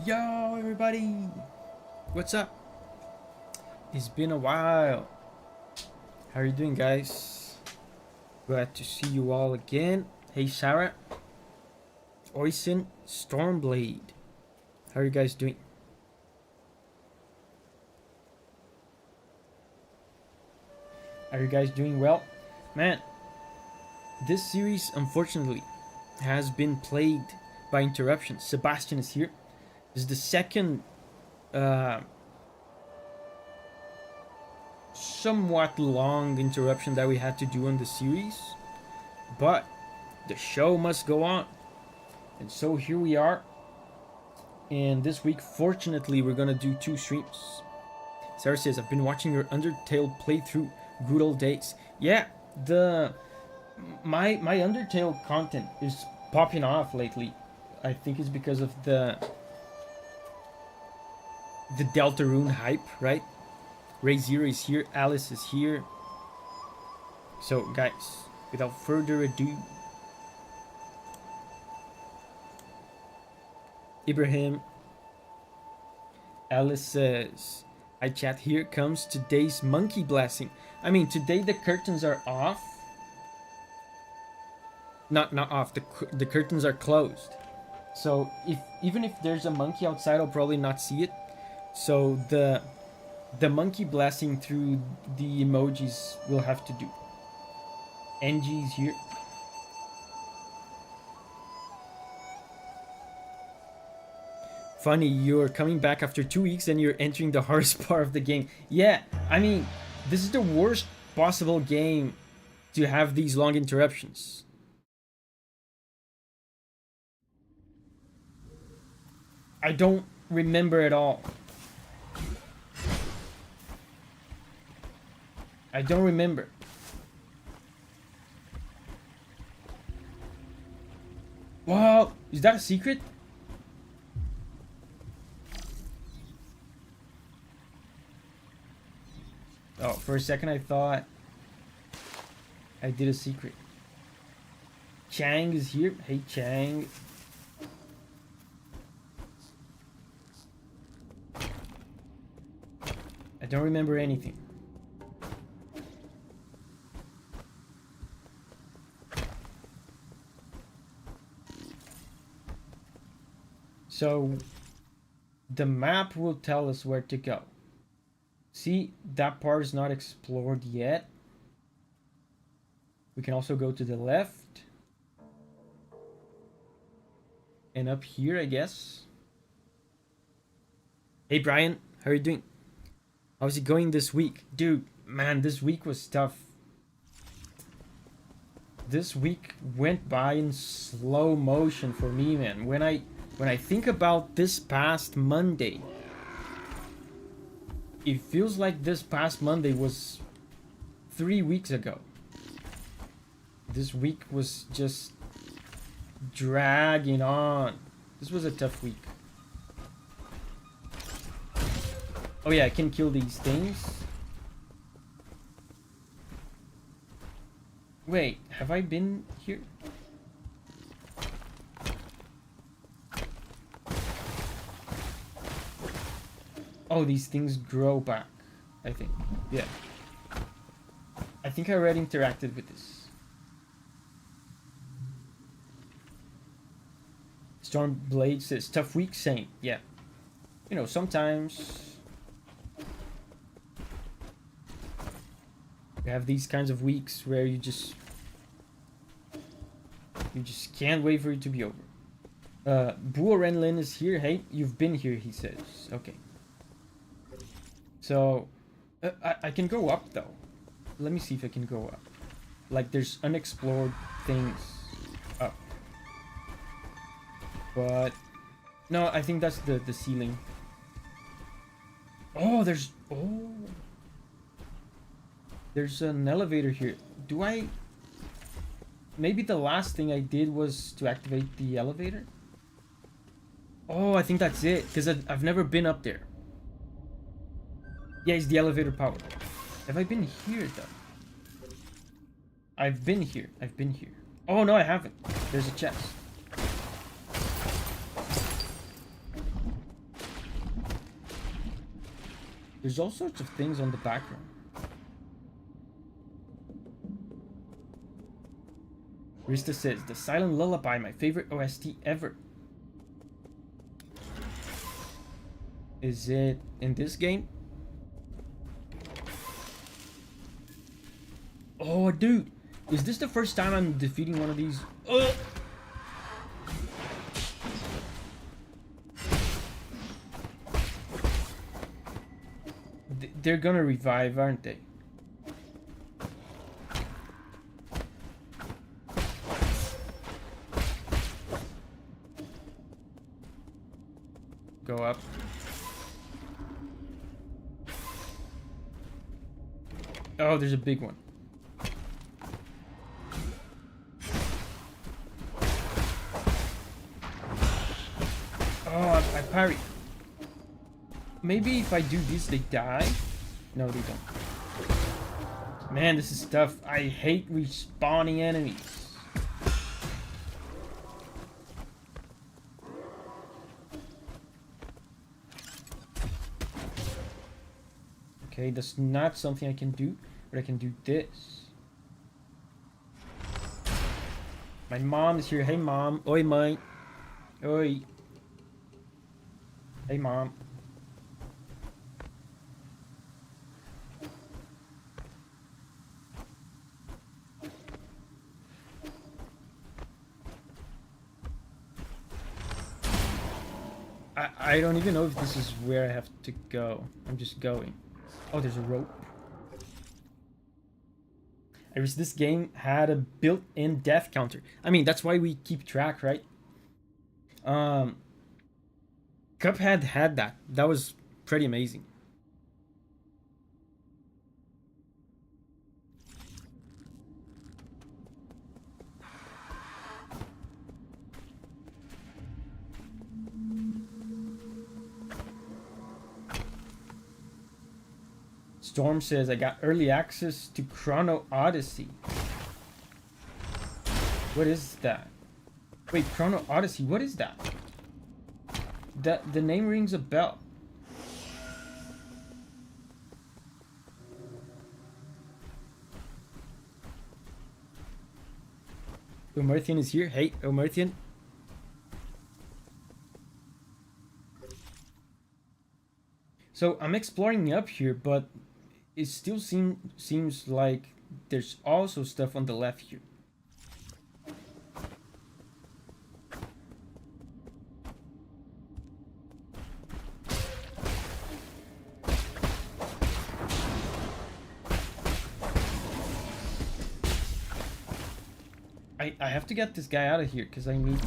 Yo, everybody! What's up? It's been a while. How are you doing, guys? Glad to see you all again. Hey, Sarah. Oisin, Stormblade. How are you guys doing? Are you guys doing well? Man, this series, unfortunately, has been plagued by interruptions. Sebastian is here. This is the second somewhat long interruption that we had to do on the series, but the show must go on, and so here we are. And this week, fortunately, we're gonna do 2 streams. Sarah says, I've been watching your Undertale playthrough, good old days. Yeah, my Undertale content is popping off lately. I think it's because of the Deltarune hype, right? Ray Zero is here, Alice is here. So guys, without further ado, Ibrahim, Alice says, hi chat, here comes today's monkey blessing. I mean, today the curtains are off. Not off, the curtains are closed. So even if there's a monkey outside, I'll probably not see it. So the monkey blessing through the emojis will have to do. NG's here. Funny, you're coming back after 2 weeks and you're entering the hardest part of the game. Yeah, I mean, this is the worst possible game to have these long interruptions. I don't remember at all. I don't remember. Wow, is that a secret? Oh, for a second I thought I did a secret. Chang is here. Hey, Chang. I don't remember anything. So the map will tell us where to go. See, that part is not explored yet. We can also go to the left. And up here, I guess. Hey Brian, how are you doing? How's it going this week? Dude, man, this week was tough. This week went by in slow motion for me, man. When I think about this past Monday, it feels like this past Monday was 3 weeks ago. This week was just dragging on. This was a tough week. Oh yeah, I can kill these things. Wait, have I been here? Oh, these things grow back, I think. Yeah. I think I already interacted with this. Stormblade says, tough week, same. Yeah. You know, sometimes you have these kinds of weeks where you just can't wait for it to be over. Buo Renlin is here. Hey, you've been here, he says. Okay. So, I can go up though. Let me see if I can go up. Like, there's unexplored things up. But, no, I think that's the ceiling. Oh, there's an elevator here. Do I... Maybe the last thing I did was to activate the elevator? Oh, I think that's it. Because I've never been up there. Yeah, it's the elevator power. Have I been here, though? I've been here. Oh, no, I haven't. There's a chest. There's all sorts of things on the background. Rista says, the Silent Lullaby, my favorite OST ever. Is it in this game? Oh, dude. Is this the first time I'm defeating one of these? They're gonna revive, aren't they? Go up. Oh, there's a big one. Oh, I parry. Maybe if I do this, they die? No, they don't. Man, this is tough. I hate respawning enemies. Okay, that's not something I can do, but I can do this. My mom is here. Hey, mom. Oi, mate. Oi. Hey, mom. I don't even know if this is where I have to go. I'm just going. Oh, there's a rope. I wish this game had a built-in death counter. I mean, that's why we keep track, right? Cuphead had that. That was pretty amazing. Storm says, I got early access to Chrono Odyssey. What is that? Wait, Chrono Odyssey, what is that? The name rings a bell. Omerthian is here. Hey, Omerthian. So I'm exploring up here, but it still seems like there's also stuff on the left here. I have to get this guy out of here because I need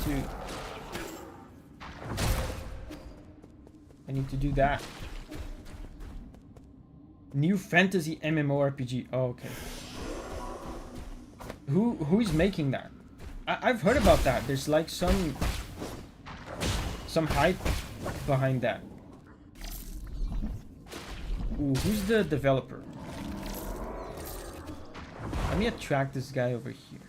to do that. New fantasy MMORPG. Oh, okay. Who is making that? I've heard about that. There's like some hype behind that. Ooh, who's the developer? Let me attract this guy over here.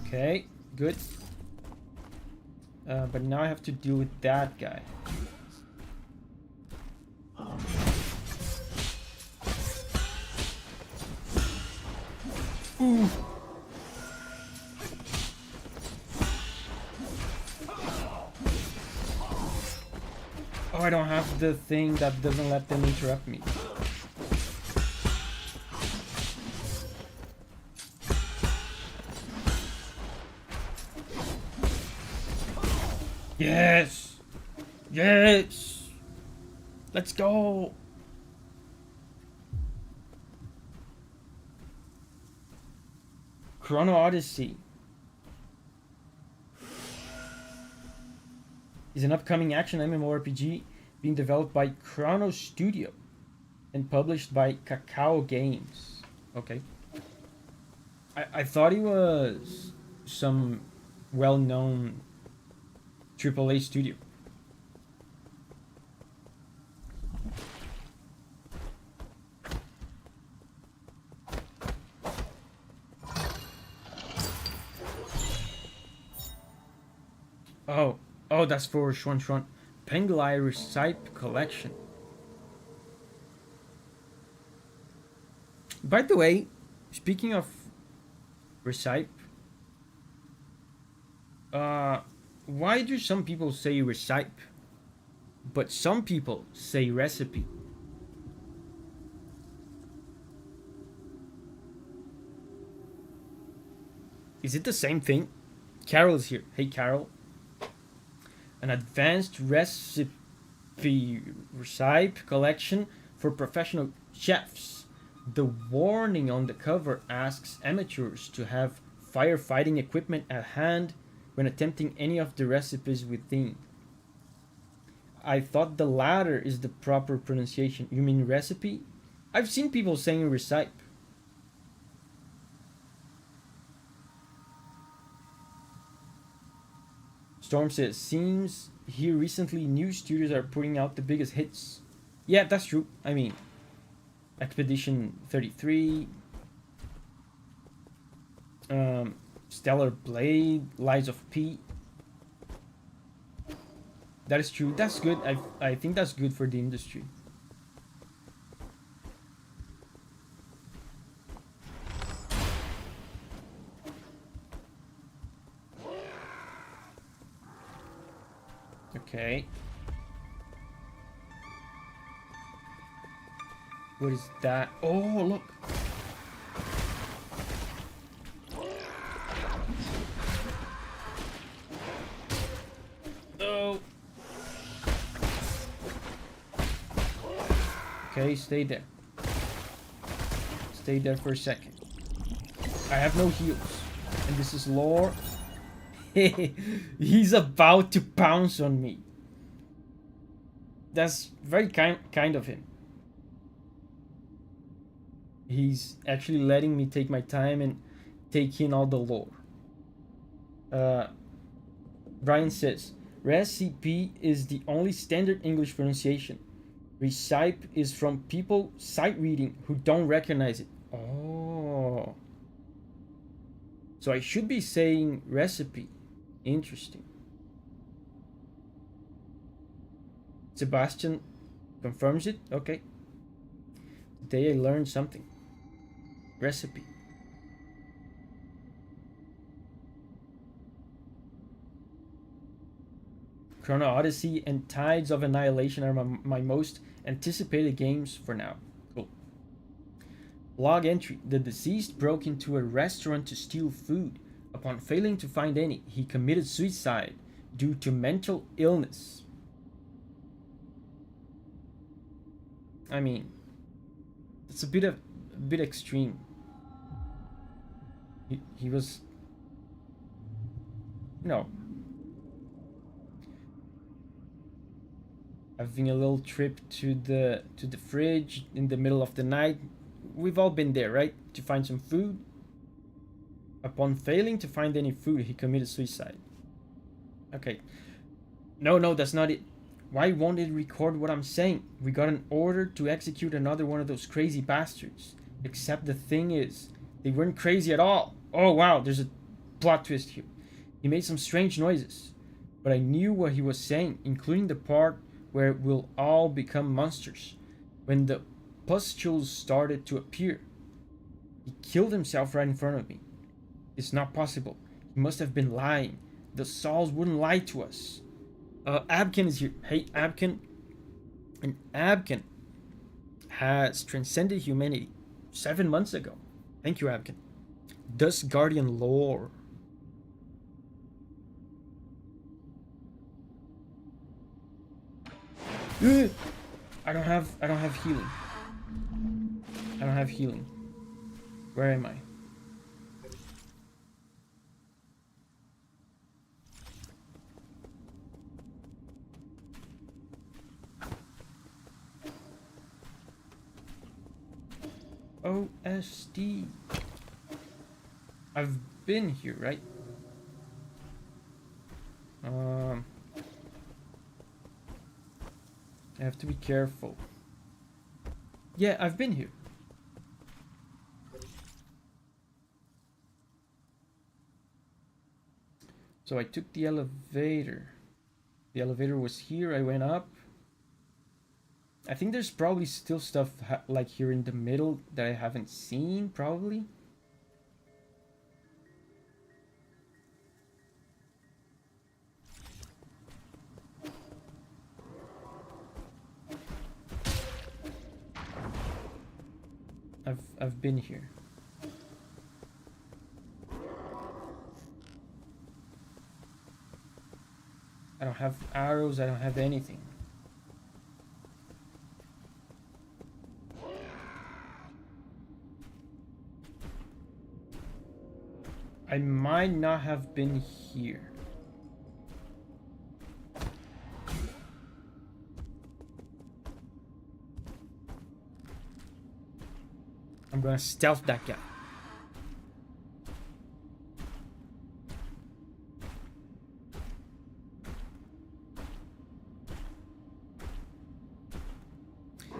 Okay, good. But now I have to deal with that guy. Ooh. Oh, I don't have the thing that doesn't let them interrupt me. Yes! Yes! Let's go! Chrono Odyssey is an upcoming action MMORPG being developed by Chrono Studio and published by Kakao Games. Okay. I thought he was some well-known AAA studio. Oh, oh, that's for Shuanshuan. Penglai Recipe Collection. By the way, speaking of recipe, uh, why do some people say recipe, but some people say recipe? Is it the same thing? Carol's here. Hey, Carol. An advanced recipe collection for professional chefs. The warning on the cover asks amateurs to have firefighting equipment at hand when attempting any of the recipes within. I thought the latter is the proper pronunciation. You mean recipe? I've seen people saying recipe. Storm says, seems here recently new studios are putting out the biggest hits. Yeah, that's true. I mean, Expedition 33, Stellar Blade, Lies of P. That is true. That's good. I think that's good for the industry. Okay. What is that? Oh, look. Oh. Okay, stay there. Stay there for a second. I have no heals. And this is lore. He's about to pounce on me. That's very kind of him. He's actually letting me take my time and take in all the lore. Brian says, recipe is the only standard English pronunciation. Recipe is from people sight reading who don't recognize it. Oh. So I should be saying recipe. Interesting. Sebastian confirms it. Okay. Today I learned something. Recipe. Chrono Odyssey and Tides of Annihilation are my most anticipated games for now. Cool. Log entry. The deceased broke into a restaurant to steal food. Upon failing to find any, he committed suicide due to mental illness. I mean, it's a bit extreme. He was, you know, having a little trip to the fridge in the middle of the night. We've all been there, right? To find some food. Upon failing to find any food, he committed suicide. Okay. No, that's not it. Why won't it record what I'm saying? We got an order to execute another one of those crazy bastards. Except the thing is, they weren't crazy at all. Oh wow, there's a plot twist here. He made some strange noises, but I knew what he was saying, including the part where we'll all become monsters. When the pustules started to appear, he killed himself right in front of me. It's not possible. He must have been lying. The SOLS wouldn't lie to us. Abkin is here. Hey, Abkin. And Abkin has transcended humanity 7 months ago. Thank you, Abkin. Dust Guardian lore. I don't have healing. I don't have healing. Where am I? OSD. I've been here, right? I have to be careful. Yeah, I've been here. So I took the elevator. The elevator was here. I went up. I think there's probably still stuff like here in the middle that I haven't seen, probably. I've been here. I don't have arrows, I don't have anything. I might not have been here. I'm gonna stealth that guy.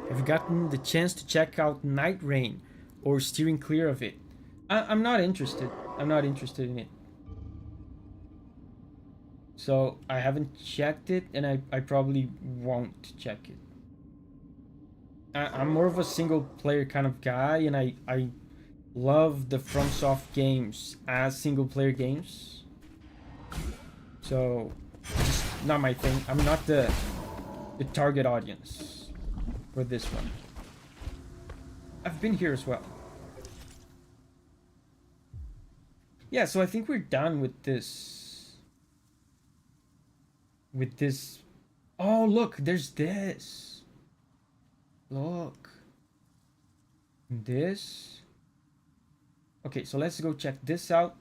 Have you gotten the chance to check out Night Rain or Steering Clear of It? I'm not interested. I'm not interested in it. So I haven't checked it, and I probably won't check it. I'm more of a single player kind of guy, and I love the FromSoft games as single player games. So it's just not my thing. I'm not the target audience for this one. I've been here as well. Yeah, so I think we're done with this. Oh, look, there's this. Look. This. Okay, so let's go check this out.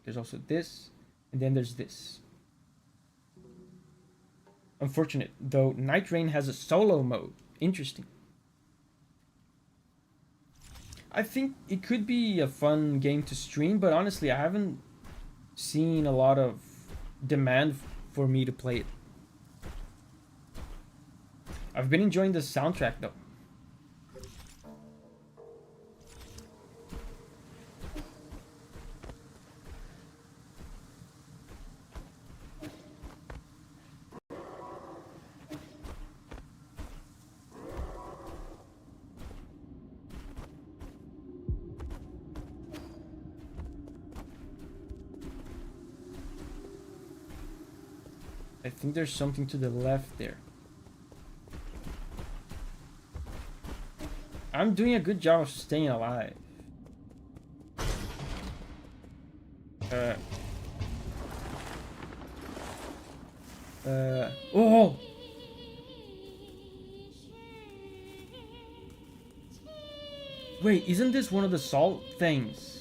There's also this. And then there's this. Unfortunate, though, Night Rain has a solo mode. Interesting. I think it could be a fun game to stream, but honestly, I haven't seen a lot of demand for me to play it. I've been enjoying the soundtrack, though. I think there's something to the left there. I'm doing a good job of staying alive. Oh! Wait, isn't this one of the salt things?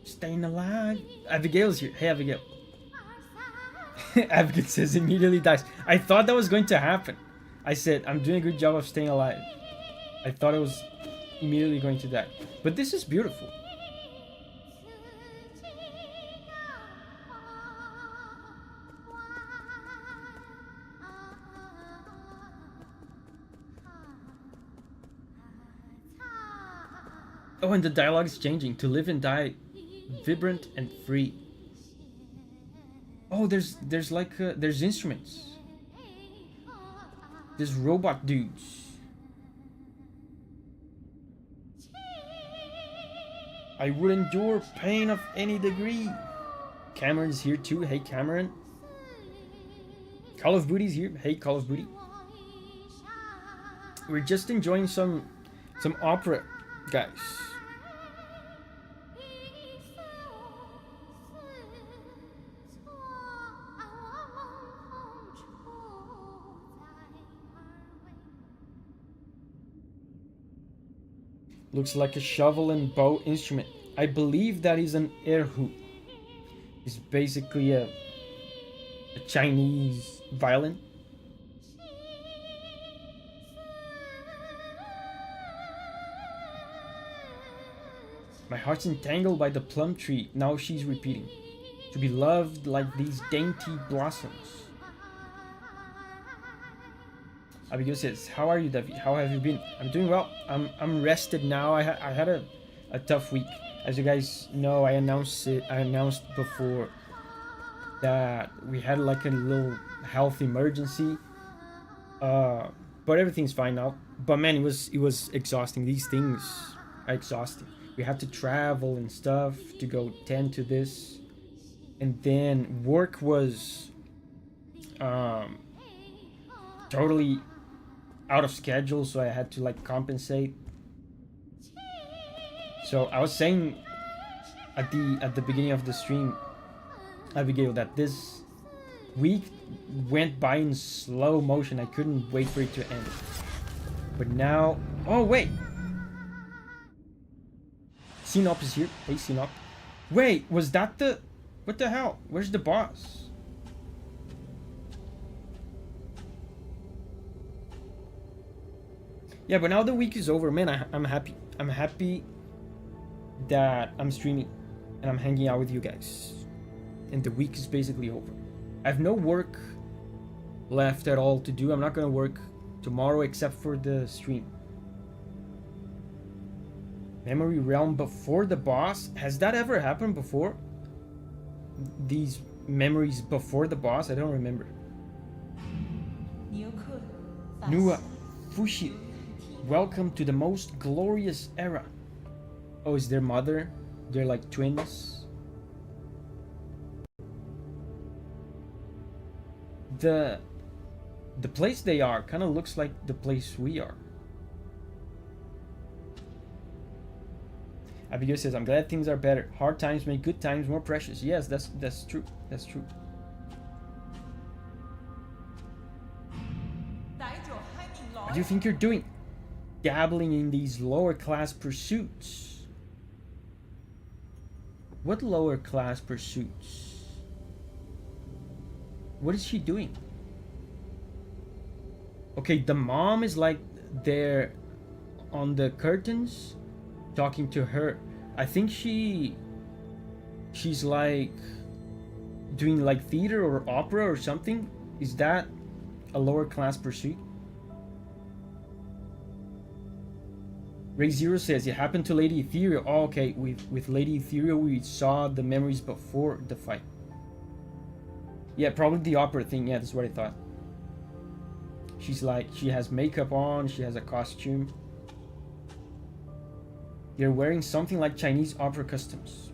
Staying alive. Abigail's here. Hey, Abigail. Abigail says immediately dies. I thought that was going to happen. I said, I'm doing a good job of staying alive. I thought it was immediately going to die. But this is beautiful. Oh, and the dialogue is changing. To live and die, vibrant and free. Oh, there's like there's instruments. There's robot dudes. I would endure pain of any degree. Cameron's here too. Hey, Cameron. Call of Booty's here. Hey, Call of Booty. We're just enjoying some opera, guys. Looks like a shovel and bow instrument. I believe that is an erhu. It's basically a Chinese violin. My heart's entangled by the plum tree. Now she's repeating. To be loved like these dainty blossoms. Abigail says, "How are you, Davi? How have you been?" I'm doing well. I'm rested now. I had a tough week, as you guys know. I announced before that we had like a little health emergency. But everything's fine now. But man, it was exhausting. These things are exhausting. We had to travel and stuff to go tend to this, and then work was totally out of schedule, so I had to like compensate. So I was saying at the beginning of the stream, Abigail, that this week went by in slow motion. I couldn't wait for it to end. But now, oh wait, Sinop is here. Hey Sinop. Wait, was that the, what the hell? Where's the boss? Yeah, but now the week is over, man. I'm happy. I'm happy that I'm streaming and I'm hanging out with you guys. And the week is basically over. I have no work left at all to do. I'm not gonna work tomorrow except for the stream. Memory realm before the boss? Has that ever happened before? These memories before the boss? I don't remember. Nua, Fuxi, welcome to the most glorious era. Oh, is their mother? They're like twins. The place they are kind of looks like the place we are. Abigail says, "I'm glad things are better. Hard times make good times more precious." Yes, that's true. That's true. What do you think you're doing? Dabbling in these lower class pursuits. What lower class pursuits? What is she doing? Okay, the mom is like there on the curtains talking to her. I think she's like doing like theater or opera or something. Is that a lower class pursuit? Ray Zero says it happened to Lady Ethereal. Oh, okay, with Lady Ethereal we saw the memories before the fight. Yeah, probably the opera thing. Yeah, that's what I thought. She's like, she has makeup on, she has a costume. You're wearing something like Chinese opera customs.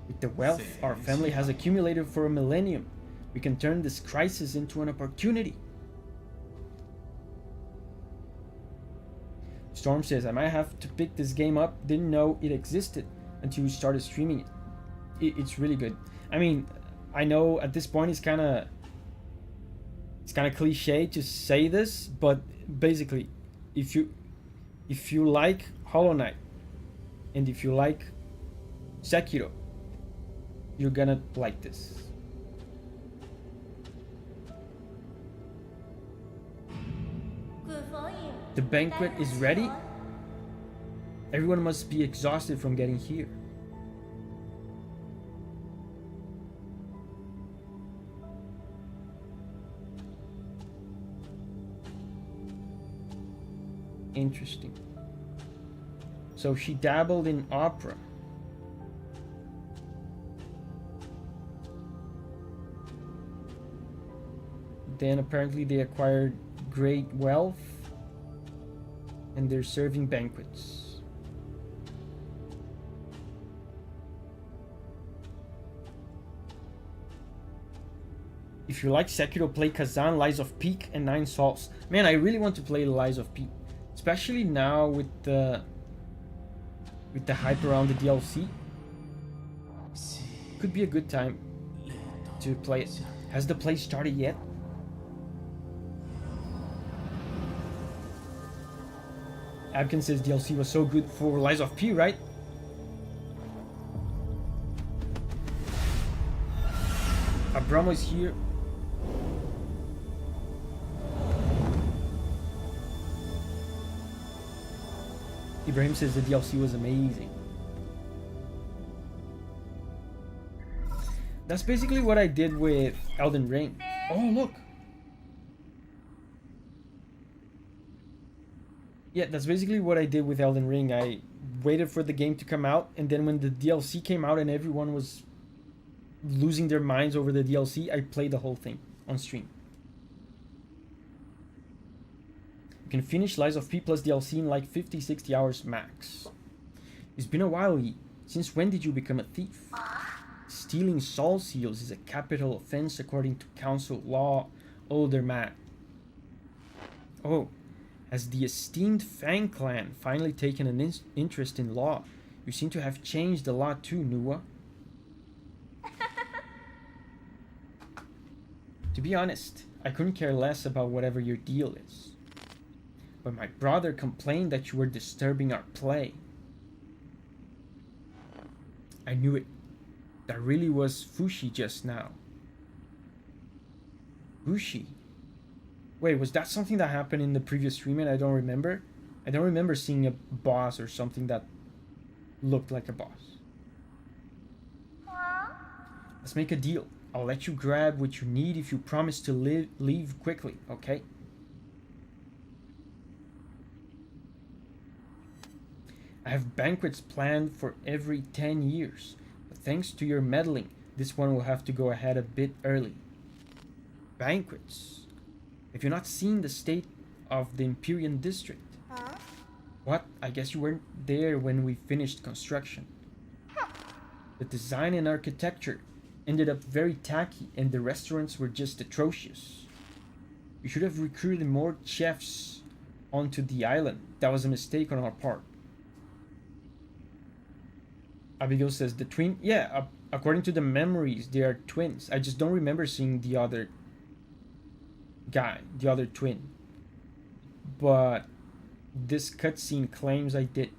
With the wealth our family has accumulated for a millennium, we can turn this crisis into an opportunity. Storm says, I might have to pick this game up. Didn't know it existed until you started streaming it. It's really good. I mean, I know at this point it's kind of cliche to say this, but basically, if you like Hollow Knight and if you like Sekiro, you're gonna like this. The banquet is ready. Everyone must be exhausted from getting here. Interesting. So she dabbled in opera. Then apparently they acquired great wealth and they're serving banquets. If you like Sekiro, play Kazan, Lies of P and 9 SOLS. Man, I really want to play Lies of P. Especially now with the hype around the DLC. Could be a good time to play it. Has the play started yet? Abkin says DLC was so good for Lies of P, right? Abramo is here. Ibrahim says the DLC was amazing. That's basically what I did with Elden Ring. Oh, look. Yeah, that's basically what I did with Elden Ring. I waited for the game to come out, and then when the DLC came out and everyone was losing their minds over the DLC, I played the whole thing on stream. You can finish Lies of P plus DLC in like 50-60 hours max. It's been a while, Yi. Since when did you become a thief? Stealing soul seals is a capital offense according to council law. Older man. Oh, has the esteemed Fang clan finally taken an interest in law? You seem to have changed a lot too, Nua. To be honest, I couldn't care less about whatever your deal is. But my brother complained that you were disturbing our play. I knew it. That really was Fuxi just now. Fuxi? Wait, was that something that happened in the previous stream and I don't remember? I don't remember seeing a boss or something that looked like a boss. Let's make a deal. I'll let you grab what you need if you promise to leave quickly, okay? I have banquets planned for every 10 years. But thanks to your meddling, this one will have to go ahead a bit early. Banquets? Have you not seen the state of the Empyrean district? Huh? What? I guess you weren't there when we finished construction. The design and architecture ended up very tacky and the restaurants were just atrocious. You should have recruited more chefs onto the island. That was a mistake on our part. Abigail says the twin... Yeah, according to the memories, they are twins. I just don't remember seeing the other guy, the other twin. But this cutscene claims I did.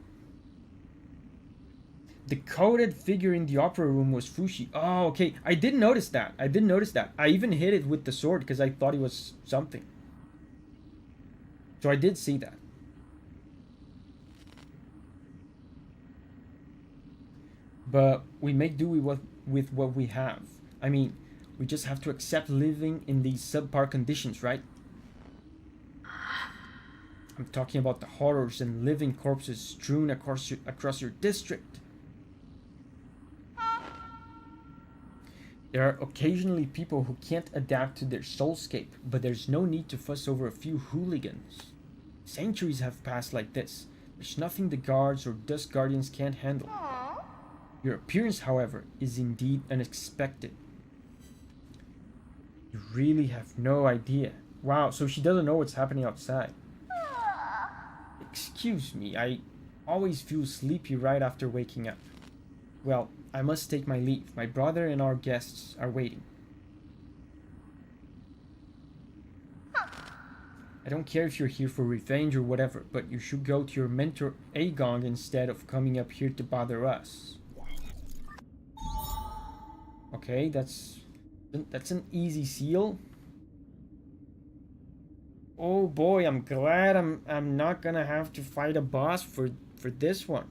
The coded figure in the opera room was Fuxi. Oh, okay. I did notice that. I even hit it with the sword because I thought it was something. So I did see that. But we make do with what we have. I mean, we just have to accept living in these subpar conditions, right? I'm talking about the horrors and living corpses strewn across your district. There are occasionally people who can't adapt to their soulscape, but there's no need to fuss over a few hooligans. Centuries have passed like this. There's nothing the guards or dust guardians can't handle. Your appearance, however, is indeed unexpected. You really have no idea. Wow, so she doesn't know what's happening outside. Excuse me, I always feel sleepy right after waking up. Well, I must take my leave. My brother and our guests are waiting. I don't care if you're here for revenge or whatever, but you should go to your mentor Agong instead of coming up here to bother us. Okay, that's an easy seal. Oh boy, I'm glad I'm not gonna have to fight a boss for this one.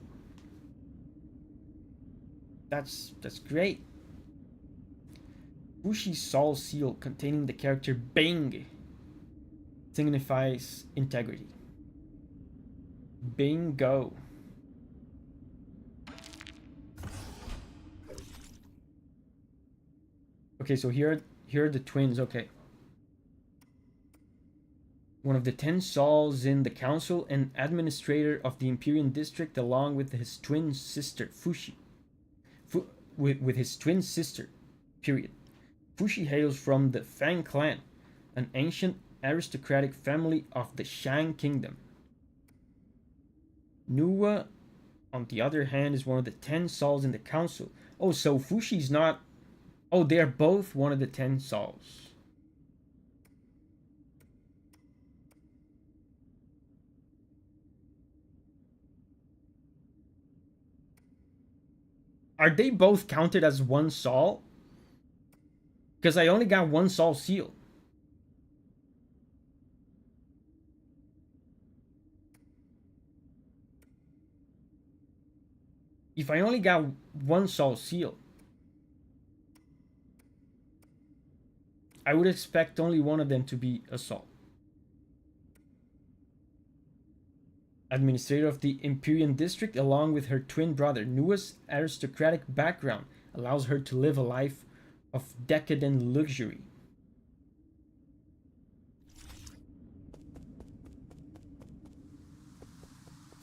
That's great. Fuxi's soul seal containing the character Bing signifies integrity. Bingo. Okay, so here are the twins. Okay. One of the 10 souls in the council and administrator of the Empyrean district, along with his twin sister Fuxi. With his twin sister, period. Fuxi hails from the Fang clan, an ancient aristocratic family of the Shang kingdom. Nua, on the other hand, is one of the 10 souls in the council. Oh, so Fuxi's not... Oh, they are both one of the 10 souls. Are they both counted as one soul? Because I only got one soul seal. If I only got one soul seal, I would expect only one of them to be a SOL. Administrator of the Empyrean District, along with her twin brother. Nua's aristocratic background allows her to live a life of decadent luxury.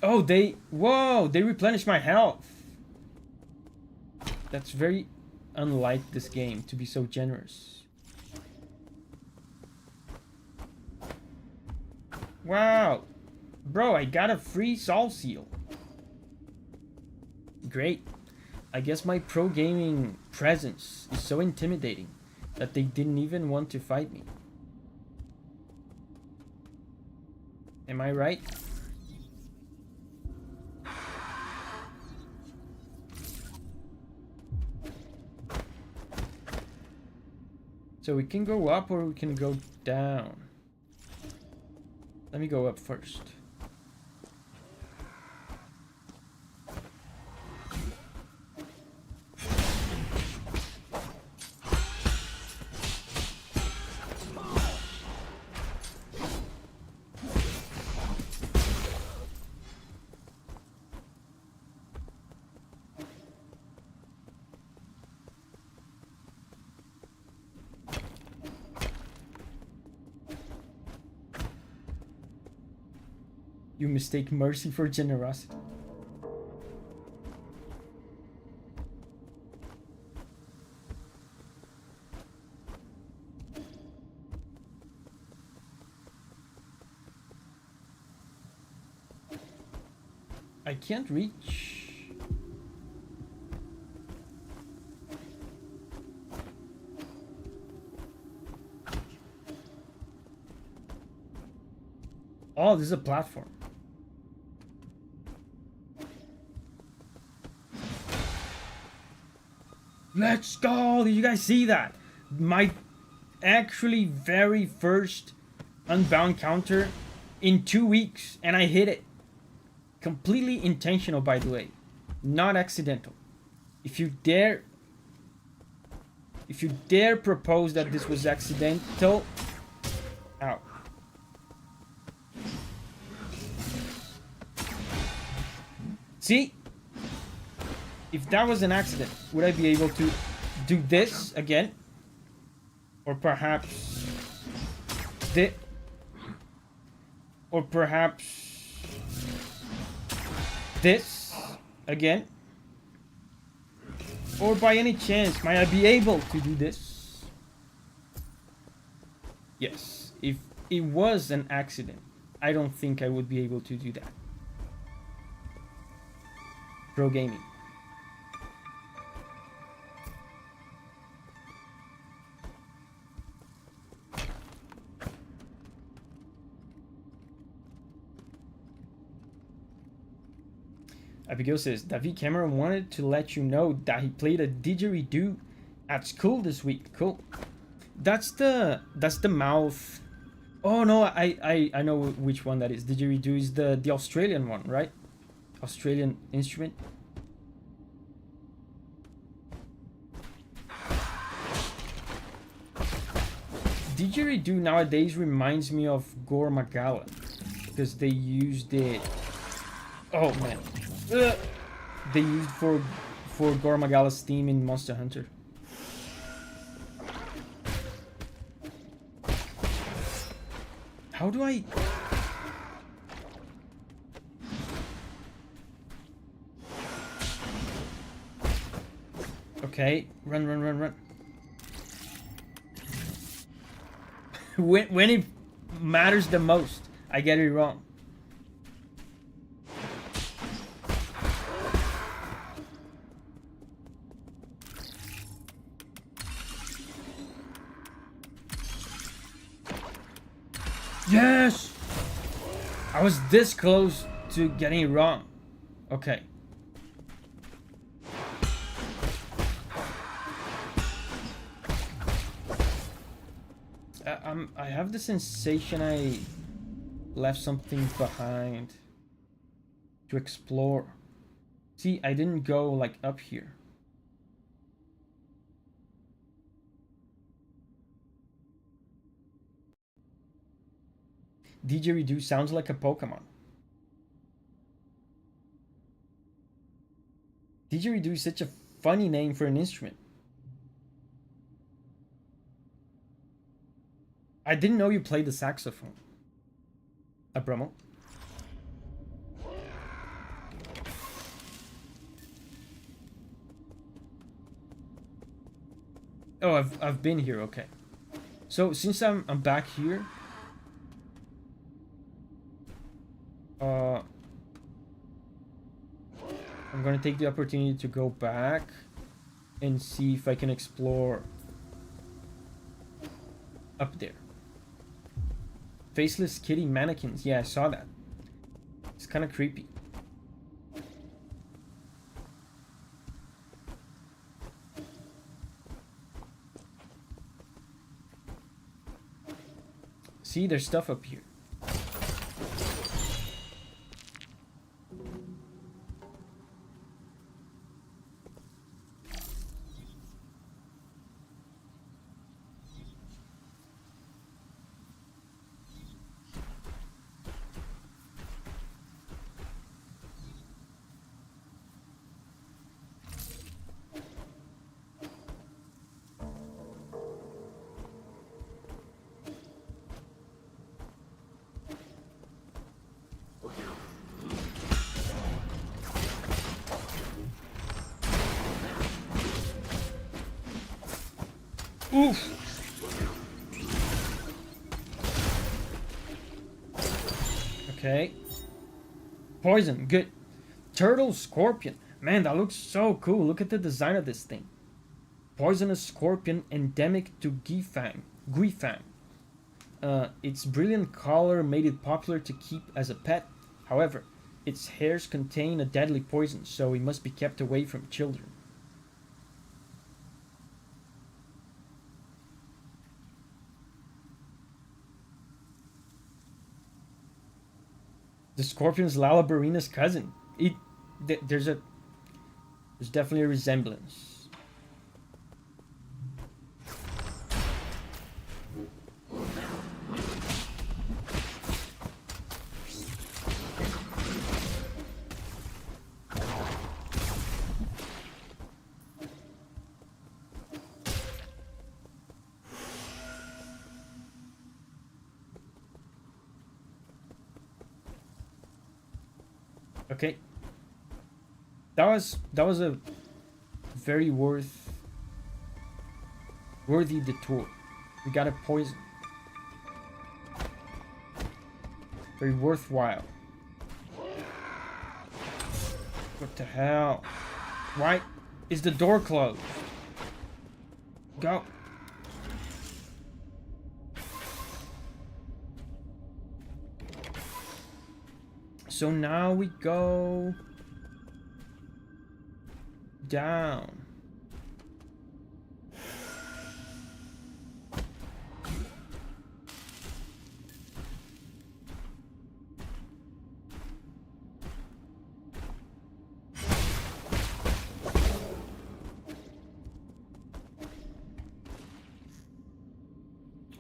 Oh, whoa, they replenish my health. That's very unlike this game to be so generous. Wow. Bro, I got a free Sol seal. Great. I guess my pro gaming presence is so intimidating that they didn't even want to fight me. Am I right? So we can go up or we can go down. Let me go up first. You mistake mercy for generosity. I can't reach. Oh, this is a platform. Let's go! Did you guys see that? My actually very first Unbound counter in 2 weeks, and I hit it. Completely intentional, by the way. Not accidental. If you dare propose that this was accidental, ow. See? If that was an accident, would I be able to do this again? Or perhaps this? Or perhaps this again? Or by any chance, might I be able to do this? Yes. If it was an accident, I don't think I would be able to do that. Pro gaming. Abigail says, Davi Cameron wanted to let you know that he played a didgeridoo at school this week. Cool. That's the mouth. Oh no, I know which one that is. Didgeridoo is the Australian one, right? Australian instrument. Didgeridoo nowadays reminds me of Gore Magala because they used it. Oh man. They used for Gore Magala's theme in Monster Hunter. How do I? Okay, run. When it matters the most, I get it wrong. Yes! I was this close to getting it wrong. Okay. I have the sensation I left something behind to explore. See, I didn't go like up here. Didgeridoo sounds like a Pokemon. Didgeridoo is such a funny name for an instrument. I didn't know you played the saxophone. Abramo. Oh, I've been here, okay. So since I'm back here, I'm gonna take the opportunity to go back and see if I can explore up there. Faceless kitty mannequins. Yeah, I saw that. It's kind of creepy. See, there's stuff up here. Oof. Okay. Poison, good. Turtle scorpion. Man, that looks so cool. Look at the design of this thing. Poisonous scorpion endemic to Guifang. Its brilliant color made it popular to keep as a pet. However, its hairs contain a deadly poison, so it must be kept away from children. The scorpion's Lalabarina's cousin. There's definitely a resemblance. Okay. That was a very worthy detour. We got a poison. Very worthwhile. What the hell? Why is the door closed? Go. So now we go down.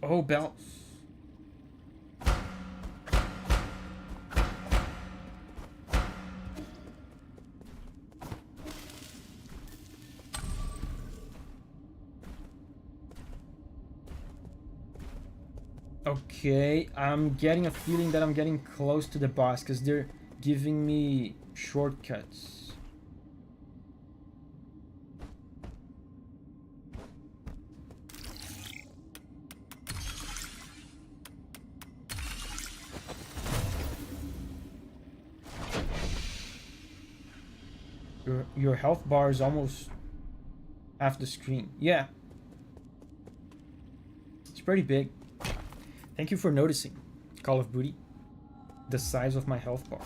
Oh, bells. Okay, I'm getting a feeling that I'm getting close to the boss because they're giving me shortcuts. Your health bar is almost half the screen. Yeah. It's pretty big. Thank you for noticing, Call of Duty, the size of my health bar.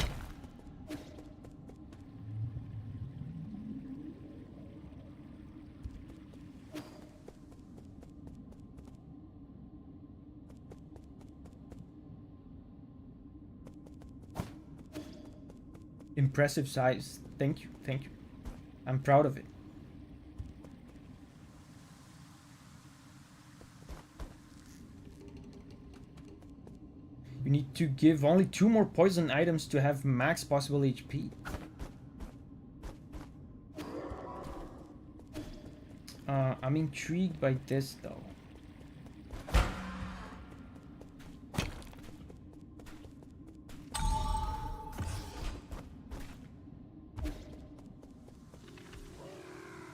Impressive size. Thank you, thank you. I'm proud of it. You need to give only 2 more poison items to have max possible HP. I'm intrigued by this though.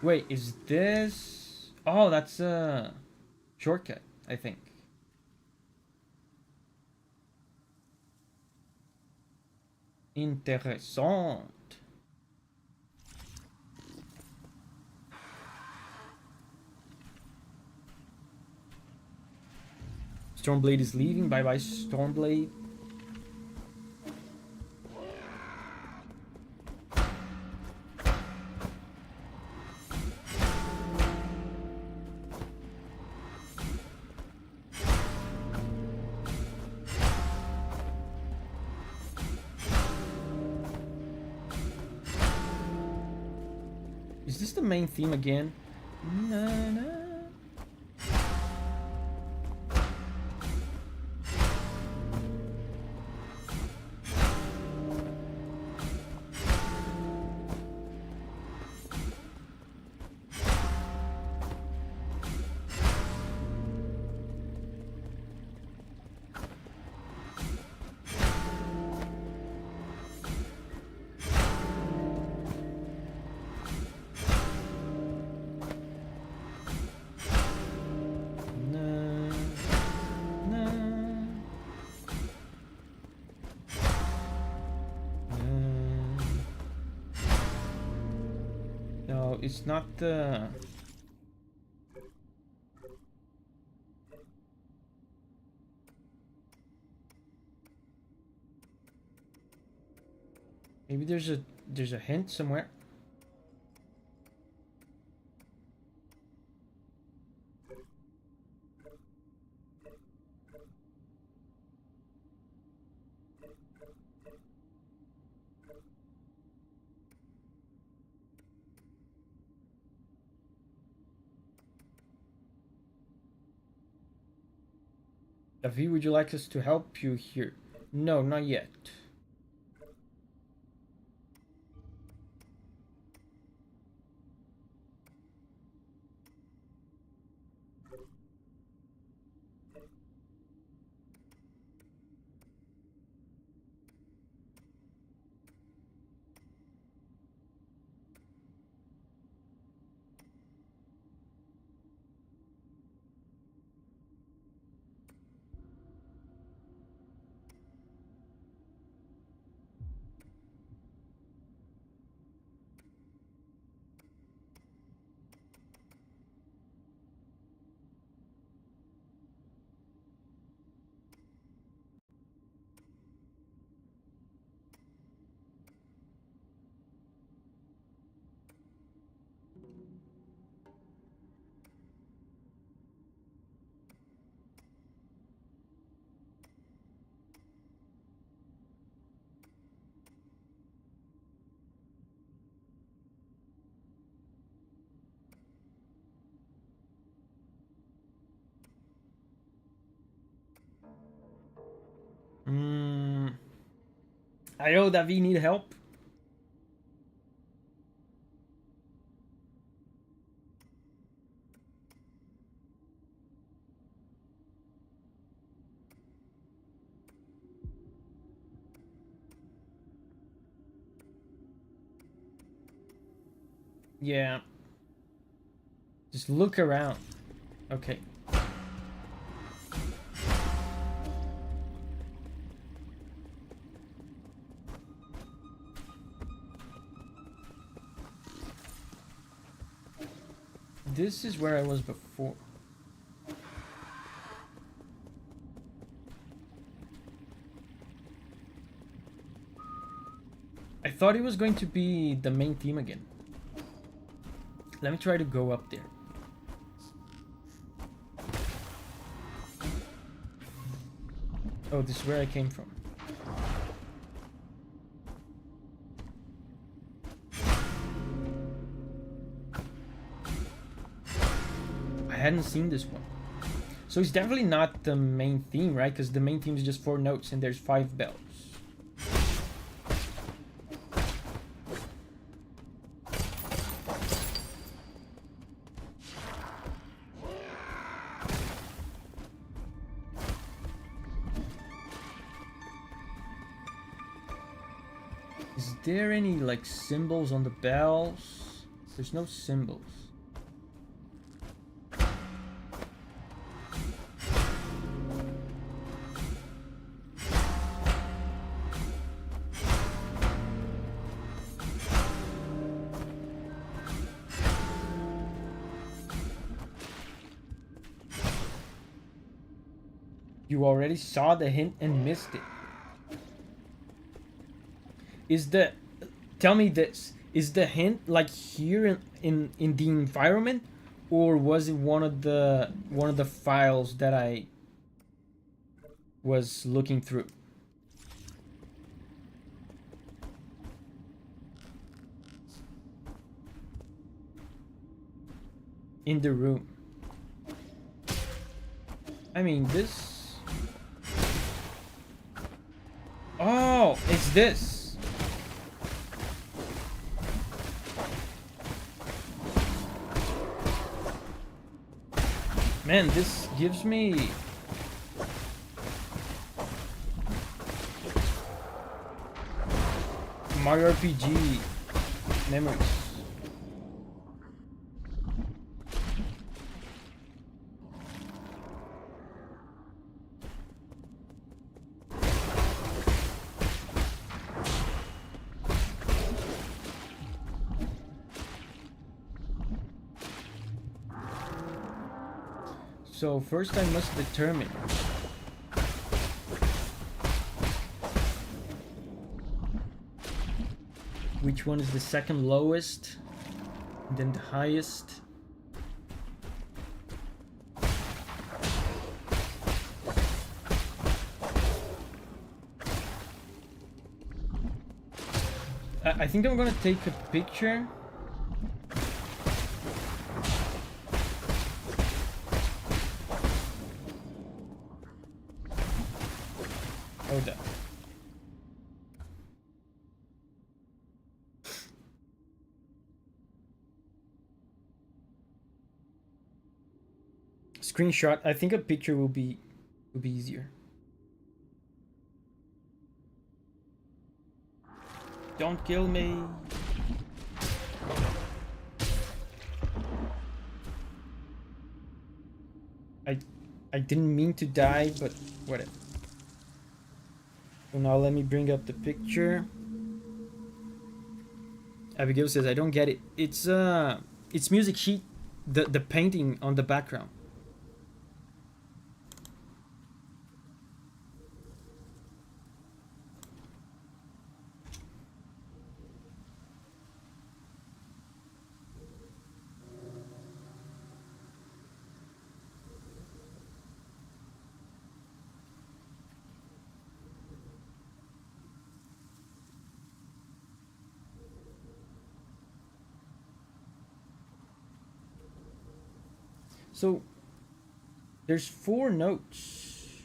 Wait, is this... Oh, that's a shortcut, I think. Interessant. Stormblade is leaving. Bye bye, Stormblade. Is this the main theme again? Na, na. No, it's not the... Maybe there's a hint somewhere. Davi, would you like us to help you here? No, not yet. Ayo, Davi, need help? Yeah. Just look around. Okay. This is where I was before. I thought it was going to be the main theme again. Let me try to go up there. Oh, this is where I came from. I hadn't seen this one. So it's definitely not the main theme, right? Because the main theme is just 4 notes and there's 5 bells. Is there any like symbols on the bells? There's no symbols. You already saw the hint and missed it. Is the... Tell me this. Is the hint like here in the environment, or was it one of the files that I was looking through? In the room. I mean, this... Oh, it's this. Man, this gives me... Mario RPG memories. So first I must determine which one is the second lowest, and then the highest. I think I'm gonna take a picture. Hold up. Screenshot. I think a picture will be easier. Don't kill me. I didn't mean to die, but whatever. So now let me bring up the picture. Abigail says, I don't get it. It's music sheet, the painting on the background. So there's 4 notes.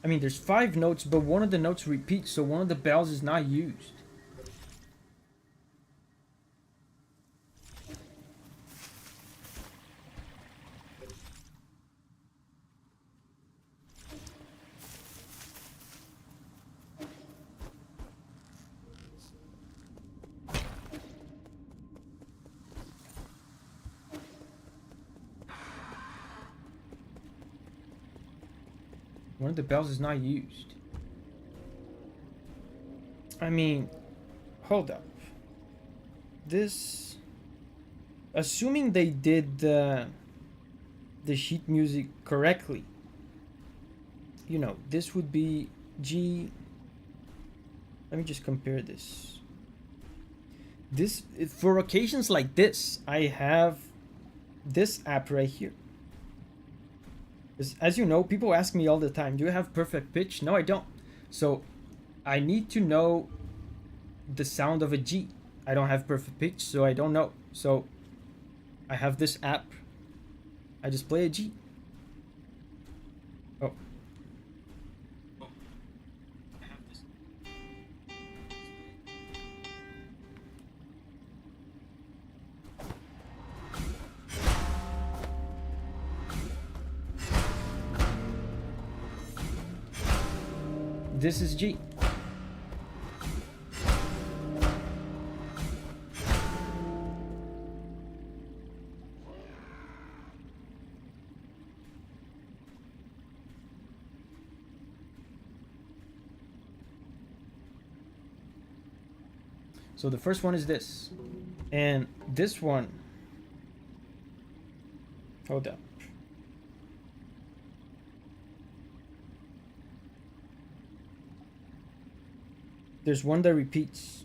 I mean, there's 5 notes, but one of the notes repeats, so one of the bells is not used. One of the bells is not used. I mean, hold up. This... Assuming they did the sheet music correctly, you know, this would be G... Let me just compare this. This, for occasions like this, I have this app right here. As you know, people ask me all the time, do you have perfect pitch? No, I don't. So I need to know the sound of a G. I don't have perfect pitch, so I don't know. So I have this app. I just play a G. Oh. This is G. So the first one is this. And this one, hold up. There's one that repeats.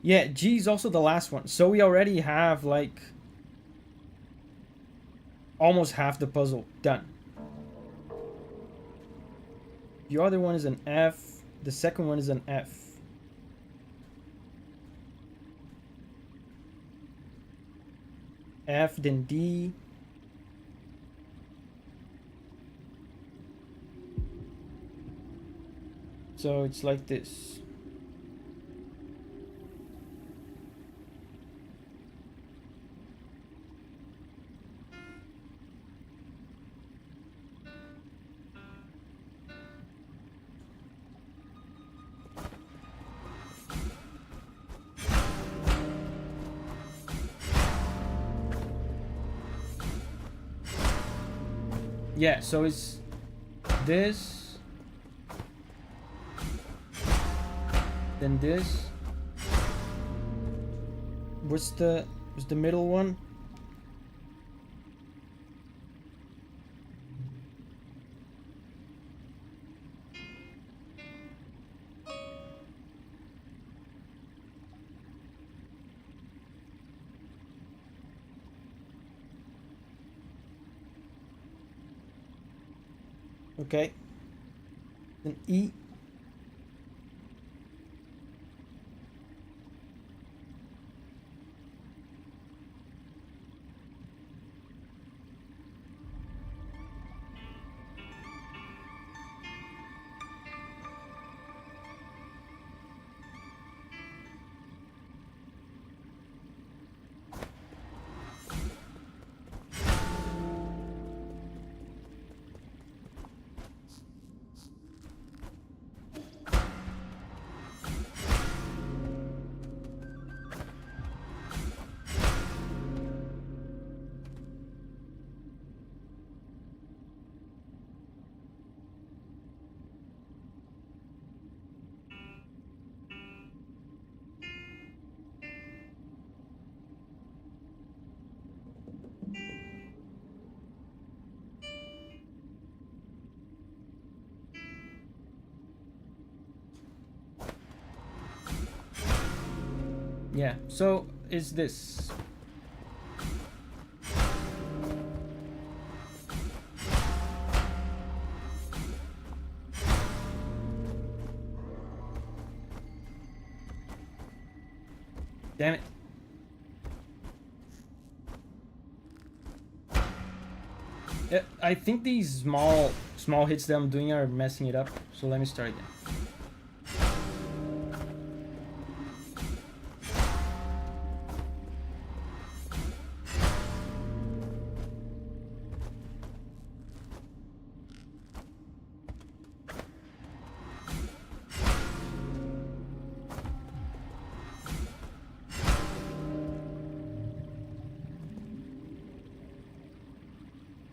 Yeah, G is also the last one. So we already have like almost half the puzzle done. The other one is an F. The second one is an F. F, then D. So it's like this. Yeah, so it's this, then this. What's the middle one? Okay. Then E. Yeah, so is this. Damn it. I think these small hits that I'm doing are messing it up, so let me start again.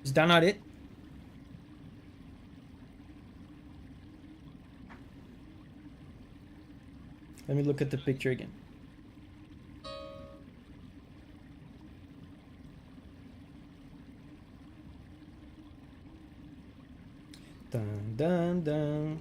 Is that not it? Let me look at the picture again. Dun dun dun.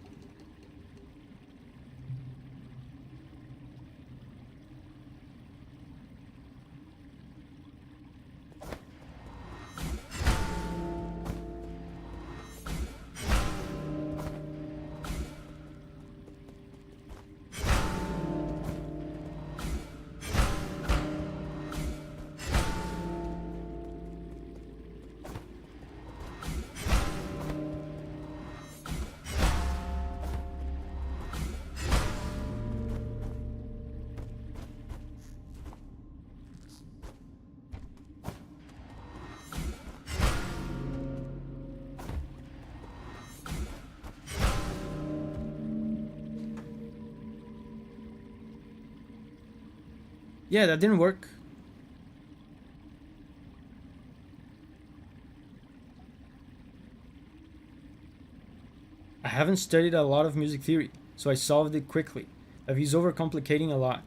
Yeah, that didn't work. I haven't studied a lot of music theory, so I solved it quickly. He's overcomplicating a lot.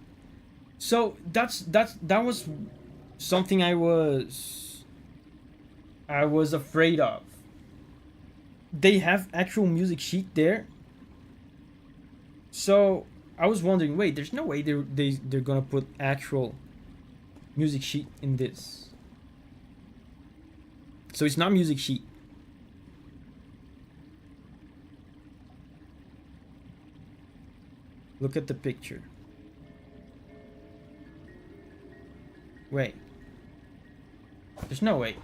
So that was something I was afraid of. They have actual music sheet there. So I was wondering, wait, there's no way they're gonna put actual music sheet in this. So it's not music sheet. Look at the picture. Wait. There's no way.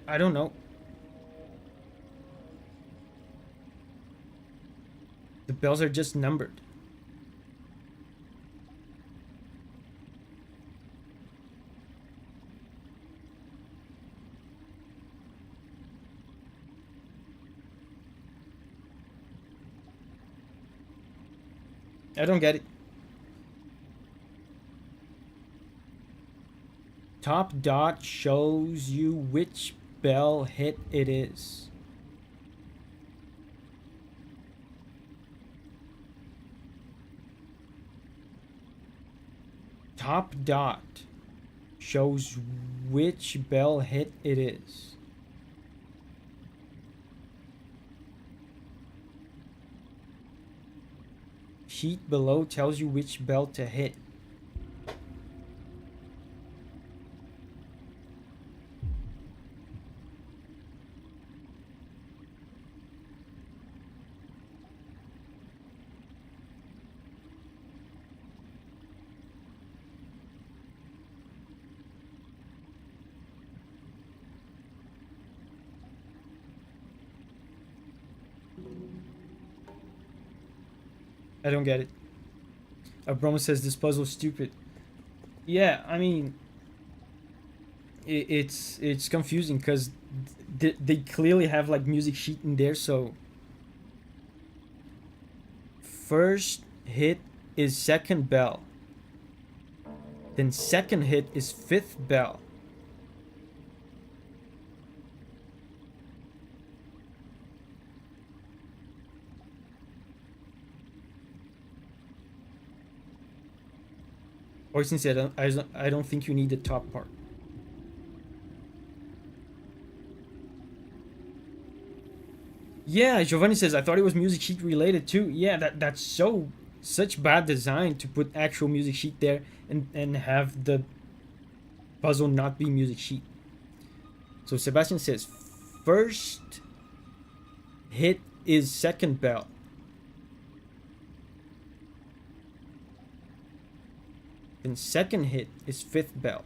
I don't know. The bells are just numbered. I don't get it. Top dot shows you which bell hit it is. Top dot shows which bell hit it is. Sheet below tells you which bell to hit. I don't get it. Abram says this puzzle's stupid. Yeah, I mean, it's confusing because they clearly have like music sheet in there. So first hit is second bell. Then second hit is fifth bell. Or since I don't think you need the top part. Yeah, Giovanni says I thought it was music sheet related too. Yeah, that's such bad design to put actual music sheet there and have the puzzle not be music sheet. So Sebastian says first hit is second bell. Then second hit is fifth bell.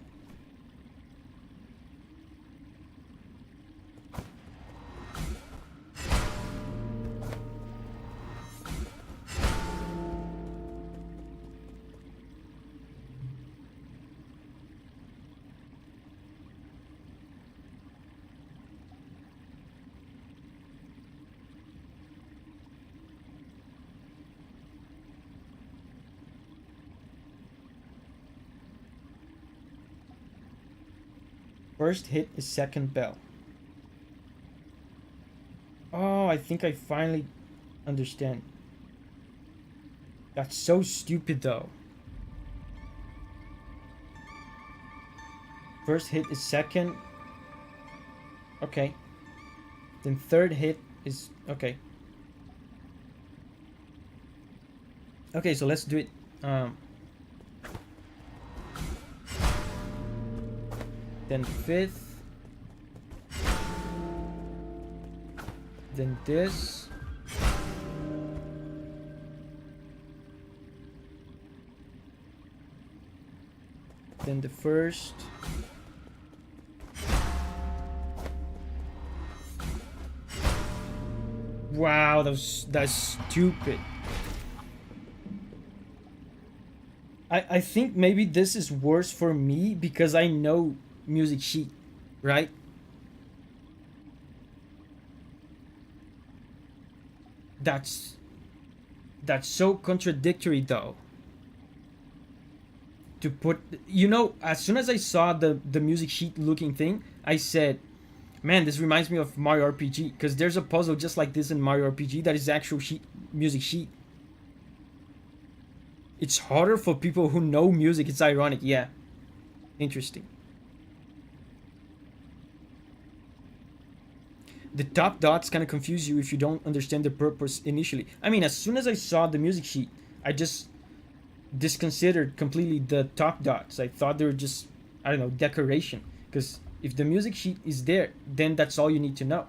First hit is second bell. Oh, I think I finally understand. That's so stupid though. First hit is second. Okay. Then third hit is... Okay. Okay, so let's do it. Then fifth. Then this. Then the first. Wow, that's stupid. I think maybe this is worse for me because I know music sheet, right? That's so contradictory though. To put, you know, as soon as I saw the music sheet looking thing, I said, man, this reminds me of Mario RPG, because there's a puzzle just like this in Mario RPG that is actual sheet, music sheet. It's harder for people who know music. It's ironic, yeah. Interesting. The top dots kind of confuse you if you don't understand the purpose initially. I mean, as soon as I saw the music sheet, I just disconsidered completely the top dots. I thought they were just, I don't know, decoration. Because if the music sheet is there, then that's all you need to know.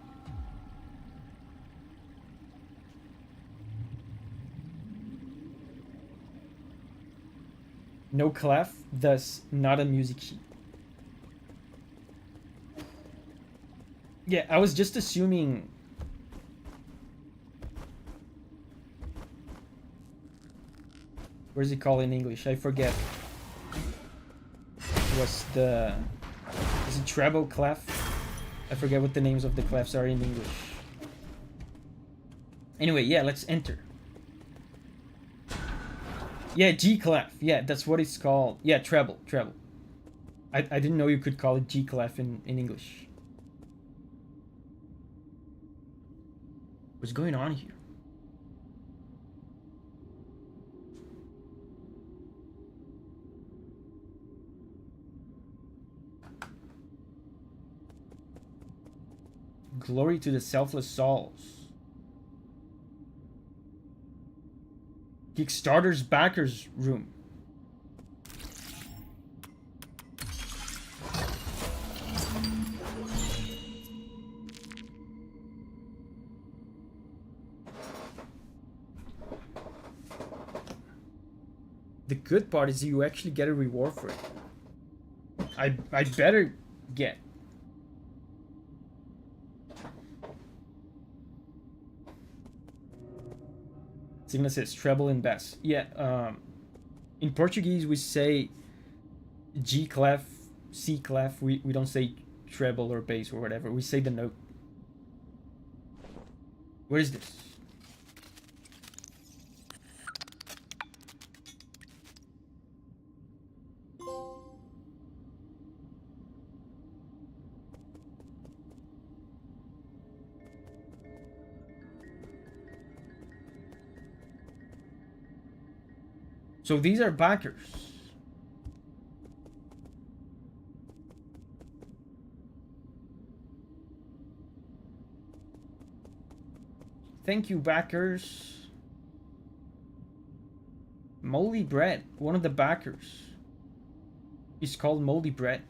No clef, thus not a music sheet. Yeah, I was just assuming. What is it called in English? I forget. What's the... Is it treble clef? I forget what the names of the clefs are in English. Anyway, yeah, let's enter. Yeah, G clef. Yeah, that's what it's called. Yeah, treble. I didn't know you could call it G clef in English. What's going on here? Glory to the selfless souls. Kickstarter's backers room. The good part is you actually get a reward for it. I better get. Signa says treble and bass. Yeah, in Portuguese we say G clef, C clef. We don't say treble or bass or whatever. We say the note. What is this? So these are backers. Thank you, backers. Moldy bread. One of the backers is called moldy bread.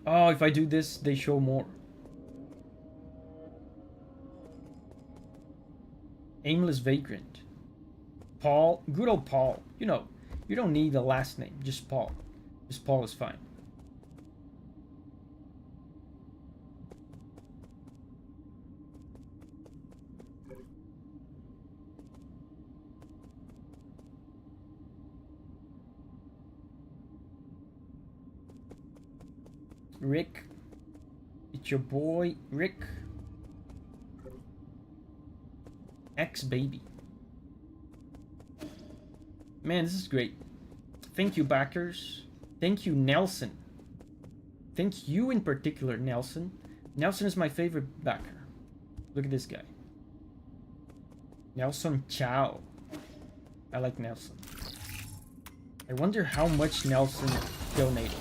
Oh, if I do this, they show more. Aimless vagrant. Paul. Good old Paul. You know, you don't need a last name. Just Paul. Just Paul is fine. Rick. It's your boy, Rick. Ex-baby. Man, this is great. Thank you, backers. Thank you, Nelson. Thank you in particular, Nelson. Nelson is my favorite backer. Look at this guy. Nelson Chow. I like Nelson. I wonder how much Nelson donated.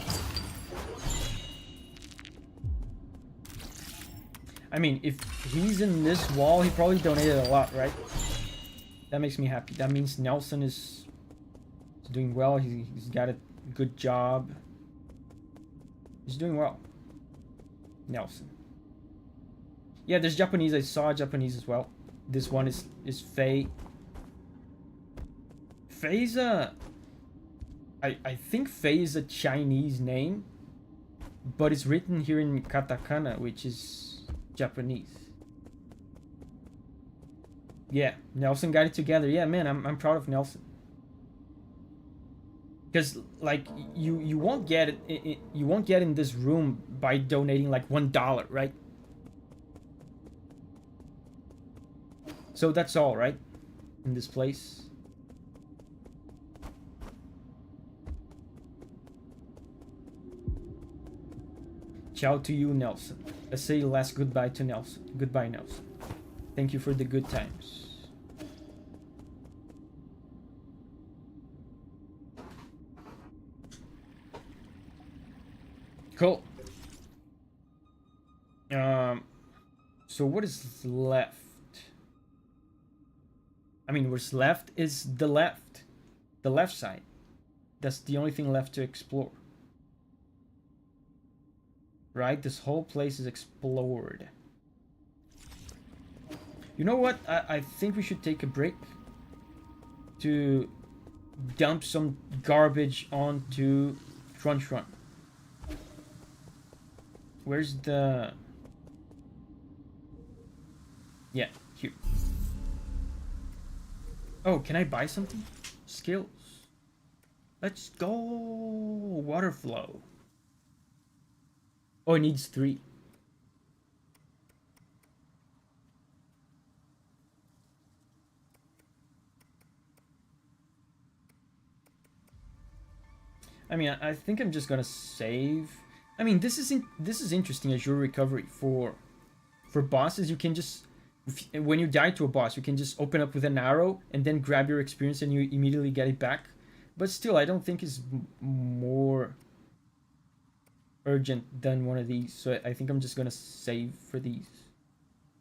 I mean, if he's in this wall, he probably donated a lot, right? That makes me happy. That means Nelson is doing well. He's got a good job. He's doing well. Nelson. Yeah, there's Japanese. I saw Japanese as well. This one is Faye. Faye's a... I think Faye is a Chinese name. but it's written here in katakana, which is Japanese. Yeah, Nelson got it together. Yeah, man, I'm proud of Nelson. Because like you won't get it, you won't get in this room by donating like $1, right? So that's all, right? In this place. Ciao to you, Nelson. Let's say last goodbye to Nelson. Goodbye, Nelson. Thank you for the good times. Cool. So what is left? I mean, what's left is the left side. That's the only thing left to explore. Right? This whole place is explored. You know what? I think we should take a break to dump some garbage onto Shuanshuan. Where's the... Yeah, here. Oh, can I buy something? Skills. Let's go. Water flow. Oh, it needs 3. I mean, I think I'm just gonna save. I mean, this is interesting as your recovery for bosses. You can just, when you die to a boss, you can just open up with an arrow and then grab your experience and you immediately get it back. But still, I don't think it's more urgent than one of these. So I think I'm just gonna save for these.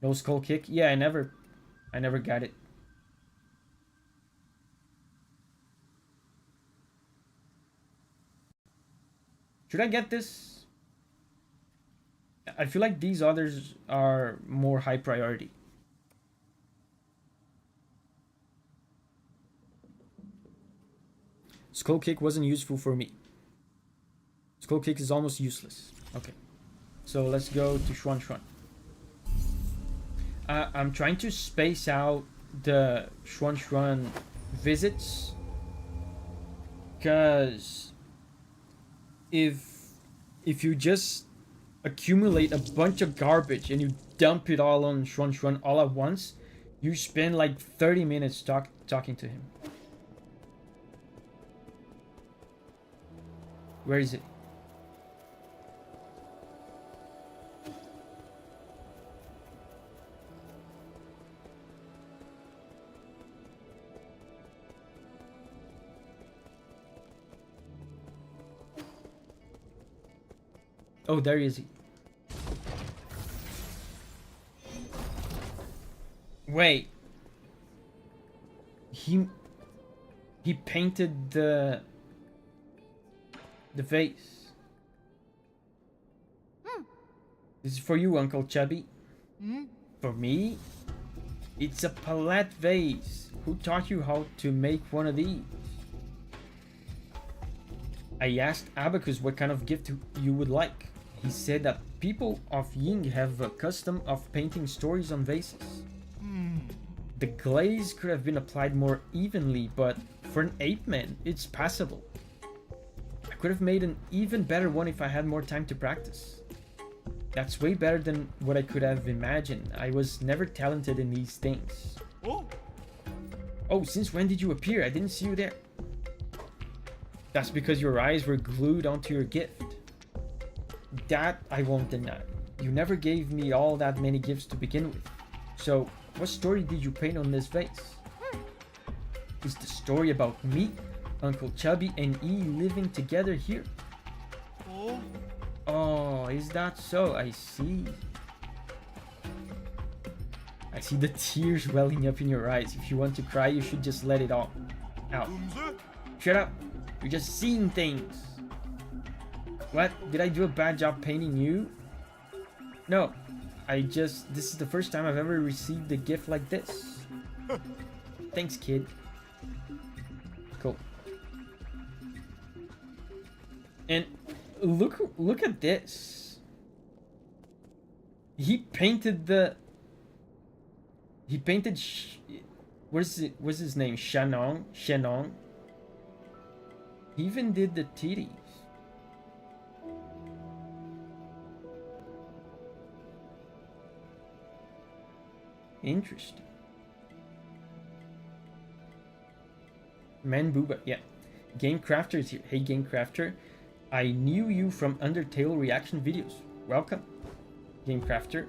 No skull kick. Yeah, I never got it. Should I get this? I feel like these others are more high priority. Skull kick wasn't useful for me. Skull kick is almost useless. Okay. So let's go to Shuanshuan. I'm trying to space out the Shuanshuan visits. Because if you just accumulate a bunch of garbage and you dump it all on Shuanshuan all at once, you spend like 30 minutes talking to him. Where is it? Oh, there is he. Wait. He painted the vase. This is for you, Uncle Chubby. For me? It's a palette vase. Who taught you how to make one of these? I asked Abacus what kind of gift you would like. He said that people of Ying have a custom of painting stories on vases. The glaze could have been applied more evenly, but for an ape man, it's passable. I could have made an even better one if I had more time to practice. That's way better than what I could have imagined. I was never talented in these things. Oh, since when did you appear? I didn't see you there. That's because your eyes were glued onto your gift. That I won't deny. You never gave me all that many gifts to begin with. So, what story did you paint on this vase? It's the story about me, Uncle Chubby, and E living together here. Oh, is that so? I see. I see the tears welling up in your eyes. If you want to cry, you should just let it all out. Shut up. You're just seeing things. What? Did I do a bad job painting you? No. This is the first time I've ever received a gift like this. Thanks, kid. Cool. And Look at this. He painted the. He painted. What's his name? Shenong. He even did the titties. Interesting. Man Booba, yeah. Game Crafter is here. Hey, Game Crafter. I knew you from Undertale reaction videos. Welcome, Game Crafter.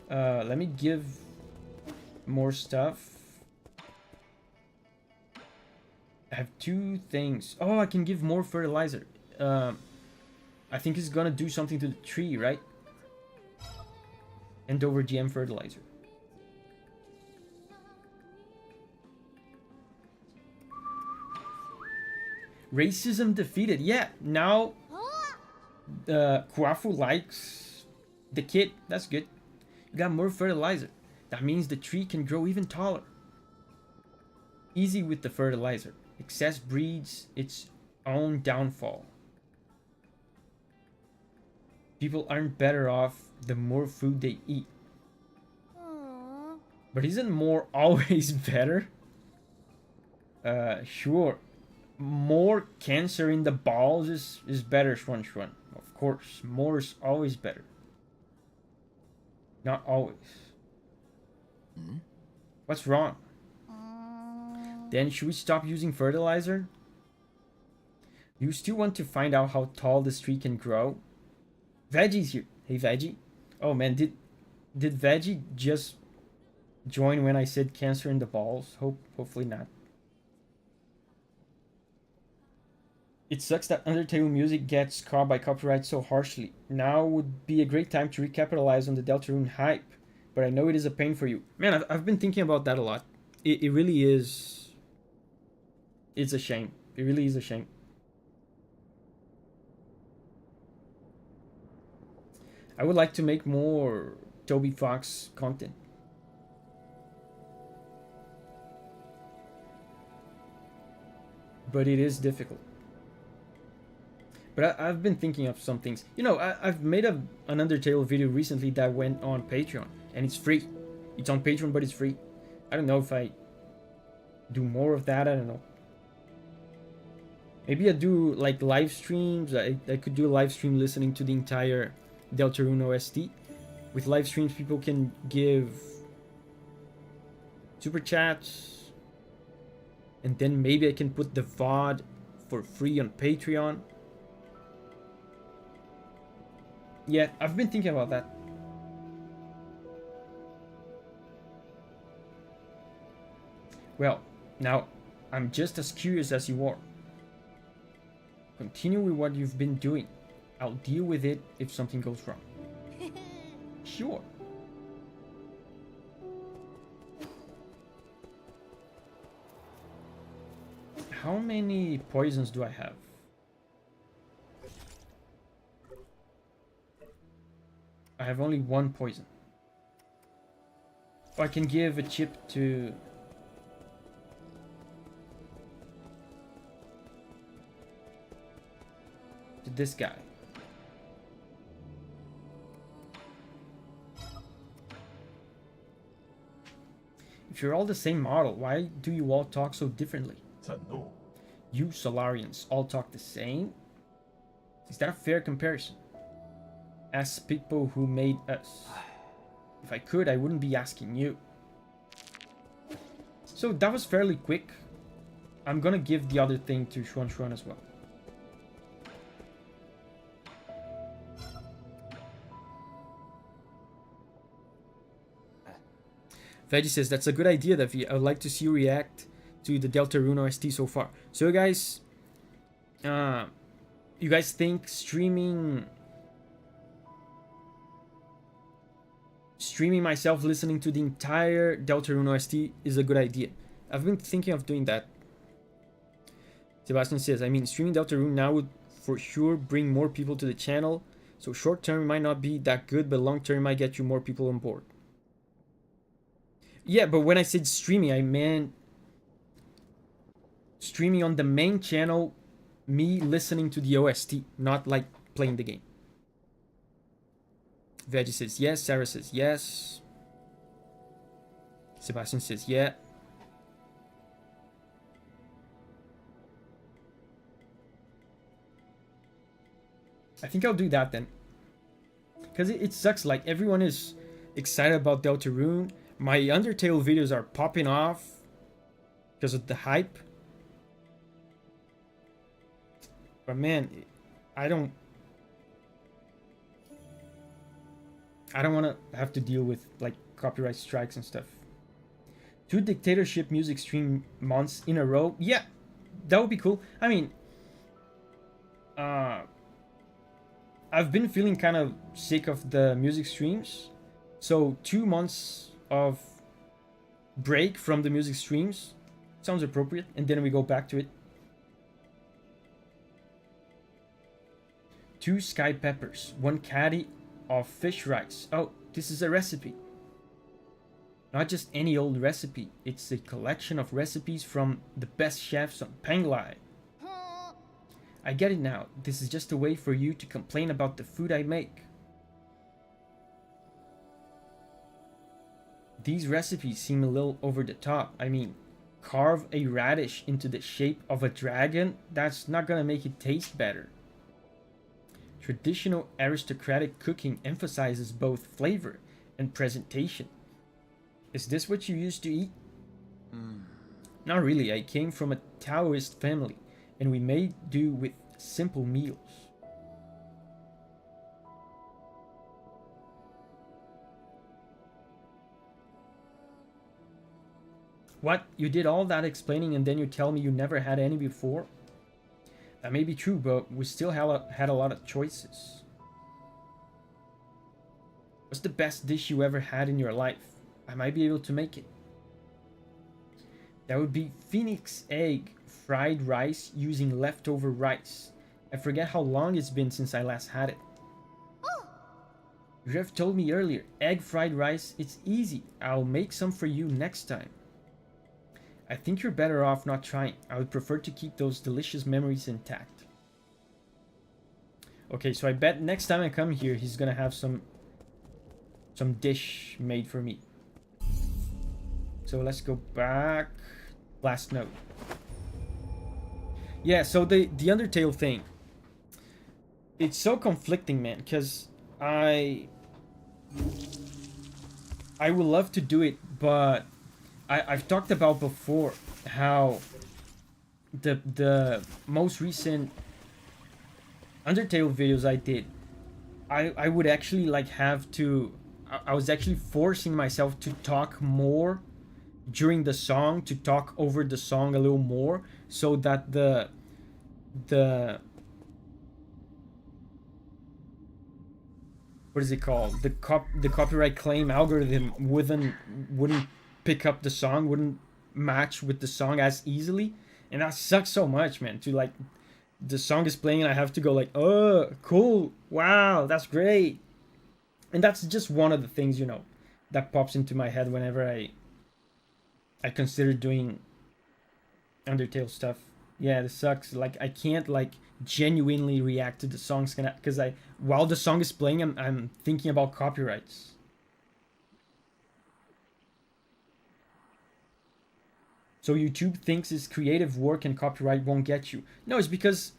Let me give more stuff. I have 2 things. Oh, I can give more fertilizer. I think it's gonna do something to the tree, right? And over GM fertilizer. Racism defeated. Yeah, now Kwafu likes the kid. That's good. You got more fertilizer. That means the tree can grow even taller. Easy with the fertilizer. Excess breeds its own downfall. People aren't better off the more food they eat. Aww. But isn't more always better? Sure. More cancer in the balls is better, Shuanshuan. Of course, more is always better. Not always. What's wrong? Then should we stop using fertilizer? You still want to find out how tall this tree can grow? Veggie's here. Hey, Veggie. Oh man, did Veggie just join when I said cancer in the balls? Hopefully not. It sucks that Undertale music gets caught by copyright so harshly. Now would be a great time to recapitalize on the Deltarune hype, but I know it is a pain for you. Man, I've been thinking about that a lot. It really is. It's a shame. It really is a shame. I would like to make more Toby Fox content. But it is difficult. But I've been thinking of some things. You know, I've made an Undertale video recently that went on Patreon. And it's free. It's on Patreon, but it's free. I don't know if I do more of that. I don't know. Maybe I do like live streams. I could do a live stream listening to the entire Deltarune OST. With live streams, people can give super chats. And then maybe I can put the VOD for free on Patreon. Yeah, I've been thinking about that. Well, now, I'm just as curious as you are. Continue with what you've been doing. I'll deal with it if something goes wrong. Sure. How many poisons do I have? I have only 1 poison. Oh, I can give a chip to this guy. If you're all the same model, why do you all talk so differently? You Solarians all talk the same? Is that a fair comparison? Ask people who made us. If I could, I wouldn't be asking you. So that was fairly quick. I'm gonna give the other thing to Shuanshuan as well. Veggie says, that's a good idea, Davi. I would like to see you react to the Deltarune OST so far. So guys, you guys think streaming myself listening to the entire Deltarune OST is a good idea? I've been thinking of doing that. Sebastian says, I mean, streaming Deltarune now would for sure bring more people to the channel. So short term it might not be that good, but long term it might get you more people on board. Yeah, but when I said streaming, I meant streaming on the main channel me listening to the OST, not like playing the game. Veggie says yes. Sarah says yes. Sebastian says yeah. I think I'll do that then. Because it sucks, like everyone is excited about Deltarune. My Undertale videos are popping off because of the hype. But man, I don't want to have to deal with like copyright strikes and stuff. 2 dictatorship music stream months in a row. Yeah, that would be cool. I mean, I've been feeling kind of sick of the music streams. So 2 months of break from the music streams sounds appropriate. And then we go back to it. 2 sky peppers, 1 caddy of fish rice. Oh, this is a recipe. Not just any old recipe. It's a collection of recipes from the best chefs on Penglai. I get it now. This is just a way for you to complain about the food I make. These recipes seem a little over the top. I mean, carve a radish into the shape of a dragon? That's not gonna make it taste better. Traditional aristocratic cooking emphasizes both flavor and presentation. Is this what you used to eat? Not really. I came from a Taoist family, and we made do with simple meals. What? You did all that explaining and then you tell me you never had any before? That may be true, but we still had a lot of choices. What's the best dish you ever had in your life? I might be able to make it. That would be phoenix egg fried rice using leftover rice. I forget how long it's been since I last had it. You have told me earlier, egg fried rice, it's easy. I'll make some for you next time. I think you're better off not trying. I would prefer to keep those delicious memories intact. Okay, so I bet next time I come here, he's gonna have some dish made for me. So let's go back. Last note. Yeah, so the Undertale thing. It's so conflicting, man, because I would love to do it, but I've talked about before how the most recent Undertale videos I did, I would actually like have to, I was actually forcing myself to talk more during the song, to talk over the song a little more, so that the what is it called? The copyright claim algorithm wouldn't pick up the song, wouldn't match with the song as easily. And that sucks so much, man, to like, the song is playing and I have to go like, oh, cool, wow, that's great. And that's just one of the things, you know, that pops into my head whenever I consider doing Undertale stuff. Yeah, this sucks. Like, I can't like genuinely react to the songs because while the song is playing, I'm thinking about copyrights. So YouTube thinks it's creative work and copyright won't get you. No, it's because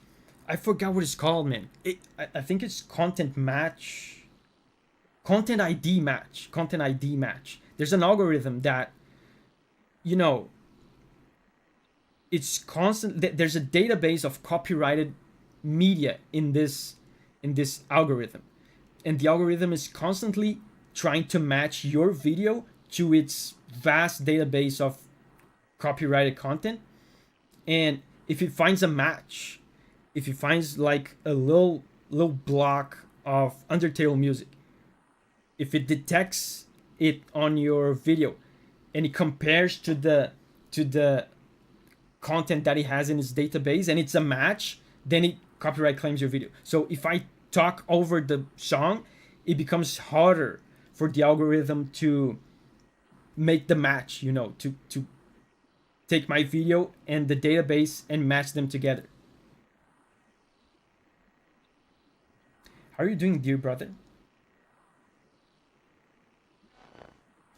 I forgot what it's called, man. I think it's content ID match. There's an algorithm that, you know, it's constant. There's a database of copyrighted media in this algorithm, and the algorithm is constantly trying to match your video to its vast database of copyrighted content. And if it finds a match, if it finds like a little block of Undertale music, if it detects it on your video and it compares to the content that it has in its database and it's a match, then it copyright claims your video. So if I talk over the song, it becomes harder for the algorithm to make the match, you know, to take my video and the database and match them together. How are you doing, dear brother?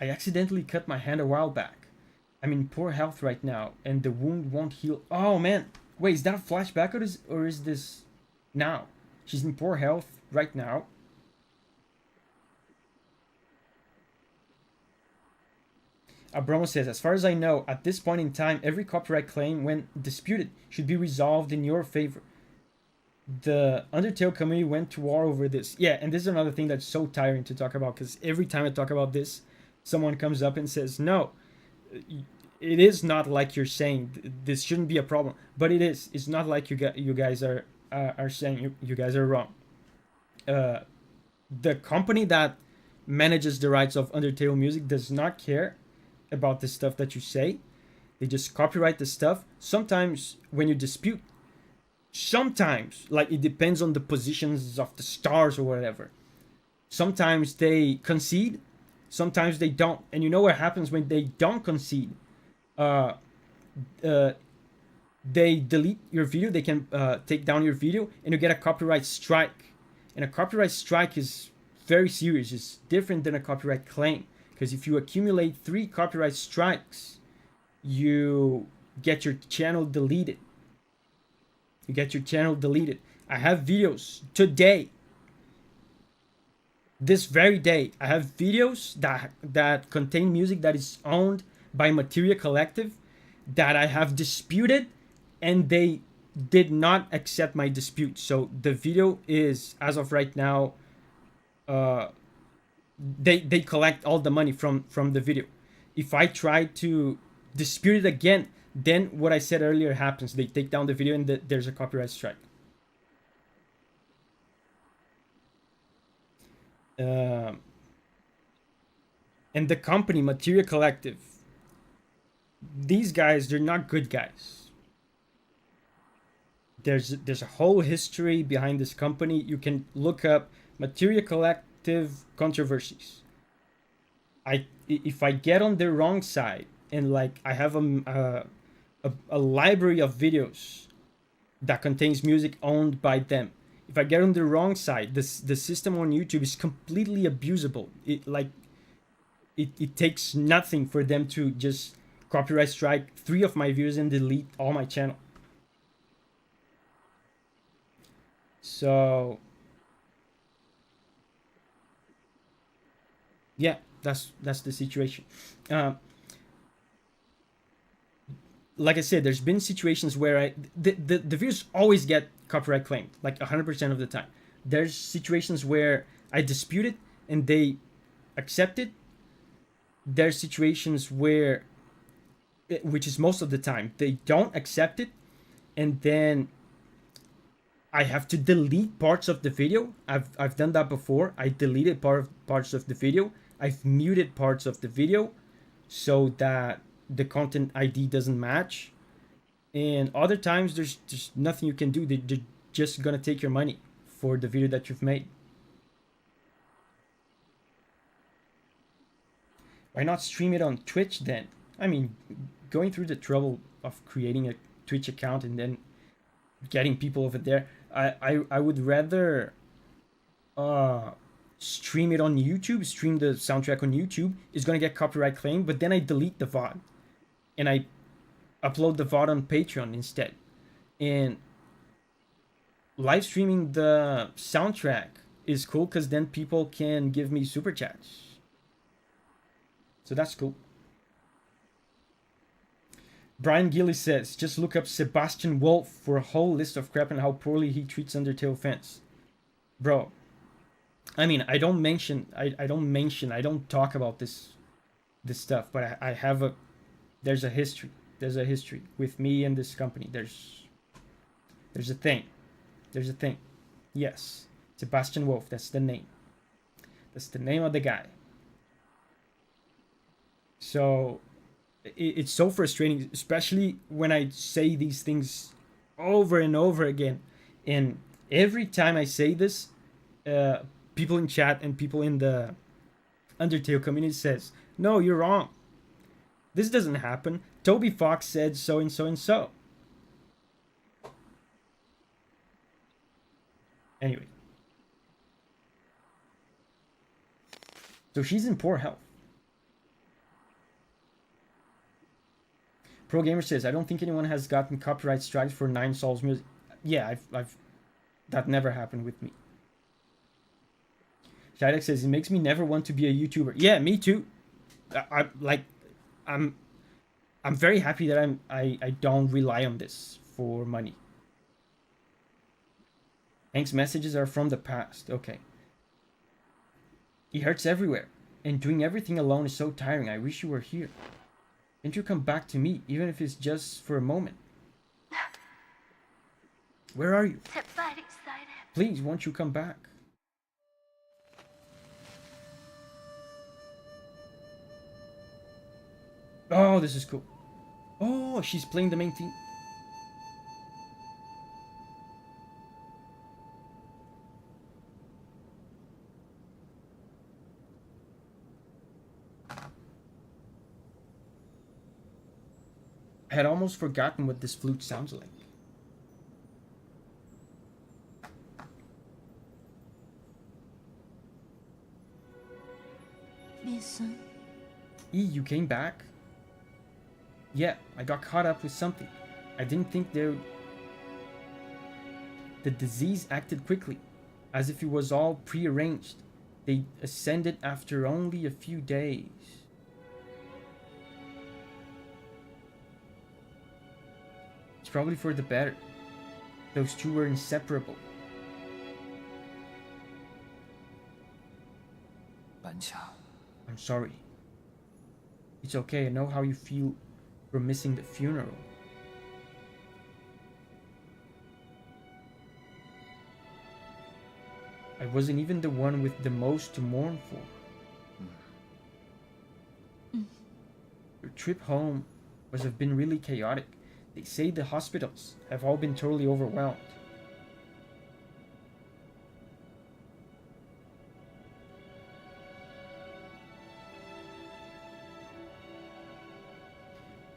I accidentally cut my hand a while back. I'm in poor health right now, and the wound won't heal. Oh man, wait, is that a flashback or is this now? She's in poor health right now. Abromo says, as far as I know, at this point in time, every copyright claim, when disputed, should be resolved in your favor. The Undertale community went to war over this. Yeah, and this is another thing that's so tiring to talk about, because every time I talk about this, someone comes up and says, no, it is not like you're saying. This shouldn't be a problem. But it is. It's not like you guys are saying. You guys are wrong. The company that manages the rights of Undertale music does not care about the stuff that you say. They just copyright the stuff. Sometimes when you dispute, sometimes, like, it depends on the positions of the stars or whatever. Sometimes they concede, sometimes they don't. And you know what happens when they don't concede? They delete your video. They can take down your video, and you get a copyright strike. And a copyright strike is very serious. It's different than a copyright claim, because if you accumulate 3 copyright strikes, you get your channel deleted. You get your channel deleted. I have videos today, this very day. I have videos that contain music that is owned by Materia Collective that I have disputed, and they did not accept my dispute. So the video is, as of right now, they collect all the money from the video. If I try to dispute it again, then what I said earlier happens. They take down the video, and there's a copyright strike. And the company, Materia Collective, these guys, they're not good guys. There's a whole history behind this company. You can look up Materia Collective controversies. If I get on the wrong side, and like I have a library of videos that contains music owned by them. If I get on the wrong side, the system on YouTube is completely abusable. It takes nothing for them to just copyright strike 3 of my videos and delete all my channel. So yeah, that's the situation. Like I said, there's been situations where the videos always get copyright claimed, like 100% of the time. There's situations where I dispute it and they accept it. There's situations where, which is most of the time, they don't accept it, and then I have to delete parts of the video. I've done that before. I deleted parts of the video. I've muted parts of the video so that the content ID doesn't match. And other times there's just nothing you can do. They're just gonna take your money for the video that you've made. Why not stream it on Twitch then? I mean, going through the trouble of creating a Twitch account and then getting people over there, I would rather stream it on YouTube, stream the soundtrack on YouTube. It's gonna get copyright claimed, but then I delete the VOD and I upload the VOD on Patreon instead. And live streaming the soundtrack is cool because then people can give me super chats. So that's cool. Brian Gilly says, just look up Sebastian Wolf for a whole list of crap and how poorly he treats Undertale fans. Bro, I mean, I don't talk about this stuff, but I have there's a history. There's a history with me and this company. There's a thing. There's a thing. Yes. Sebastian Wolf, that's the name. That's the name of the guy. So it's so frustrating, especially when I say these things over and over again. And every time I say this, people in chat and people in the Undertale community says, no, you're wrong. This doesn't happen. Toby Fox said so and so and so. Anyway. So she's in poor health. Pro Gamer says, I don't think anyone has gotten copyright strikes for 9 Souls music. Yeah, I've that never happened with me. Shidek says, it makes me never want to be a YouTuber. Yeah, me too. I'm very happy that I don't rely on this for money. Hank's messages are from the past. Okay. He hurts everywhere, and doing everything alone is so tiring. I wish you were here. Can't you come back to me, even if it's just for a moment? Where are you? Please, won't you come back? Oh, this is cool. Oh, she's playing the main theme. I had almost forgotten what this flute sounds like. E, you came back? Yeah, I got caught up with something. I didn't think there... The disease acted quickly, as if it was all prearranged. They ascended after only a few days. It's probably for the better. Those two were inseparable. I'm sorry. It's okay, I know how you feel for missing the funeral. I wasn't even the one with the most to mourn for. Your trip home must have been really chaotic. They say the hospitals have all been totally overwhelmed.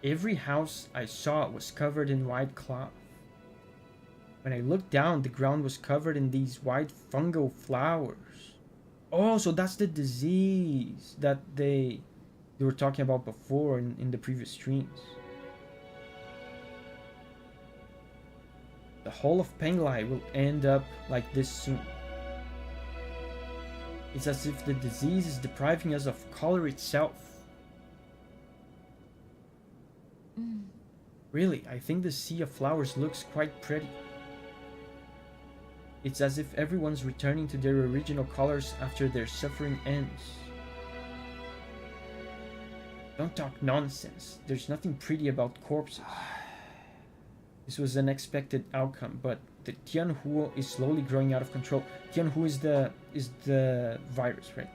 Every house I saw was covered in white cloth. When I looked down, the ground was covered in these white fungal flowers. Oh, so that's the disease that they were talking about before in the previous streams. The whole of Penglai will end up like this soon. It's as if the disease is depriving us of color itself. Really, I think the sea of flowers looks quite pretty. It's as if everyone's returning to their original colors after their suffering ends. Don't talk nonsense. There's nothing pretty about corpses. This was an expected outcome, but the Tianhuo is slowly growing out of control. Tianhuo is the virus, right?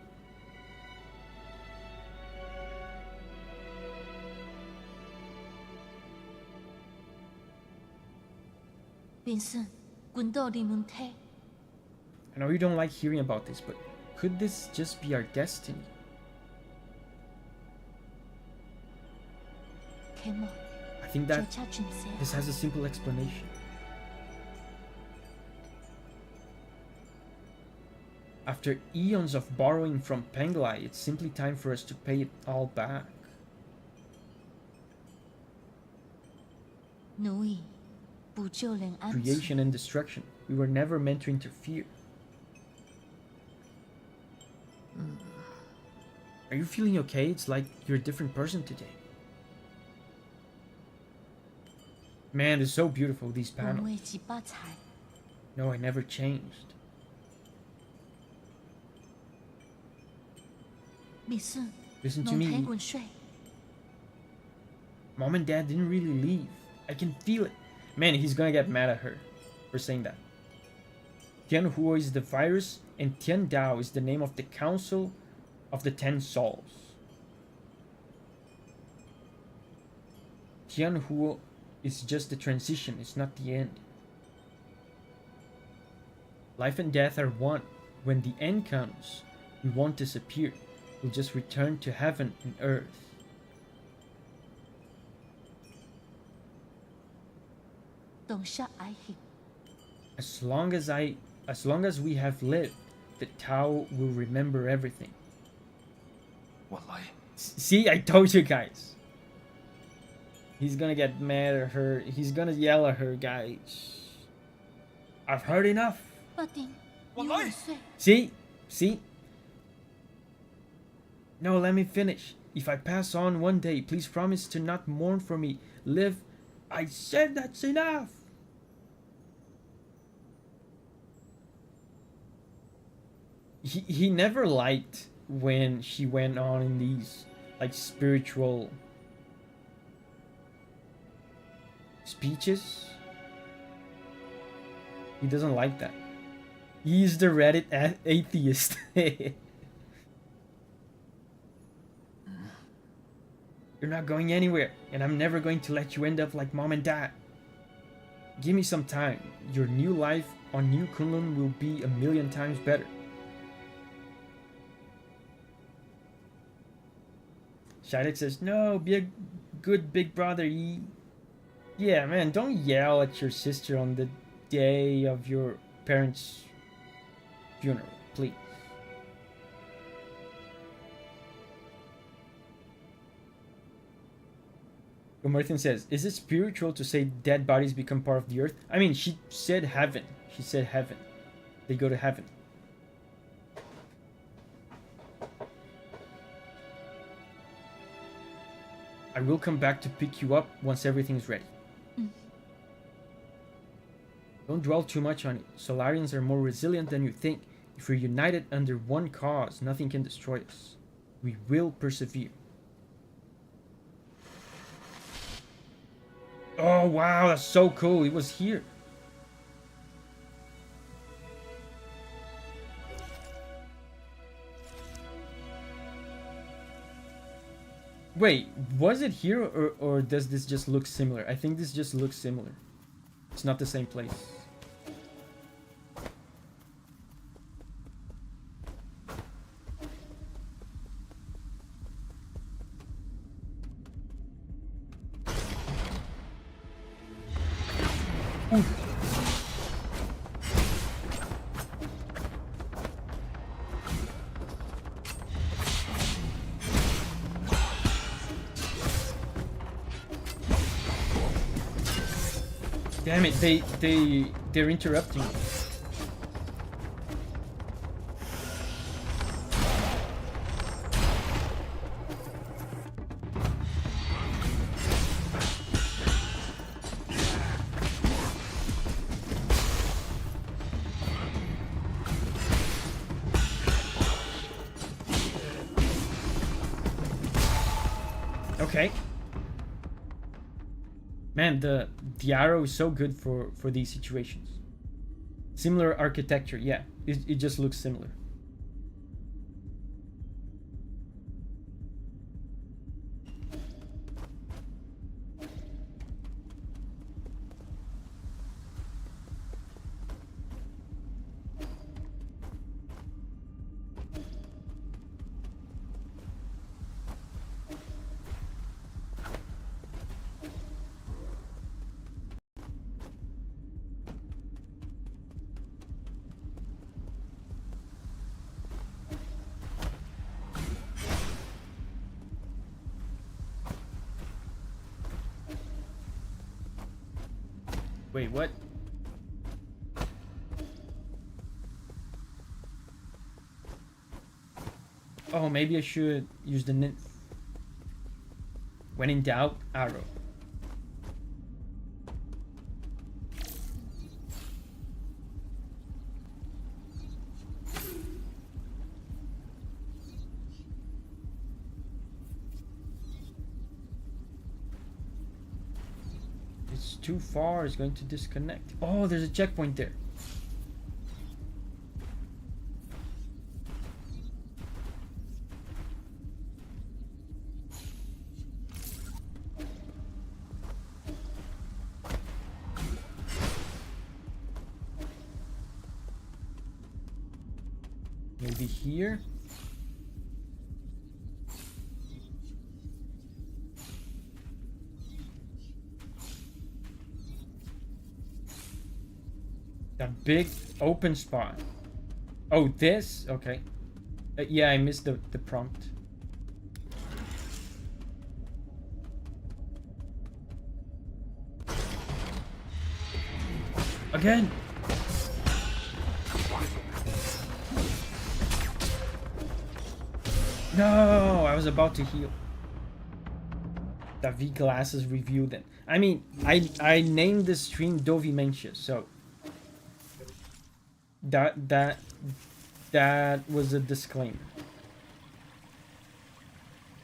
I know you don't like hearing about this, but could this just be our destiny? I think that this has a simple explanation. After eons of borrowing from Penglai, it's simply time for us to pay it all back. Creation and destruction. We were never meant to interfere. Are you feeling okay? It's like you're a different person today. Man, it's so beautiful, these panels. No, I never changed. Listen to me. Mom and Dad didn't really leave. I can feel it. Man, he's gonna get mad at her for saying that. Tianhuo is the virus, and Tian Dao is the name of the Council of the 10 Souls. Tianhuo is just the transition, it's not the end. Life and death are one. When the end comes, we won't disappear. We'll just return to heaven and earth. As long as we have lived, the Tao will remember everything. 我来。 See, I told you guys. He's gonna get mad at her. He's gonna yell at her, guys. I've heard enough. 爸丁，我你来。5岁， See? No, let me finish. If I pass on one day, please promise to not mourn for me. Live. I said that's enough. He never liked when she went on in these like spiritual speeches. He doesn't like that. He's the Reddit atheist. You're not going anywhere, and I'm never going to let you end up like mom and dad. Give me some time. Your new life on New Kunlun will be a million times better. Shidek says, no, be a good big brother, Yi. Yeah, man, don't yell at your sister on the day of your parents' funeral, please. Gomerthan says, is it spiritual to say dead bodies become part of the earth? I mean, she said heaven. She said heaven. They go to heaven. I will come back to pick you up once everything's ready. Don't dwell too much on it. Solarians are more resilient than you think. If we're united under one cause, nothing can destroy us. We will persevere. Oh wow, that's so cool. It was here. Wait, was it here or does this just look similar? I think this just looks similar. It's not the same place. Ooh. Damn it, they're interrupting me. Okay. Man, the arrow is so good for these situations. Similar architecture, yeah. It just looks similar. Wait, what? Oh, maybe I should use the nymph. When in doubt, arrow. It's too far, it's going to disconnect. Oh, there's a checkpoint there. Maybe here. That big open spot. Oh, this? Okay. Yeah, I missed the prompt. Again! No! I was about to heal. Davi glasses review then. I mean, I named this stream dovimentia, so that was a disclaimer.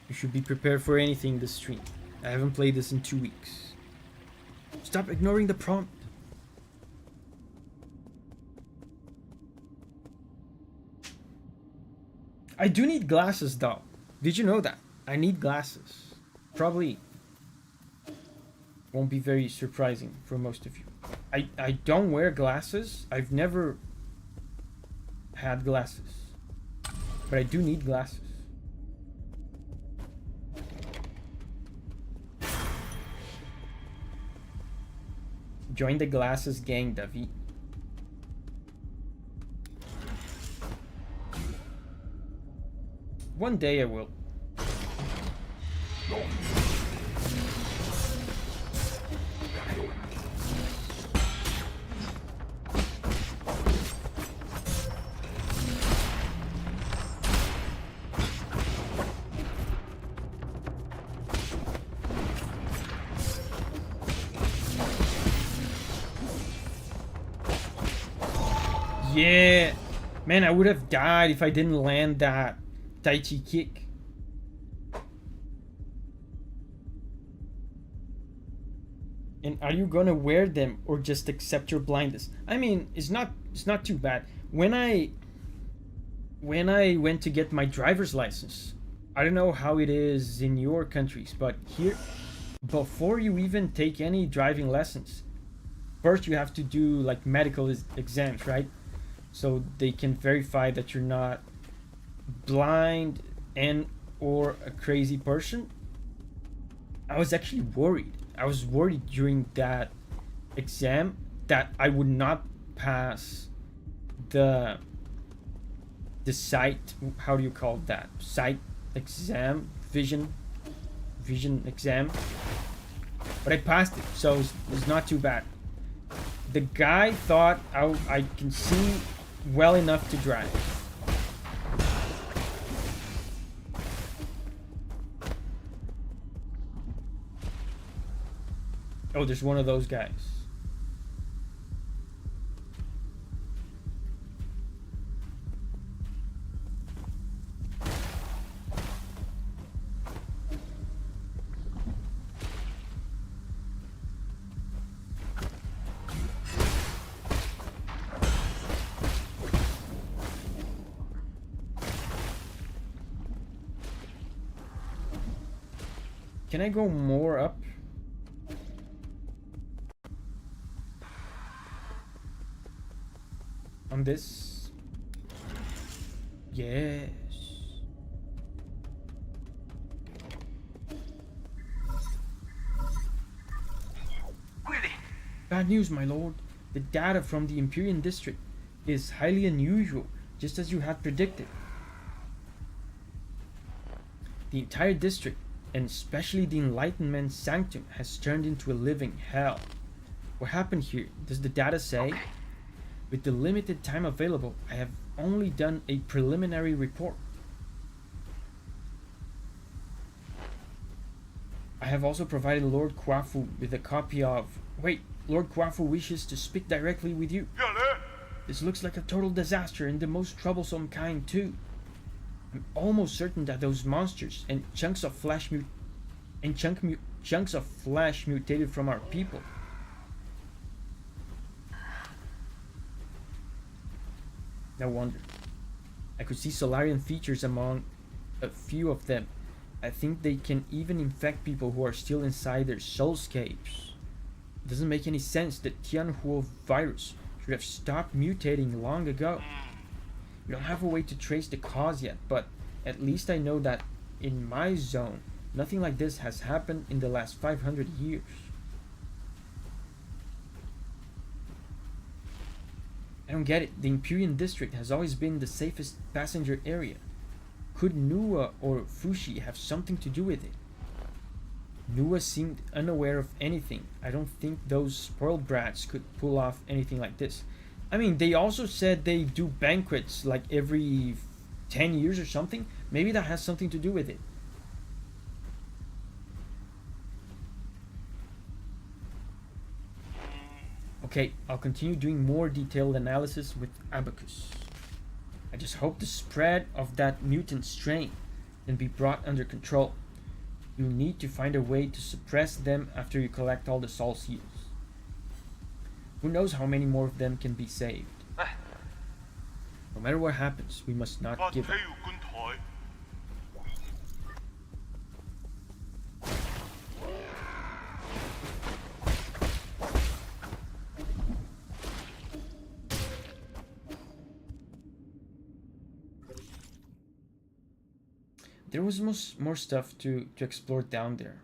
You should be prepared for anything this stream. I haven't played this in 2 weeks. Stop ignoring the prompt. I do need glasses though. Did you know that? I need glasses. Probably won't be very surprising for most of you. I don't wear glasses. I've never had glasses. But I do need glasses. Join the glasses gang, Davi. One day I will. Yeah! Man, I would have died if I didn't land that Tai Chi kick. And are you gonna wear them or just accept your blindness? I mean, it's not too bad. When I went to get my driver's license, I don't know how it is in your countries, but here, before you even take any driving lessons, first you have to do like medical exams, right? So they can verify that you're not blind and or a crazy person. I was actually worried. I was worried during that exam that I would not pass the sight, how do you call that? Sight exam, vision exam. But I passed it, so it's not too bad. The guy thought I can see well enough to drive. Oh, there's one of those guys. Can I go more up? On this? Yes. Bad news, my lord. The data from the Imperial District is highly unusual, just as you had predicted. The entire district, and especially the Enlightenment Sanctum, has turned into a living hell. What happened here? Does the data say? Okay. With the limited time available, I have only done a preliminary report. I have also provided Lord Kwafu with a copy of... Wait, Lord Kwafu wishes to speak directly with you. This looks like a total disaster and the most troublesome kind too. I'm almost certain that those monsters and chunks of flesh mutated from our people. No wonder. I could see Solarian features among a few of them. I think they can even infect people who are still inside their soulscapes. It doesn't make any sense. The Tianhuo virus should have stopped mutating long ago. We don't have a way to trace the cause yet, but at least I know that in my zone, nothing like this has happened in the last 500 years. I don't get it. The Imperial District has always been the safest passenger area. Could Nua or Fuxi have something to do with it? Nua seemed unaware of anything. I don't think those spoiled brats could pull off anything like this. I mean, they also said they do banquets like every 10 years or something. Maybe that has something to do with it. Okay, I'll continue doing more detailed analysis with Abacus. I just hope the spread of that mutant strain can be brought under control. You need to find a way to suppress them after you collect all the SOLS heals. Who knows how many more of them can be saved. No matter what happens, we must not give up. There was more stuff to explore down there.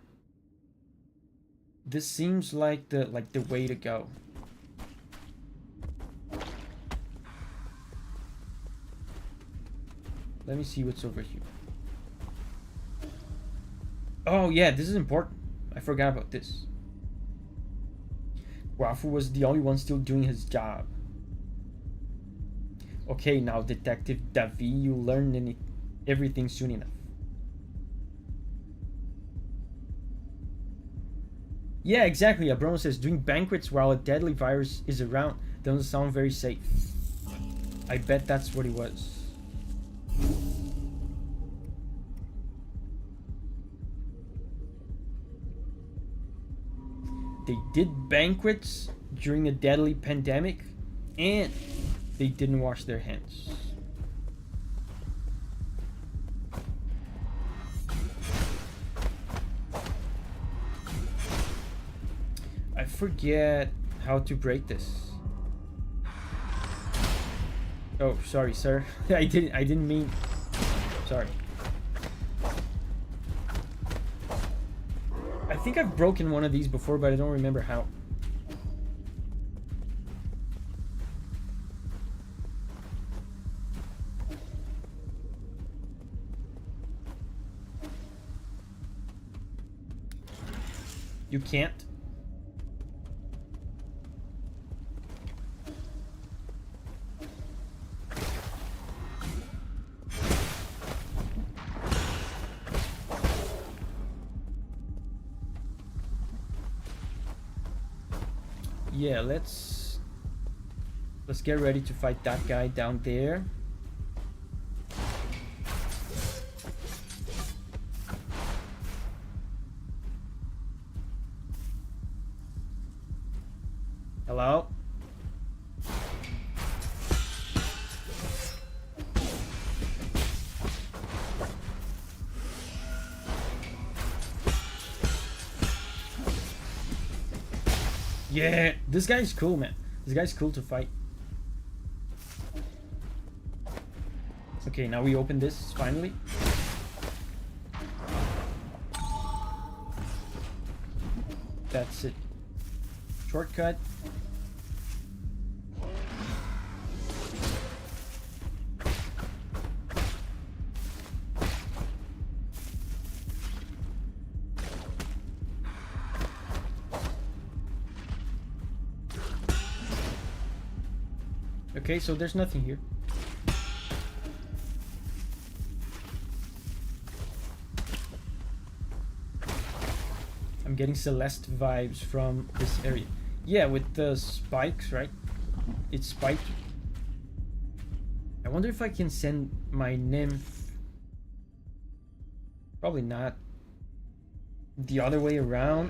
This seems like the way to go. Let me see what's over here. Oh yeah, this is important. I forgot about this. Wafu was the only one still doing his job. Okay, now Detective Davi, you learn everything soon enough. Yeah, exactly. Abromo says doing banquets while a deadly virus is around doesn't sound very safe. I bet that's what it was. They did banquets during a deadly pandemic, and they didn't wash their hands. I forget how to break this. Oh, sorry, sir. I didn't mean. Sorry. I think I've broken one of these before, but I don't remember how. You can't? Yeah, let's get ready to fight that guy down there. Hello? Yeah, this guy's cool, man. This guy's cool to fight. Okay, now we open this, finally. That's it. Shortcut. Okay, so there's nothing here. I'm getting Celeste vibes from this area. Yeah, with the spikes, right? It's spiky. I wonder if I can send my nymph. Probably not. The other way around.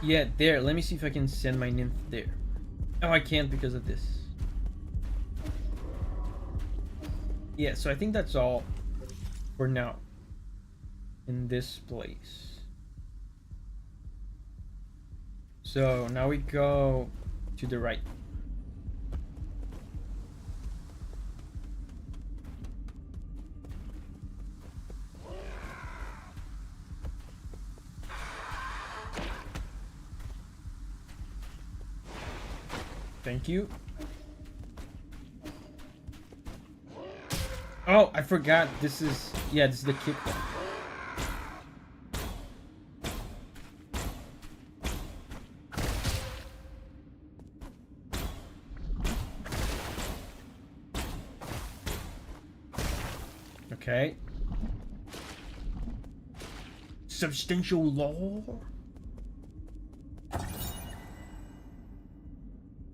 Yeah, there. Let me see if I can send my nymph there. Oh, I can't because of this. Yeah, so I think that's all for now in this place. So now we go to the right. Thank you. Oh, I forgot. This is... Yeah, this is the kick one. Okay. Substantial lore?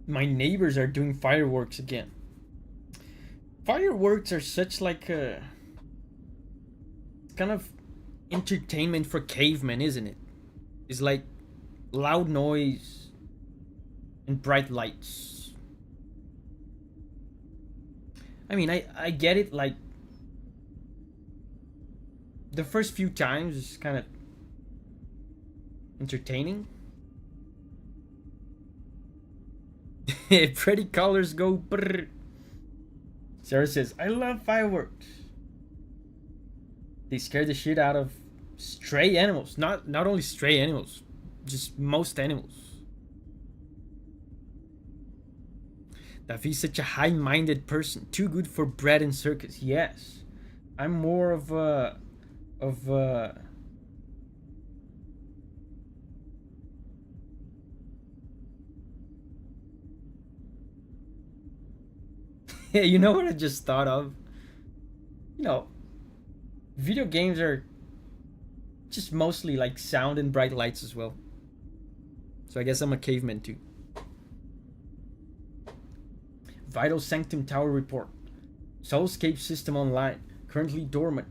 My neighbors are doing fireworks again. Fireworks are such like a kind of entertainment for cavemen, isn't it? It's like loud noise and bright lights. I mean, I get it, like the first few times is kind of entertaining. Pretty colors go brrr. Sarah says, I love fireworks. They scare the shit out of stray animals. Not only stray animals, just most animals. Davi's such a high-minded person. Too good for bread and circus. Yes. I'm more of a... You know what I just thought of? You know, video games are just mostly like sound and bright lights as well. So I guess I'm a caveman too. Vital Sanctum Tower Report. Soulscape system online. Currently dormant.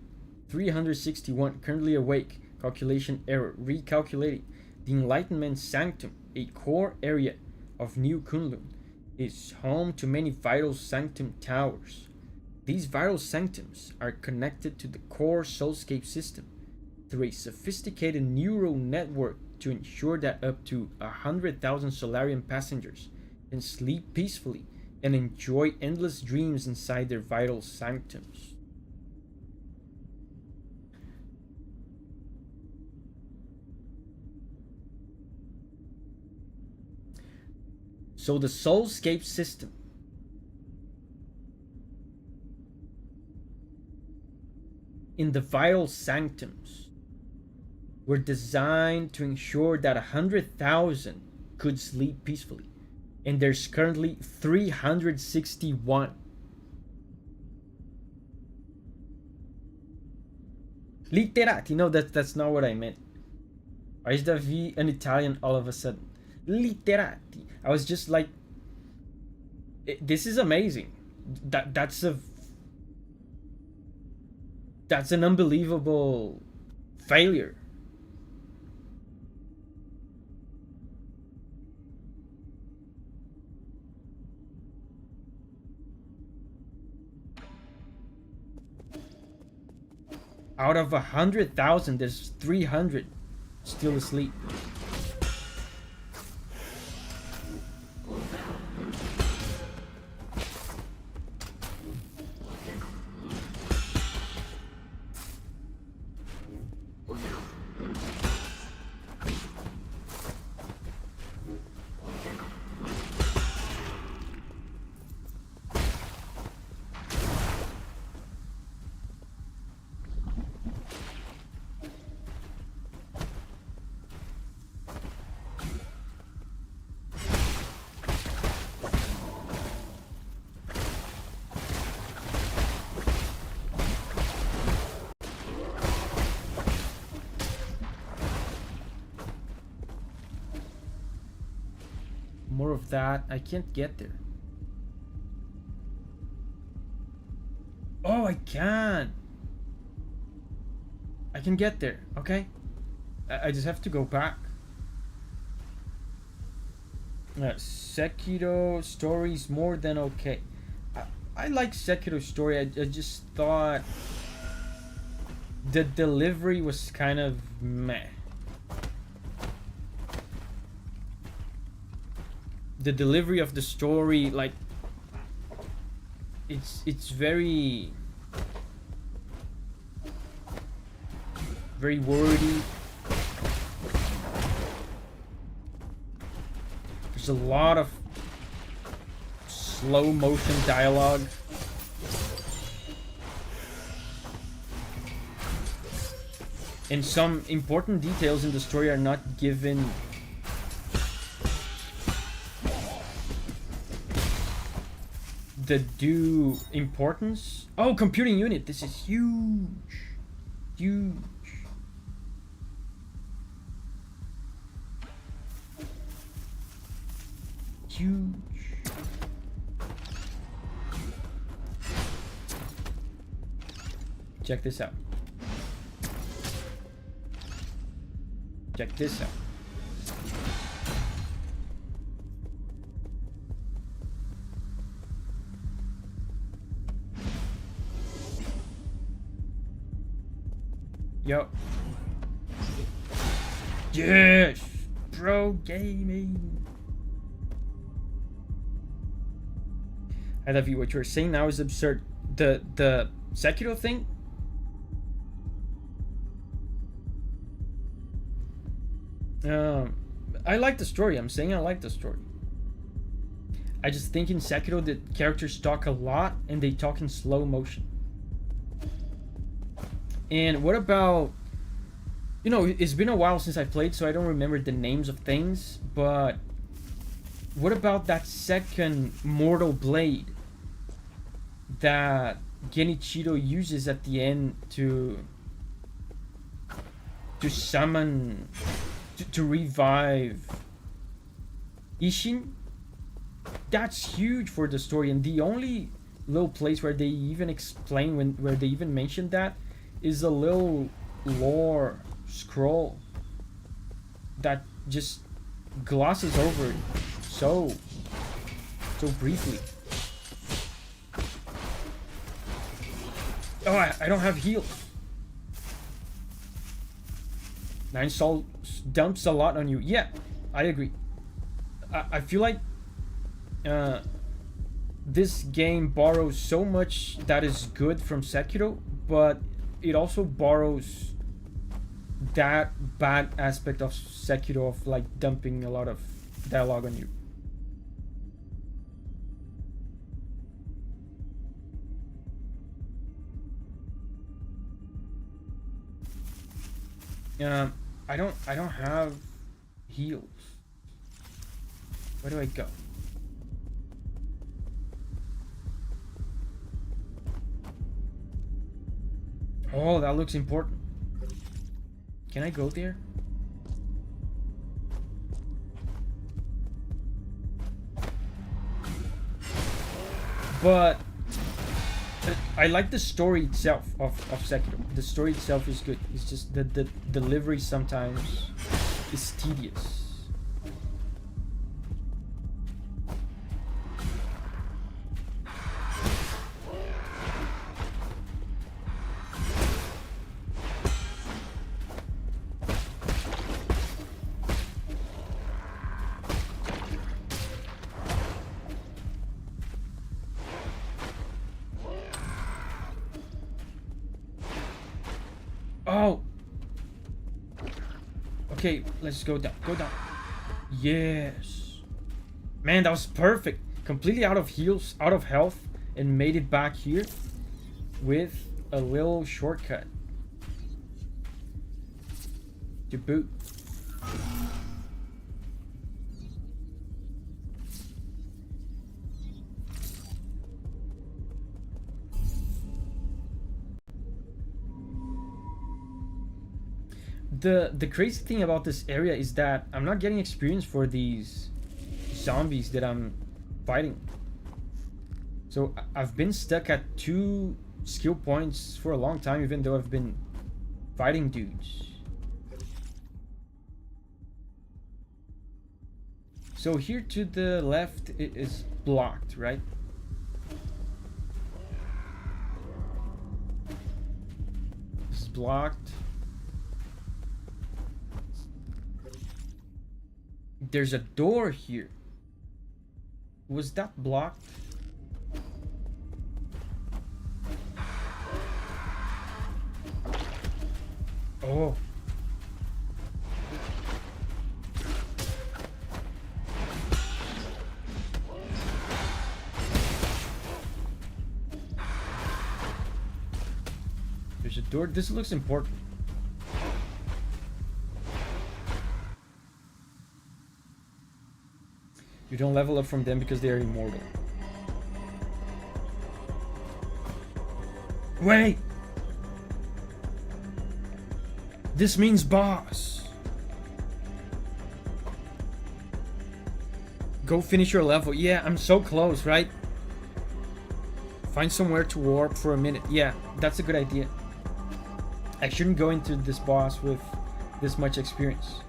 361. Currently awake. Calculation error. Recalculating. The Enlightenment Sanctum, a core area of New Kunlun, is home to many vital sanctum towers. These vital sanctums are connected to the core soulscape system through a sophisticated neural network to ensure that up to 100,000 Solarian passengers can sleep peacefully and enjoy endless dreams inside their vital sanctums. So the soulscape system in the vital sanctums were designed to ensure that 100,000 could sleep peacefully, and there's currently 361. Literati, no, that's not what I meant. Why is Davi an Italian all of a sudden? Literati. I was just like, this is amazing. That's an unbelievable failure. Out of 100,000, there's 300 still asleep. More of that. I can't get there. Oh, I can. I can get there. Okay. I just have to go back. Sekiro story's more than okay. I like Sekiro's story. I just thought the delivery was kind of meh. The delivery of the story, like, it's very wordy. There's a lot of slow motion dialogue. And some important details in the story are not given the due importance. Oh, computing unit. This is huge. Huge. Huge. Check this out. Check this out. Yo. Yes! Pro gaming. I love you. What you're saying now is absurd. The Sekiro thing? I like the story. I'm saying I like the story. I just think in Sekiro the characters talk a lot and they talk in slow motion. And what about, you know, it's been a while since I played, so I don't remember the names of things, but what about that second mortal blade that Genichiro uses at the end to summon, to revive Ishin? That's huge for the story, and the only little place where they even explain, where they even mention that, is a little lore scroll that just glosses over it so briefly. Oh, I don't have heals. 9 SOLS dumps a lot on you. Yeah, I agree. I feel like this game borrows so much that is good from Sekiro, but it also borrows that bad aspect of Sekiro of like dumping a lot of dialogue on you. I don't have heals. Where do I go? Oh, that looks important. Can I go there? But I like the story itself of Sekiro. The story itself is good. It's just the delivery sometimes is tedious. Oh! Okay, let's go down. Go down. Yes. Man, that was perfect. Completely out of heals, out of health, and made it back here with a little shortcut. To boot. The crazy thing about this area is that I'm not getting experience for these zombies that I'm fighting. So I've been stuck at 2 skill points for a long time, even though I've been fighting dudes. So here to the left it is blocked, right? This is blocked. There's a door here. Was that blocked? Oh. There's a door. This looks important. You don't level up from them because they are immortal. Wait! This means boss. Go finish your level. Yeah, I'm so close, right? Find somewhere to warp for a minute. Yeah, that's a good idea. I shouldn't go into this boss with this much experience.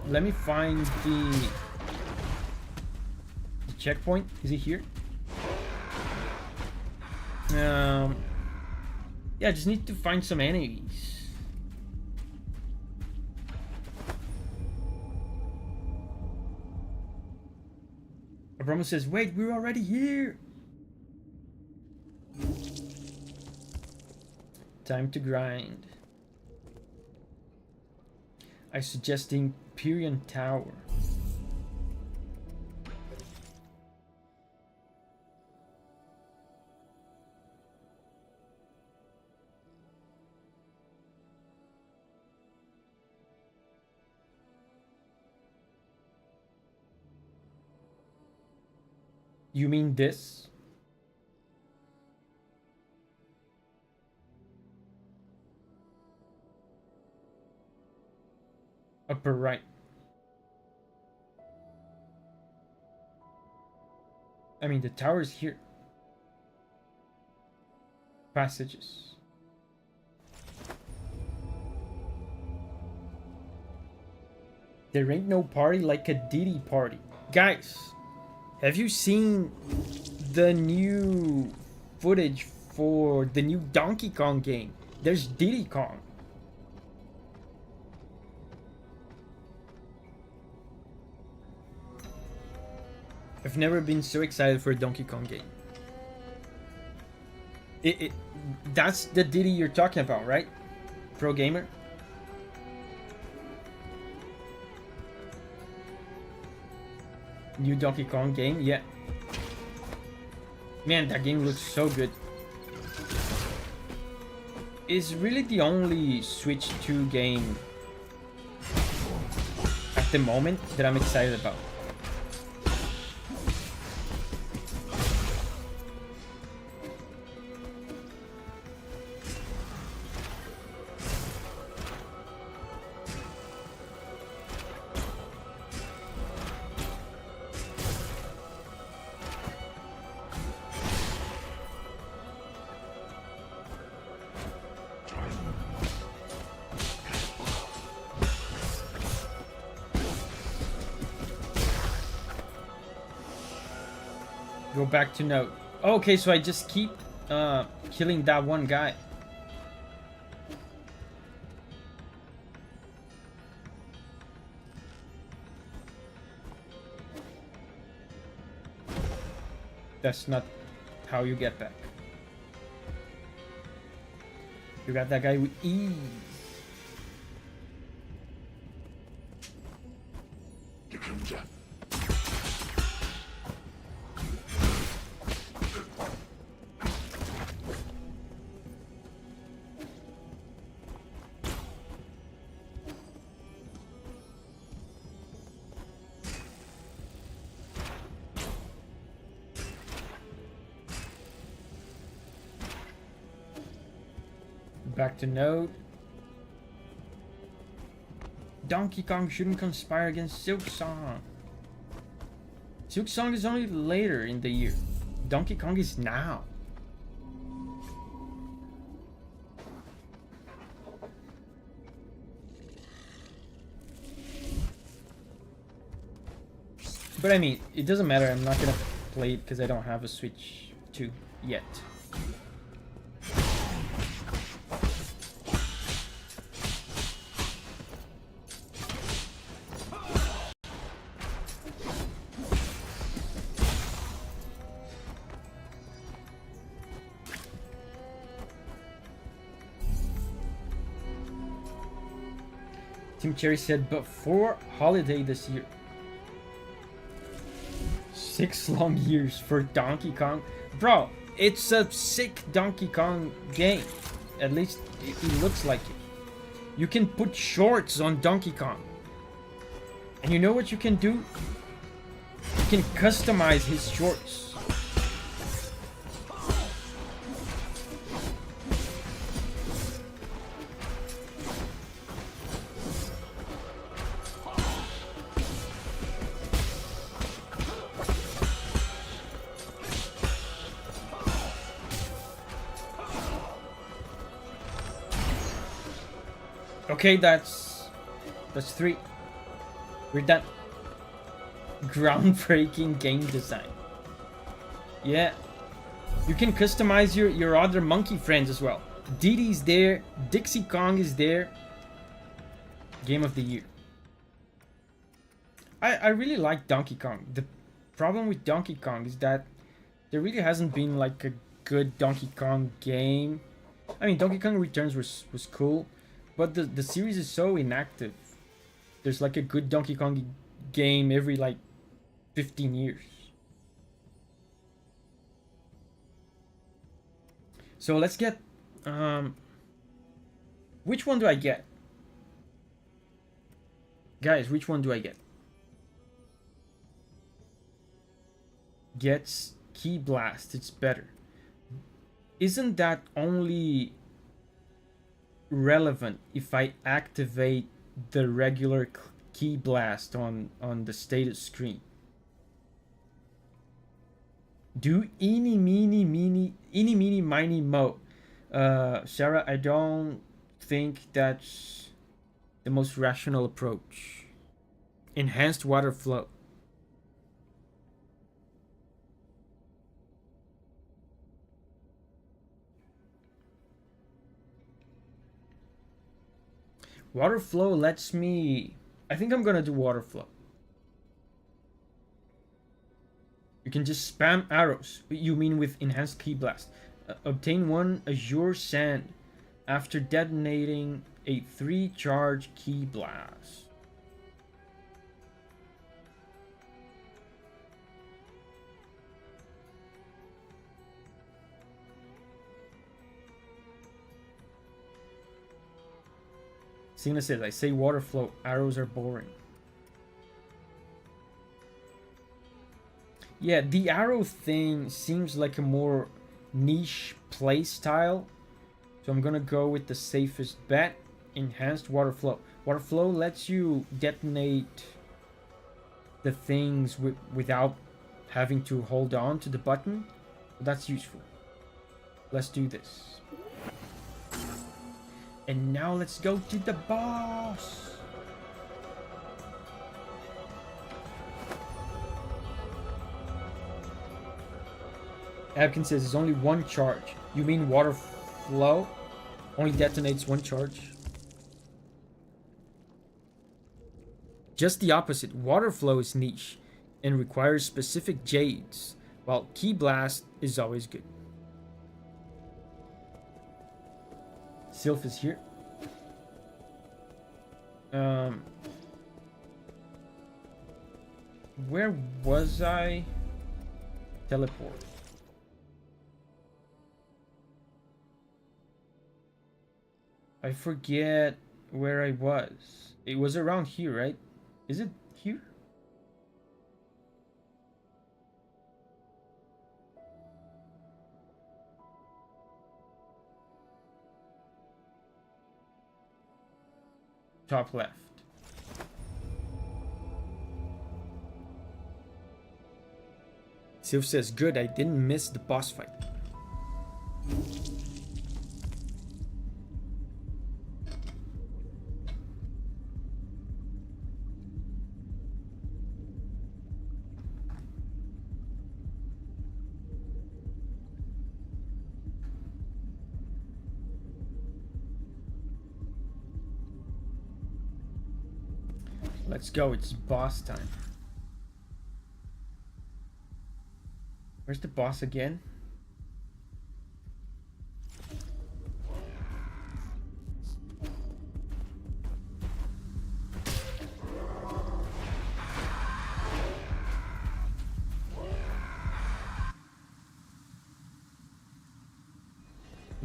Let me find the checkpoint. Is it here? Yeah, I just need to find some enemies. Abramo says, wait, we're already here. Time to grind. I suggest the Empyrean Tower. You mean this? Upper right. I mean, the tower is here. Passages. There ain't no party like a Diddy party. Guys, have you seen the new footage for the new Donkey Kong game? There's Diddy Kong. I've never been so excited for a Donkey Kong game. That's the Diddy you're talking about, right? Pro gamer? New Donkey Kong game, yeah. Man, that game looks so good. It's really the only Switch 2 game at the moment that I'm excited about. Go back to note. Okay, so I just keep killing that one guy. That's not how you get back. You got that guy with ease. Back to note. Donkey Kong shouldn't conspire against Silk Song. Silk Song is only later in the year. Donkey Kong is now. But I mean, it doesn't matter. I'm not gonna play it because I don't have a Switch 2 yet. Tim Cherry said, but for holiday this year. 6 long years for Donkey Kong. Bro, it's a sick Donkey Kong game. At least it looks like it. You can put shorts on Donkey Kong. And you know what you can do? You can customize his shorts. Okay, that's 3. We're done. Groundbreaking game design. Yeah. You can customize your other monkey friends as well. Didi's there. Dixie Kong is there. Game of the year. I really like Donkey Kong. The problem with Donkey Kong is that there really hasn't been like a good Donkey Kong game. I mean, Donkey Kong Returns was cool. But the series is so inactive. There's like a good Donkey Kong game every like 15 years. So let's get... which one do I get? Guys, which one do I get? Gets Key Blast. It's better. Isn't that only relevant if I activate the regular Key Blast on the status screen? Do eeny meeny miny mo. Sarah, I don't think that's the most rational approach. Enhanced water flow. Water flow lets me... I think I'm gonna do water flow. You can just spam arrows. You mean with enhanced Key Blast. Obtain 1 Azure Sand after detonating a 3-charge Key Blast. Cena says, I say water flow, arrows are boring. Yeah, the arrow thing seems like a more niche play style. So I'm gonna go with the safest bet. Enhanced water flow. Water flow lets you detonate the things without having to hold on to the button. So that's useful. Let's do this. And now let's go to the boss. Abkin says there's only 1 charge. You mean water flow only detonates 1 charge? Just the opposite. Water flow is niche and requires specific jades, while Key Blast is always good. Sylph is here. Where was I? Teleport. I forget where I was. It was around here, right? Is it here? Top left. Sylph says, good, I didn't miss the boss fight. Let's go, it's boss time. Where's the boss again?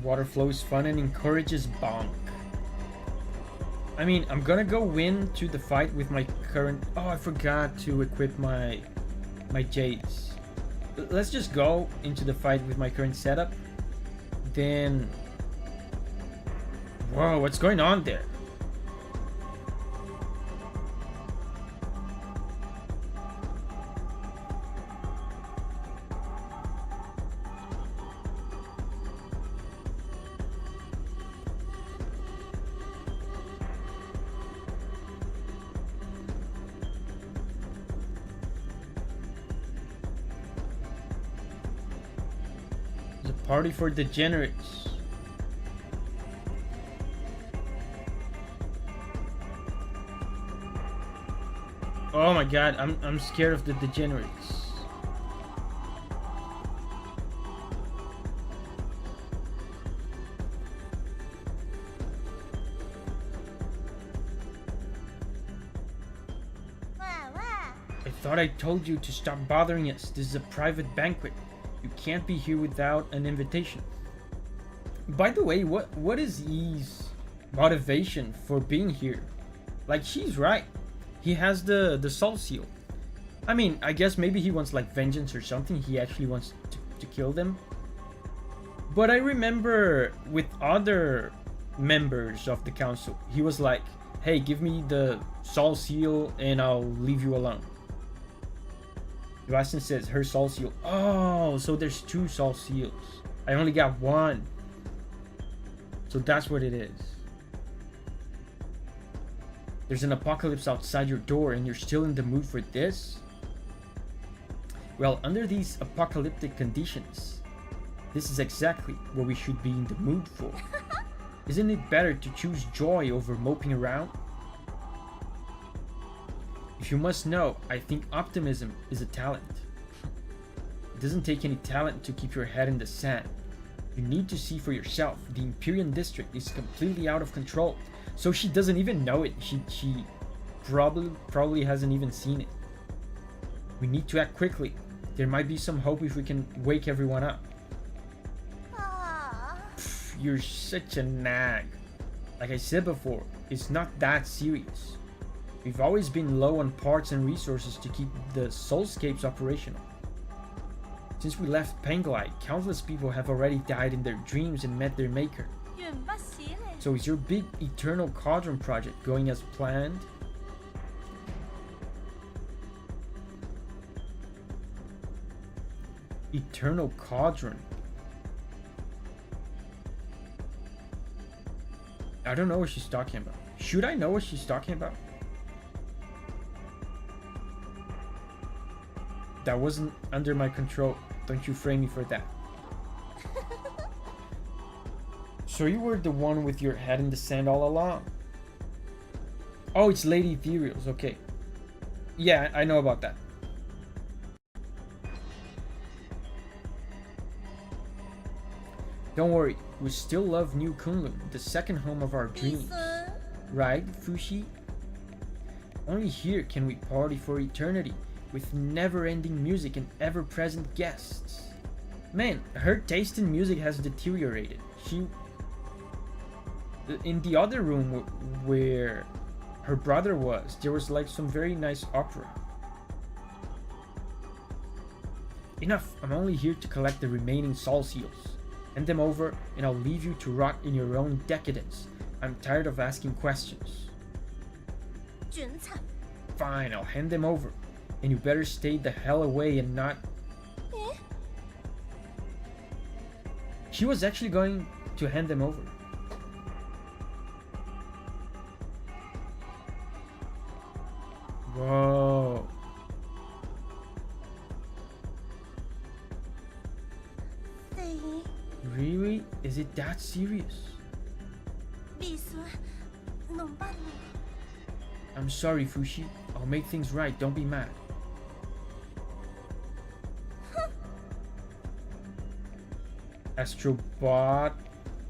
Water flow is fun and encourages bonk. I mean, I'm gonna go into the fight with my current... Oh, I forgot to equip my jades. Let's just go into the fight with my current setup. Then... Whoa, what's going on there? Party for degenerates. Oh my god, I'm scared of the degenerates. I thought I told you to stop bothering us. This is a private banquet. You can't be here without an invitation. By the way, what is Yi's motivation for being here? Like, she's right. He has the soul seal. I mean, I guess maybe he wants like vengeance or something. He actually wants to kill them. But I remember with other members of the council, he was like, hey, give me the soul seal and I'll leave you alone. Vasc says her soul seal. Oh, so there's 2 soul seals. I only got 1. So that's what it is. There's an apocalypse outside your door and you're still in the mood for this? Well, under these apocalyptic conditions, this is exactly what we should be in the mood for. Isn't it better to choose joy over moping around? If you must know, I think optimism is a talent. It doesn't take any talent to keep your head in the sand. You need to see for yourself. The Imperial District is completely out of control. So she doesn't even know it. She probably hasn't even seen it. We need to act quickly. There might be some hope if we can wake everyone up. Pff, you're such a nag. Like I said before, it's not that serious. We've always been low on parts and resources to keep the soulscapes operational. Since we left Penglai, countless people have already died in their dreams and met their maker. So is your big Eternal Cauldron project going as planned? Eternal Cauldron. I don't know what she's talking about. Should I know what she's talking about? That wasn't under my control. Don't you frame me for that. So you were the one with your head in the sand all along. Oh, it's Lady Ethereals. Okay. Yeah, I know about that. Don't worry. We still love New Kunlun, the second home of our dreams. Right, Fuxi? Only here can we party for eternity, with never-ending music and ever-present guests. Man, her taste in music has deteriorated. In the other room where her brother was, there was like some very nice opera. Enough, I'm only here to collect the remaining soul seals. Hand them over and I'll leave you to rot in your own decadence. I'm tired of asking questions. Fine, I'll hand them over. And you better stay the hell away and not... She was actually going to hand them over. Whoa. Really? Is it that serious? I'm sorry, Fuxi. I'll make things right. Don't be mad. Astrobot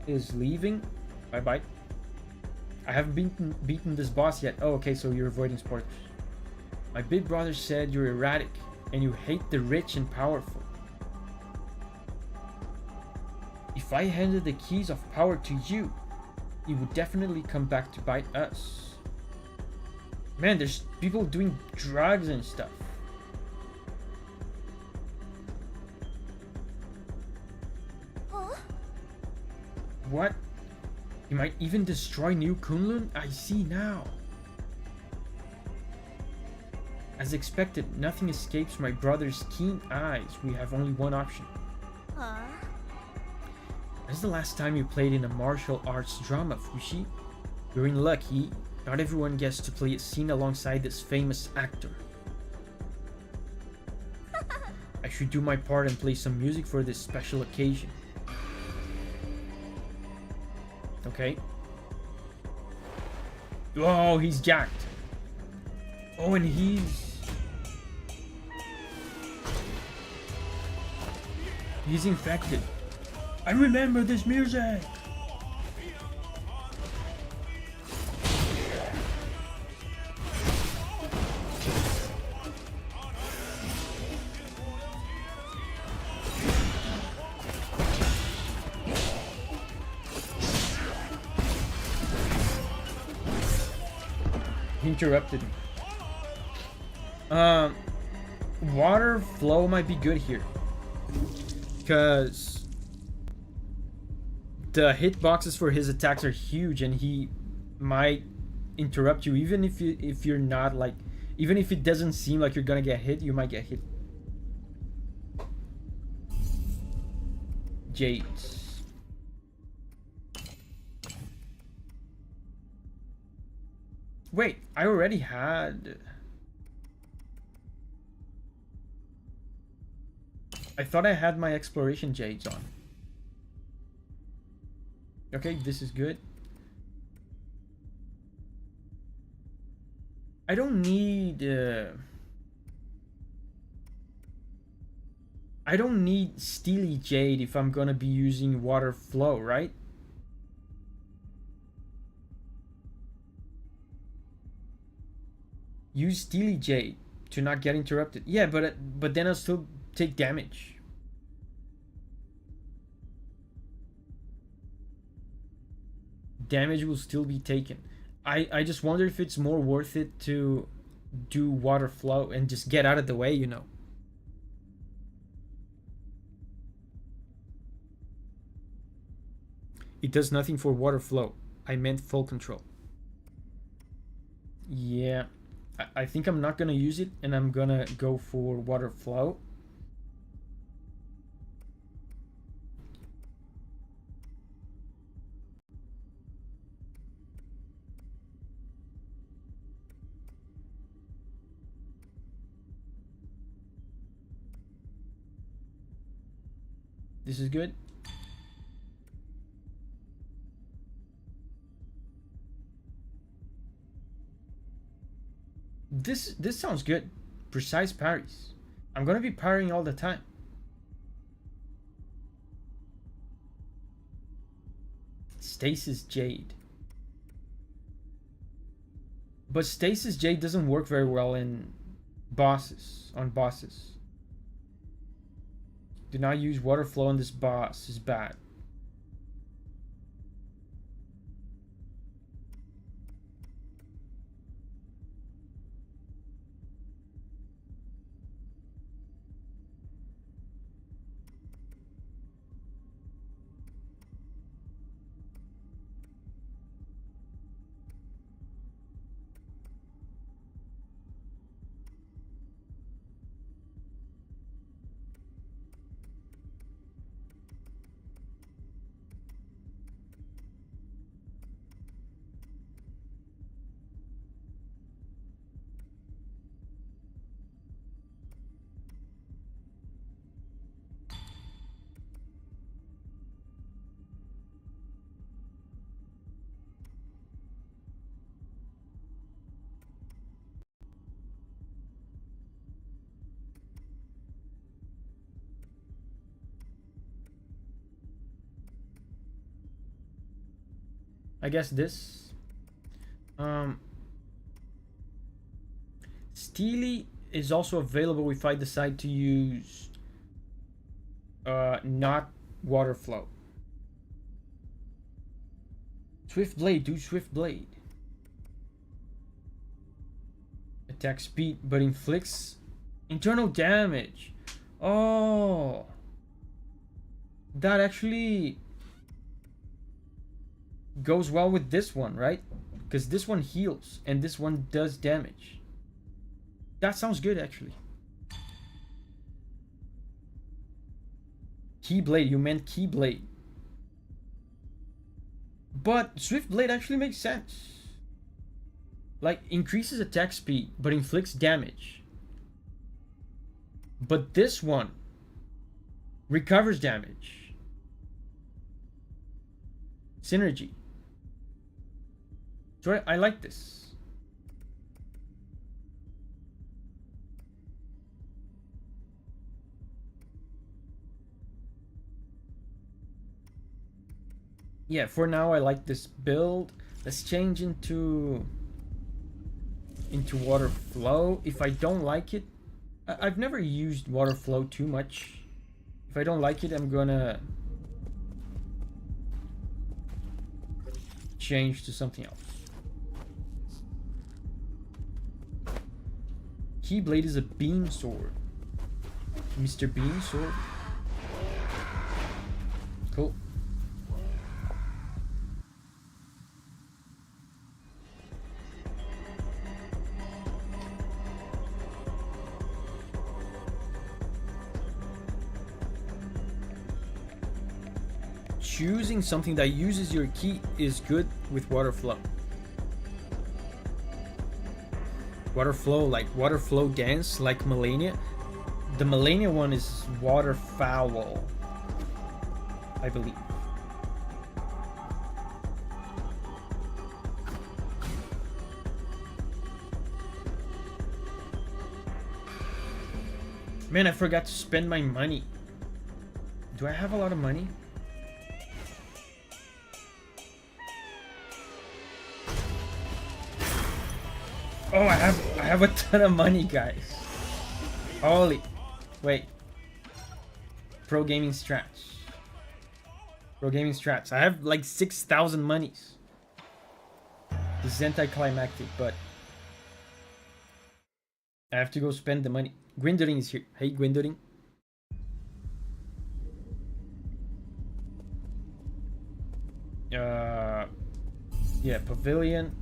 is leaving. Bye-bye. I haven't beaten this boss yet. Oh, okay, so you're avoiding spoilers. My big brother said you're erratic and you hate the rich and powerful. If I handed the keys of power to you, it would definitely come back to bite us. Man, there's people doing drugs and stuff. Huh? What? You might even destroy New Kunlun? I see now. As expected, nothing escapes my brother's keen eyes. We have only one option. Huh? When's the last time you played in a martial arts drama, Fuxi? You're in luck. Not everyone gets to play a scene alongside this famous actor. I should do my part and play some music for this special occasion. Okay. Oh, he's jacked. Oh, and he's infected. I remember this music. Interrupted me. Water flow might be good here, because the hitboxes for his attacks are huge, and he might interrupt you even if you're not like, even if it doesn't seem like you're gonna get hit, you might get hit. Jades. Wait, I already had... I thought I had my exploration jades on. Okay, this is good. I don't need... I don't need Steely Jade if I'm gonna be using Water Flow, right? Use Steely Jade to not get interrupted. Yeah, but then I'll still take damage. Damage will still be taken. I just wonder if it's more worth it to do Water Flow and just get out of the way, you know. It does nothing for Water Flow. I meant full control. Yeah. I think I'm not gonna use it, and I'm gonna go for Water Flow. This is good. This sounds good. Precise parries. I'm gonna be parrying all the time. Stasis Jade. But Stasis Jade doesn't work very well in bosses. On bosses. Do not use Water Flow on this boss. It's bad. I guess this. Steely is also available if I decide to use not water flow. Swift blade, do swift blade. Attack speed, but inflicts internal damage. Oh, that actually goes well with this one, right? Because this one heals and this one does damage. That sounds good, actually. Keyblade, you meant Keyblade. But Swift Blade actually makes sense. Like, increases attack speed, but inflicts damage. But this one recovers damage. Synergy. So I like this. Yeah, for now I like this build. Let's change into water flow. If I don't like it, I've never used water flow too much. If I don't like it, I'm gonna change to something else. Keyblade is a beam sword. Mr. Beam sword. Cool. Choosing something that uses your key is good with water flow. Water flow, like water flow dance, like Melania. The Melania one is water foul, I believe. Man, I forgot to spend my money. Do I have a lot of money? Oh, I have a ton of money, guys. Holy, wait. Pro gaming strats. Pro gaming strats. I have like 6,000 monies. This is anticlimactic, but I have to go spend the money. Gwendolyn is here. Hey, Gwendolyn. Yeah, pavilion.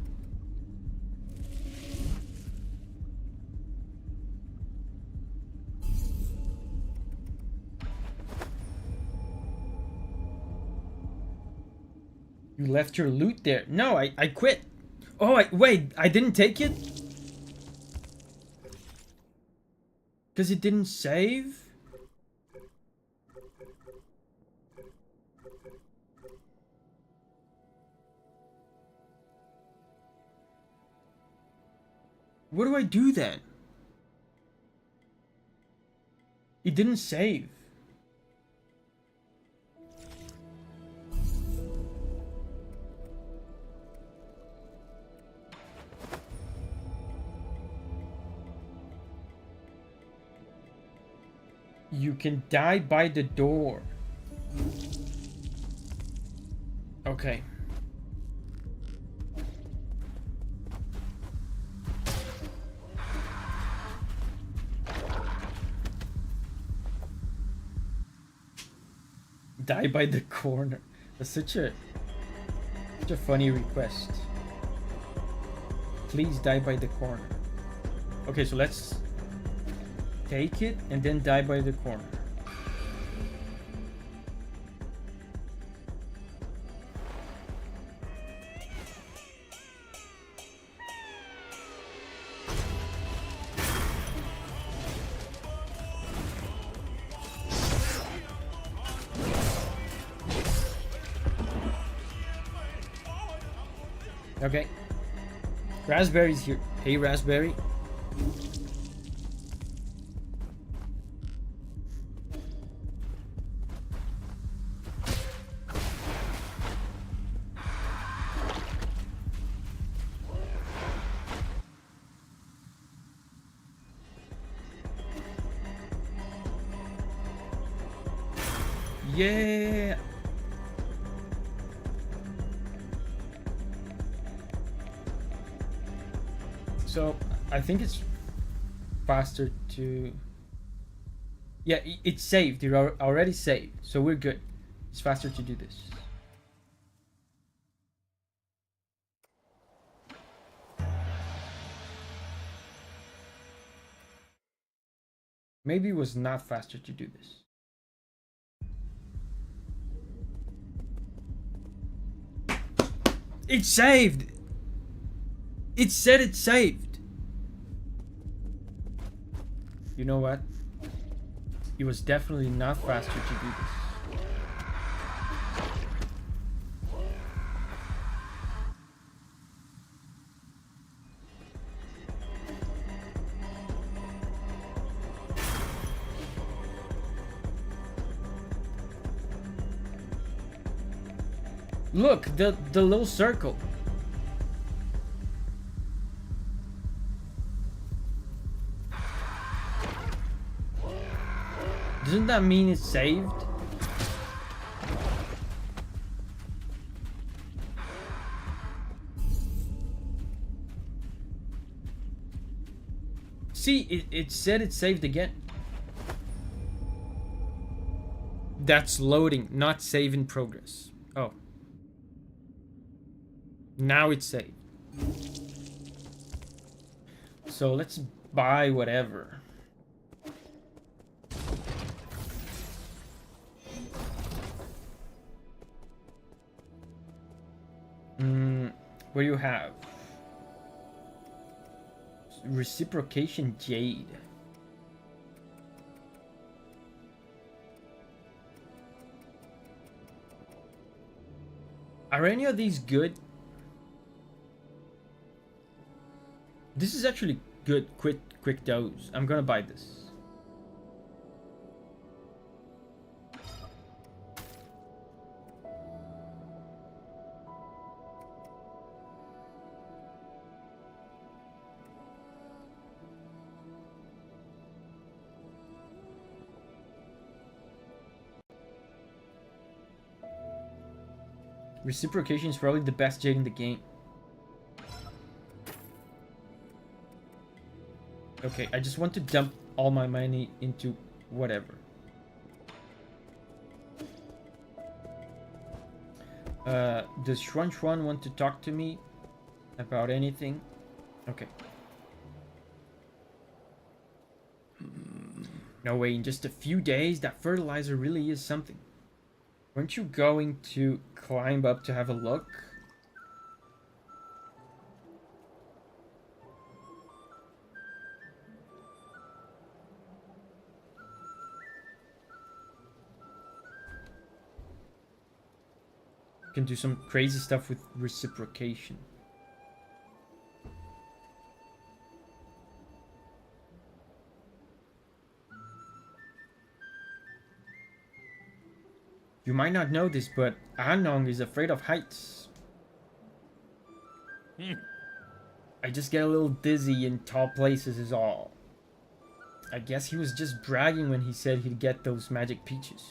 You left your loot there. No, I quit. Oh, wait, I didn't take it? Because it didn't save? What do I do then? It didn't save. You can die by the door. Okay. Die by the corner. That's such a funny request. Please die by the corner. Okay, so let's take it and then die by the corner. Okay. Raspberry's here. Hey, Raspberry. Yeah. So I think it's faster to. Yeah, it's saved. You're already saved, so we're good. It's faster to do this. Maybe it was not faster to do this. It's saved! It said it's saved! You know what? It was definitely not faster to do this. Look, the little circle. Doesn't that mean it's saved? See, it said it's saved again. That's loading, not save in progress. Oh. Now it's saved. So let's buy whatever. What do you have? Reciprocation Jade. Are any of these good? This is actually good. Quick dose. I'm gonna buy this. Reciprocation is probably the best Jade in the game. Okay, I just want to dump all my money into whatever. Does Shuanshuan want to talk to me about anything? Okay. No way, in just a few days, that fertilizer really is something. Weren't you going to climb up to have a look? Can do some crazy stuff with reciprocation. You might not know this, but Anong is afraid of heights. I just get a little dizzy in tall places is all. I guess he was just bragging when he said he'd get those magic peaches.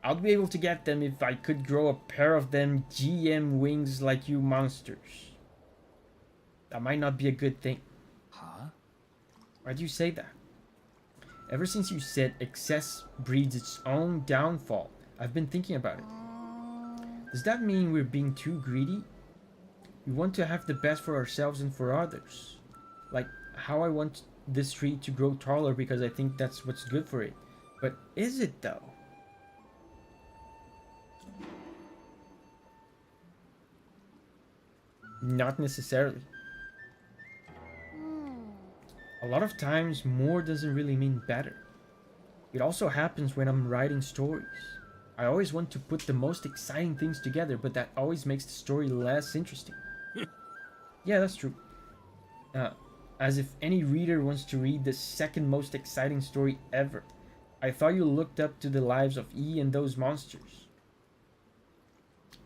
I'd be able to get them if I could grow a pair of them GM wings like you monsters. That might not be a good thing. Huh? Why'd you say that? Ever since you said excess breeds its own downfall, I've been thinking about it. Does that mean we're being too greedy? We want to have the best for ourselves and for others. Like how I want this tree to grow taller because I think that's what's good for it. But is it though? Not necessarily. A lot of times, more doesn't really mean better. It also happens when I'm writing stories. I always want to put the most exciting things together, but that always makes the story less interesting. Yeah, that's true. As if any reader wants to read the second most exciting story ever. I thought you looked up to the lives of E and those monsters.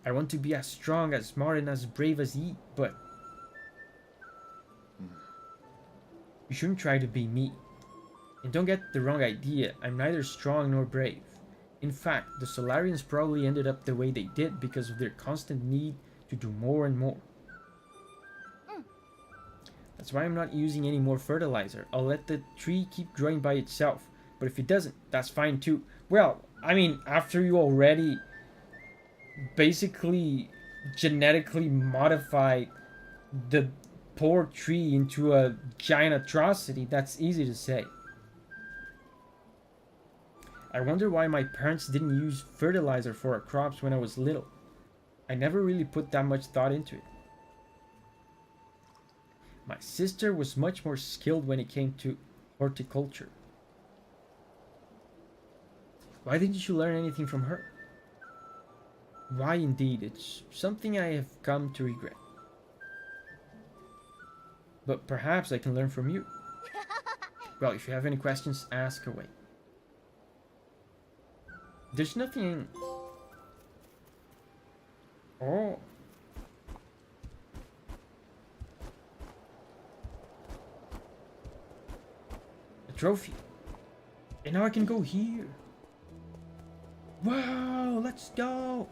I want to be as strong, as smart, and as brave as E, but you shouldn't try to be me. And don't get the wrong idea, I'm neither strong nor brave. In fact, the Solarians probably ended up the way they did because of their constant need to do more and more. That's why I'm not using any more fertilizer. I'll let the tree keep growing by itself. But if it doesn't, that's fine too. Well, I mean, after you already basically genetically modified the poor tree into a giant atrocity, that's easy to say. I wonder why my parents didn't use fertilizer for our crops when I was little. I never really put that much thought into it. My sister was much more skilled when it came to horticulture. Why didn't you learn anything from her? Why indeed, it's something I have come to regret. But perhaps I can learn from you. Well, if you have any questions, ask away. There's nothing... Oh. A trophy. And now I can go here. Wow, let's go.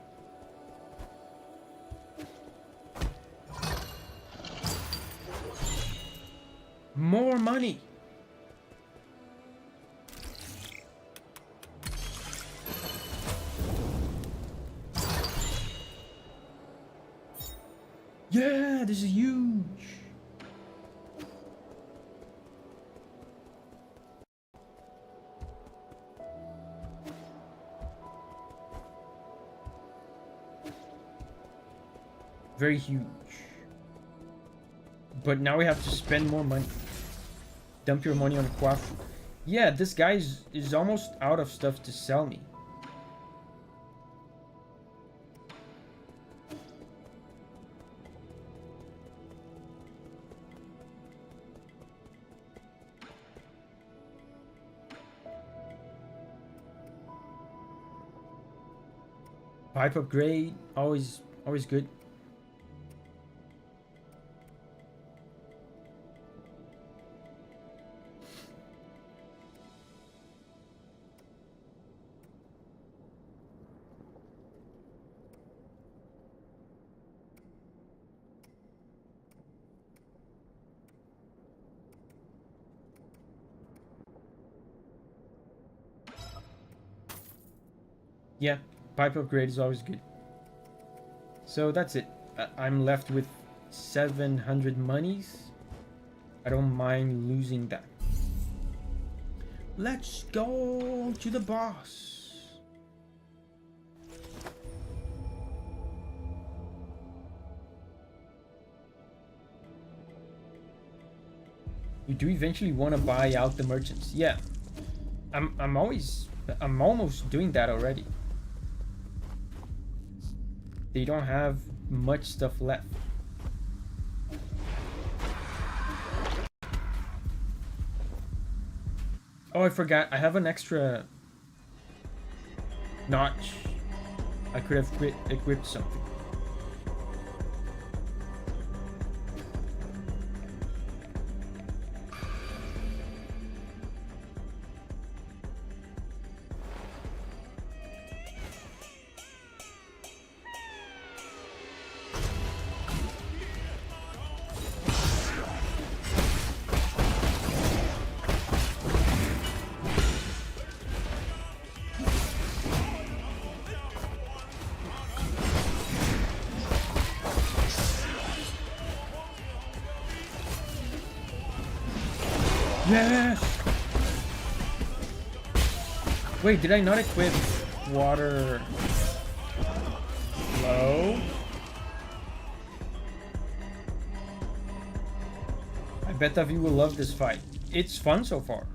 More money. Yeah, this is huge. Very huge. But now we have to spend more money. Dump your money on Kwafu. Yeah, this guy is almost out of stuff to sell me. Pipe upgrade, always good. Yeah, pipe upgrade is always good. So that's it. I'm left with 700 monies. I don't mind losing that. Let's go to the boss. You do eventually want to buy out the merchants. Yeah. I'm almost doing that already. They don't have much stuff left. Oh, I forgot. I have an extra notch. I could have equipped something. Yes! Wait, did I not equip water flow? I bet Davi will love this fight. It's fun so far.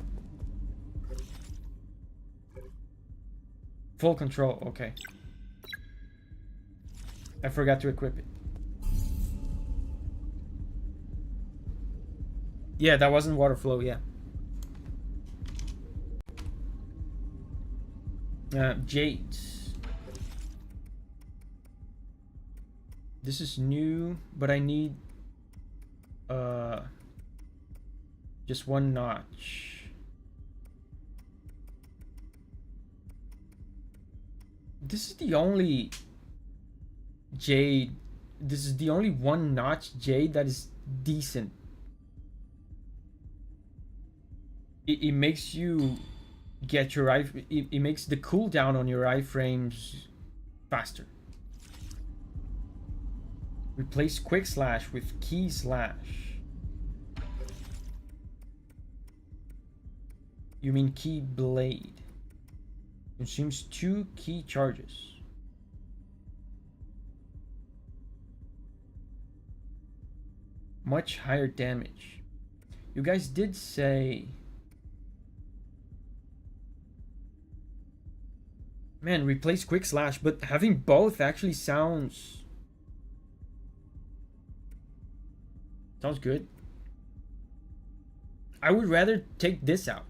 Full control, okay. I forgot to equip it. Yeah, that wasn't water flow, yeah. Jades. This is new, but I need just one notch. This is the only jade. This is the only one notch jade that is decent. It makes you get your eye. It makes the cooldown on your iframes faster. Replace quick slash with key slash. You mean key blade. Consumes 2 key charges. Much higher damage. You guys did say... Man, replace quick slash, but having both actually sounds good. I would rather take this out.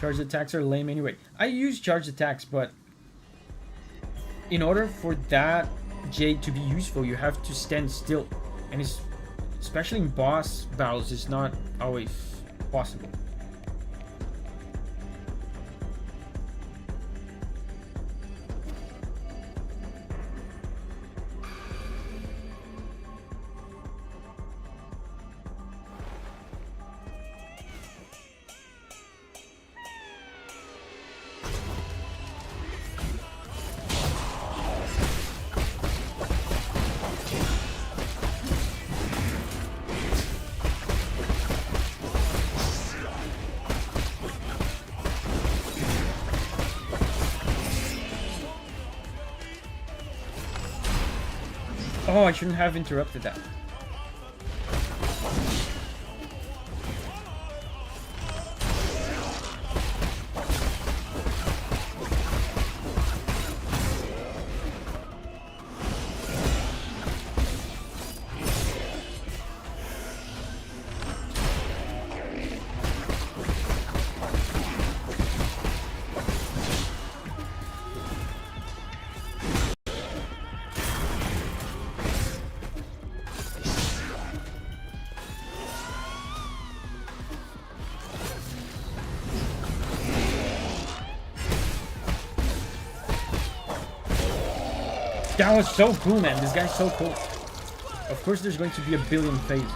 Charge attacks are lame anyway. I use charge attacks, but in order for that jade to be useful, you have to stand still. And it's, especially in boss battles, it's not always possible. Oh, I shouldn't have interrupted that. That was so cool, man. This guy's so cool. Of course, there's going to be a billion phases.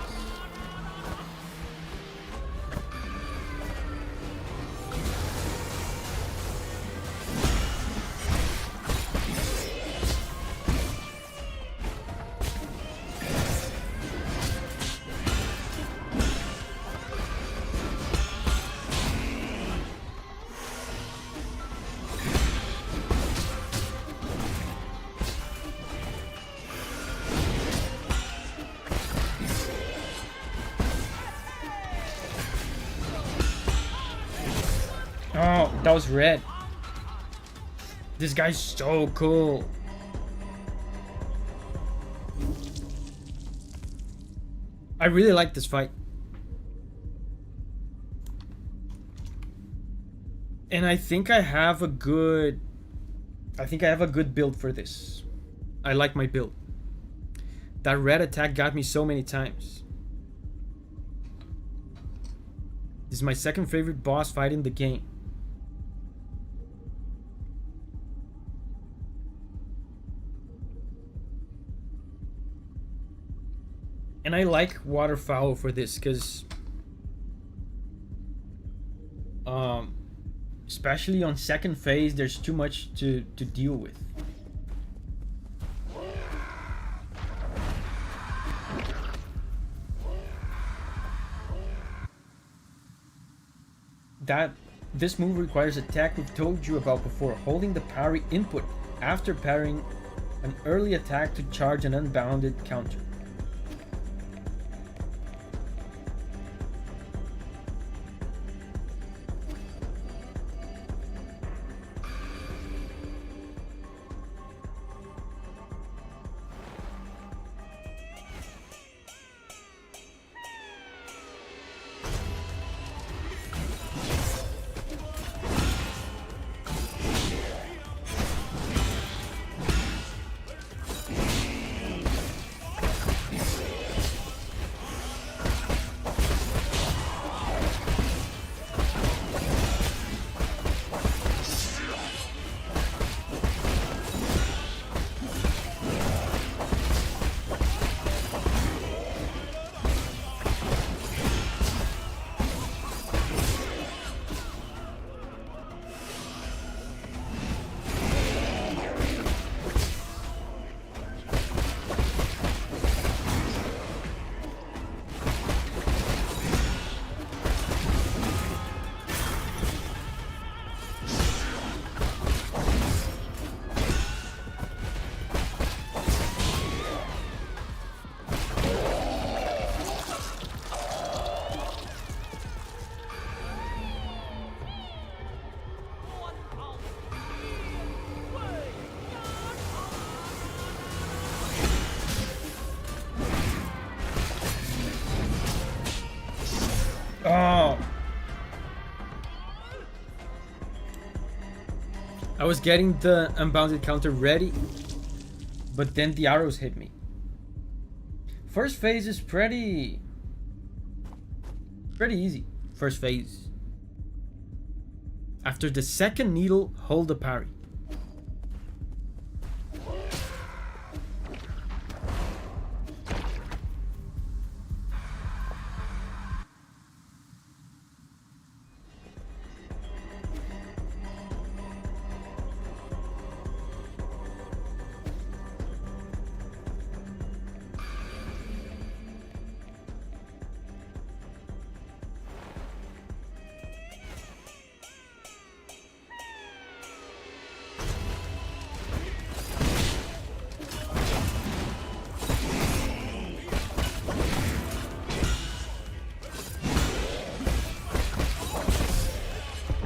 Oh, that was red. This guy's so cool. I really like this fight. And I think I have a good build for this. I like my build. That red attack got me so many times. This is my second favorite boss fight in the game. And I like waterfowl for this because especially on second phase, there's too much to deal with. This move requires a tech we've told you about before, holding the parry input after parrying an early attack to charge an unbounded counter. Oh. I was getting the unbounded counter ready, but then the arrows hit me. First phase is pretty easy. First phase. After the second needle, hold the parry.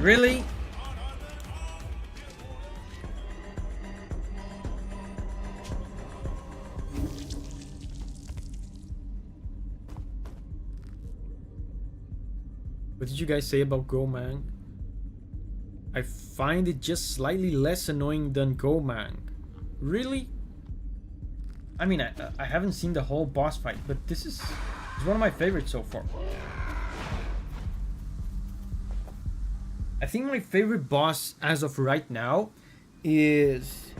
Really? What did you guys say about Gomang? I find it just slightly less annoying than Gomang. Really? I mean, I haven't seen the whole boss fight, but this is one of my favorites so far. I think my favorite boss as of right now is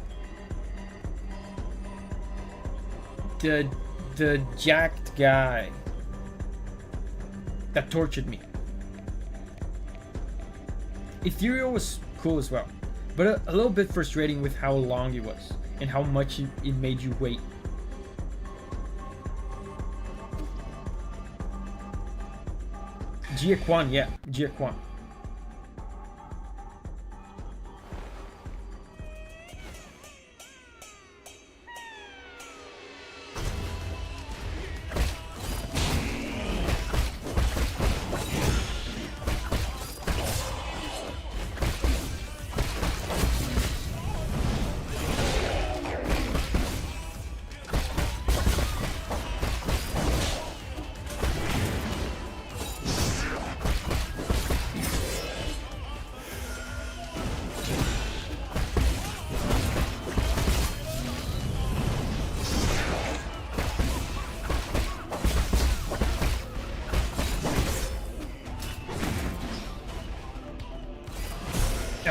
the jacked guy that tortured me. Ethereal was cool as well, but a little bit frustrating with how long it was and how much it made you wait. Jia Quan, yeah, Jia Quan.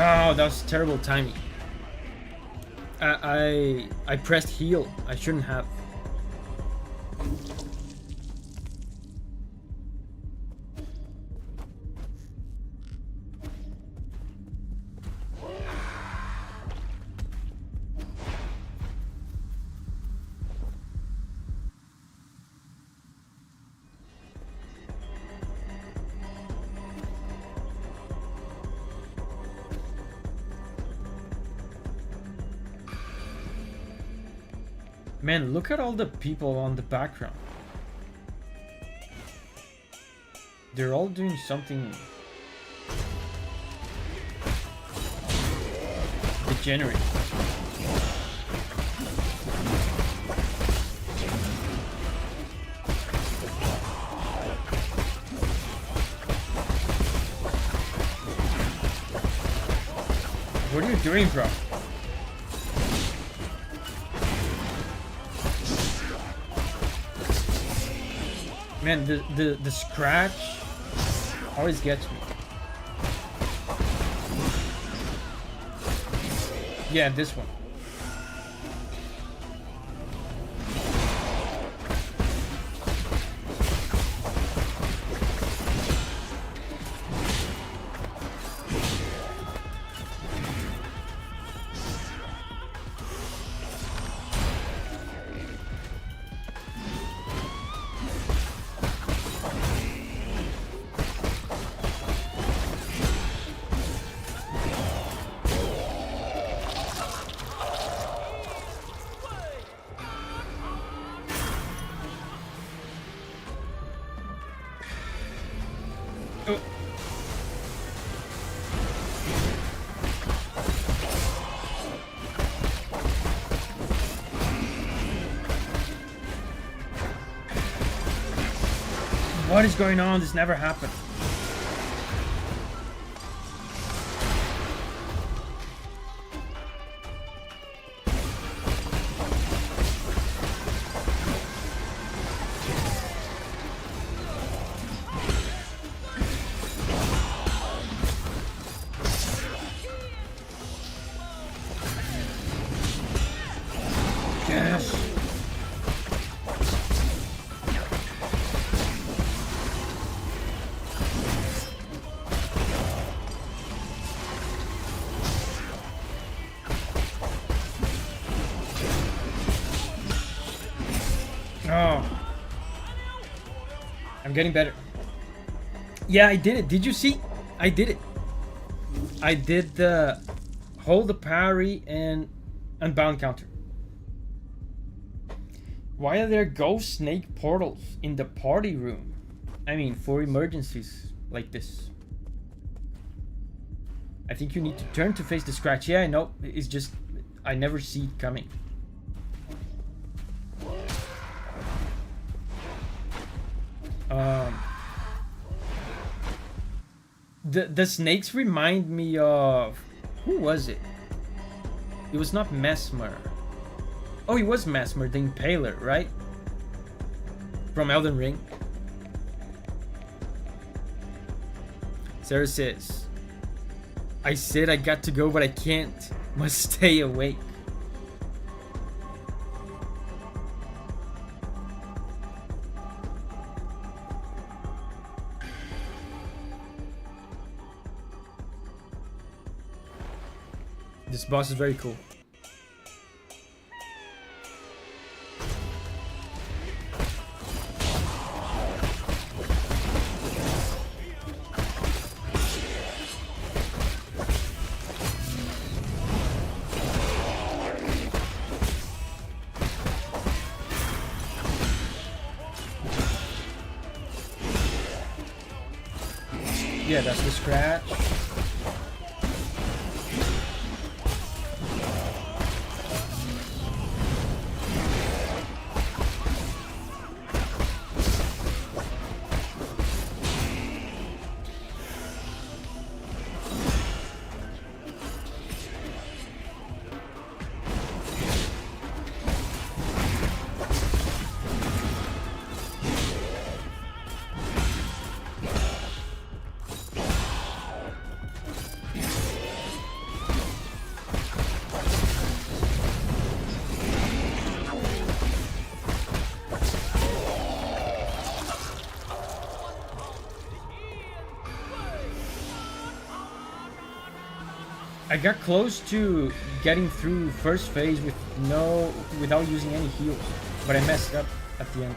Oh, that was terrible timing. I pressed heal. I shouldn't have. Man, look at all the people on the background. They're all doing something degenerate. What are you doing, bro? Man, the scratch always gets me. Yeah, this one. What is going on? This never happened. I'm getting better. Yeah, I did it. Did you see? I did it. I did the hold the parry and unbound counter. Why are there ghost snake portals in the party room? I mean, for emergencies like this. I think you need to turn to face the scratch. Yeah, I know. It's just I never see it coming. The snakes remind me of, who was it? It was not Mesmer. Oh, it was Mesmer, the Impaler, right? From Elden Ring. Sarah says, I said I got to go, but I can't. Must stay awake. This boss is very cool. Yeah, that's the scratch. I got close to getting through first phase without using any heals, but I messed up at the end.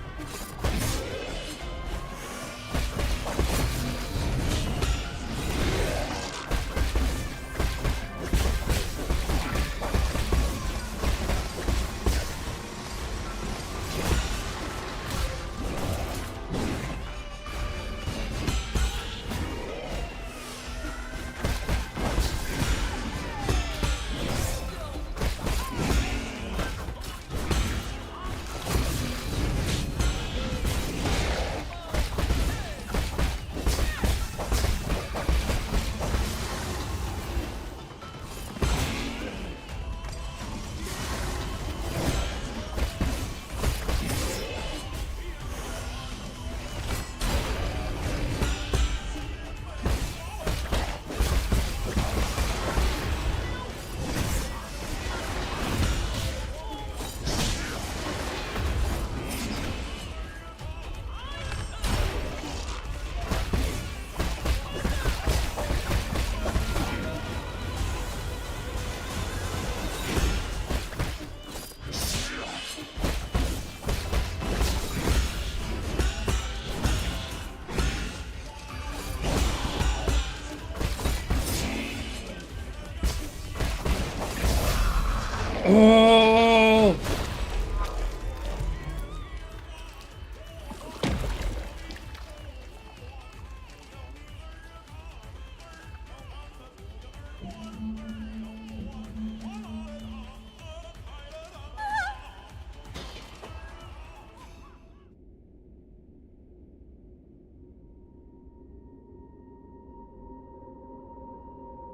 Oh!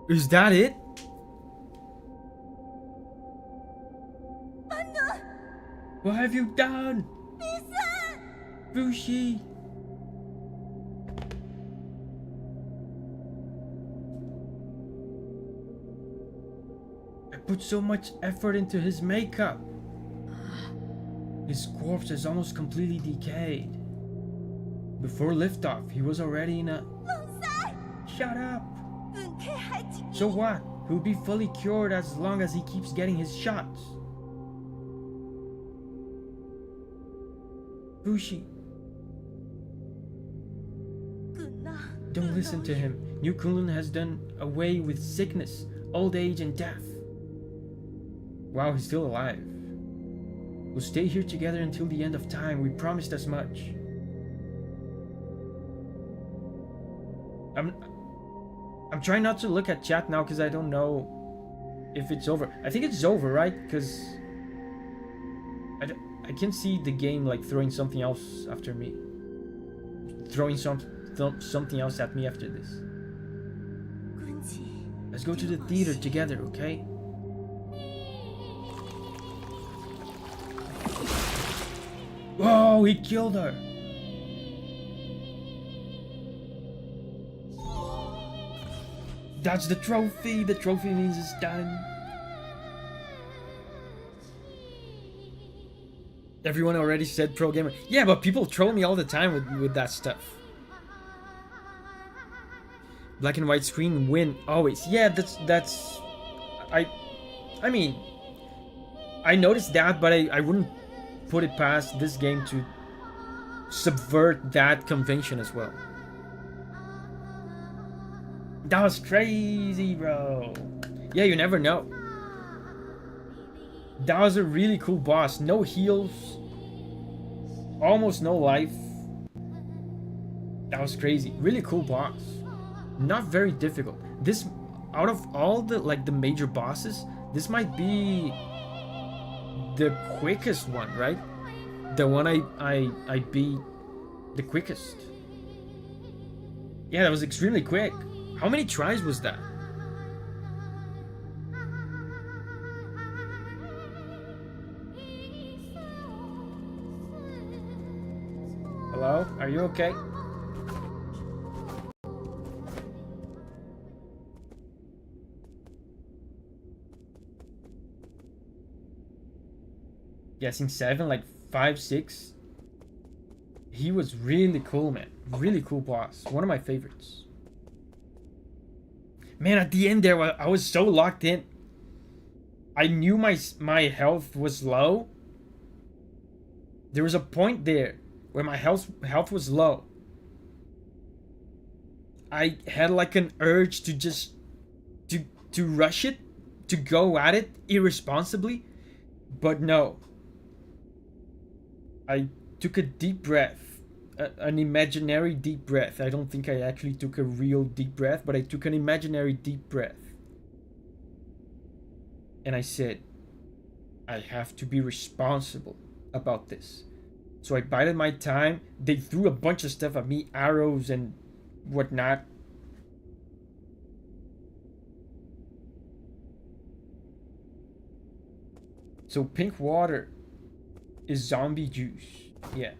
Is that it? What have you done? Fuxi! I put so much effort into his makeup. His corpse is almost completely decayed. Before liftoff, he was already in a... Shut up! So what? He'll be fully cured as long as he keeps getting his shots. Fuxi. Don't listen to him. New Kunlun has done away with sickness, old age, and death. Wow, he's still alive. We'll stay here together until the end of time. We promised as much. I'm trying not to look at chat now because I don't know if it's over. I think it's over, right? Because I can see the game like throwing something else after me. Throwing something else at me after this. Let's go to the theater together, okay? Whoa, he killed her! That's the trophy! The trophy means it's done. Everyone already said pro gamer. Yeah, but people troll me all the time with that stuff. Black and white screen win always. Yeah, that's I mean, I noticed that, but I wouldn't put it past this game to subvert that convention as well. That was crazy, bro. Yeah, you never know. That was a really cool boss. No heals, almost no life. That was crazy. Really cool boss. Not very difficult. This, out of all the the major bosses, this might be the quickest one, right? The one I beat the quickest. Yeah, that was extremely quick. How many tries was that? Hello? Are you okay? Guessing 7, like 5, 6. He was really cool, man. Really cool boss. One of my favorites. Man, at the end there, I was so locked in. I knew my health was low. There was a point there where my health was low. I had like an urge to just to rush it, to go at it irresponsibly, but no. I took a deep breath, an imaginary deep breath. I don't think I actually took a real deep breath, but I took an imaginary deep breath. And I said, I have to be responsible about this. So I bided my time. They threw a bunch of stuff at me, arrows and whatnot. So pink water is zombie juice. Yeah.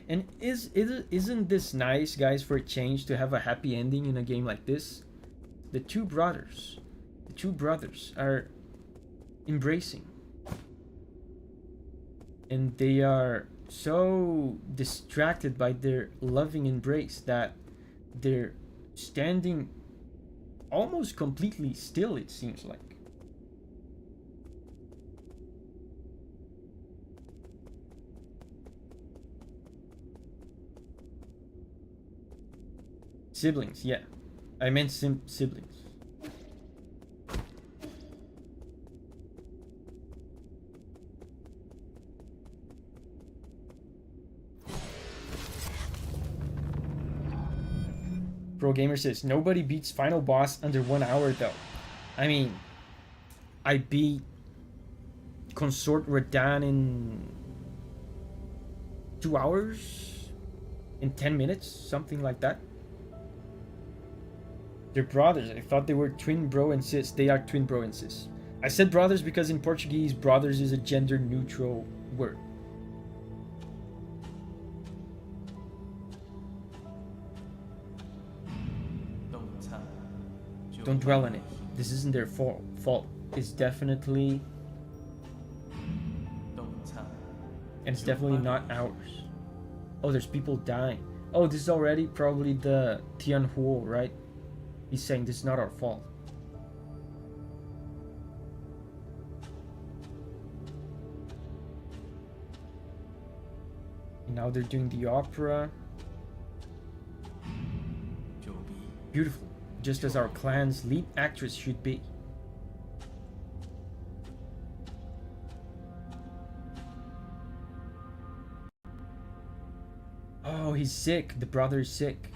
And isn't this nice, guys, for a change to have a happy ending in a game like this? The two brothers are embracing. And they are so distracted by their loving embrace that they're standing almost completely still, it seems like. Siblings, yeah. I meant siblings. Pro Gamer says, nobody beats final boss under 1 hour though. I mean, I beat Consort Radan in 2 hours? In 10 minutes? Something like that. They're brothers. I thought they were twin bro and sis. They are twin bro and sis. I said brothers because in Portuguese, brothers is a gender neutral word. Don't dwell on it. This isn't their fault. It's definitely... And it's definitely not ours. Oh, there's people dying. Oh, this is already probably the Tian Huo, right? He's saying this is not our fault. And now they're doing the opera. Beautiful, just as our clan's lead actress should be. Oh, he's sick. The brother is sick.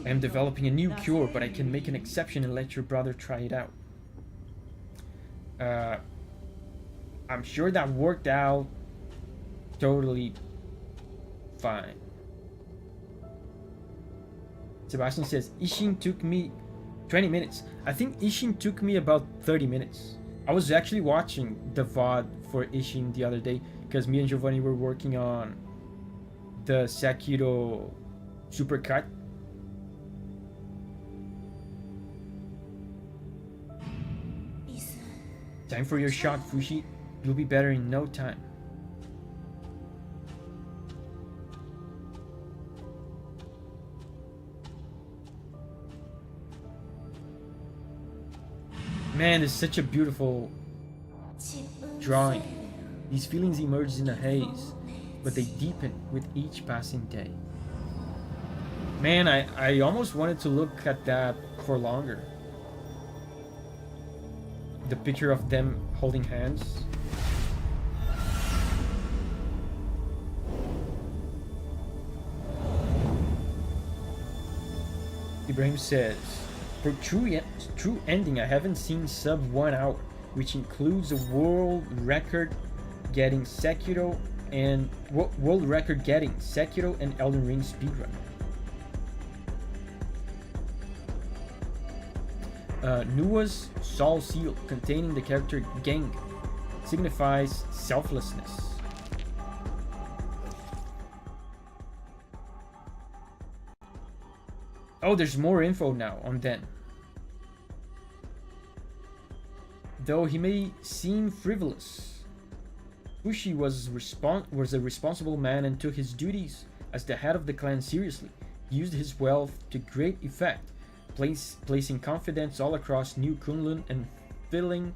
I am developing a new cure, but I can make an exception and let your brother try it out. I'm sure that worked out totally fine. Sebastian says, Ishin took me 20 minutes. I think Ishin took me about 30 minutes. I was actually watching the VOD for Ishin the other day because me and Giovanni were working on the Sekiro supercut. Time for your shot, Fuxi. You'll be better in no time. Man, it's such a beautiful drawing. These feelings emerge in a haze, but they deepen with each passing day. Man, I almost wanted to look at that for longer. The picture of them holding hands. Ibrahim says, for true ending, I haven't seen sub 1 hour, which includes a world record getting Sekiro and Elden Ring speedrun. Nua's Soul Seal, containing the character Geng, signifies selflessness. Oh, there's more info now on Den. Though he may seem frivolous, Fuxi was a responsible man and took his duties as the head of the clan seriously. He used his wealth to great effect, placing confidence all across New Kunlun and filling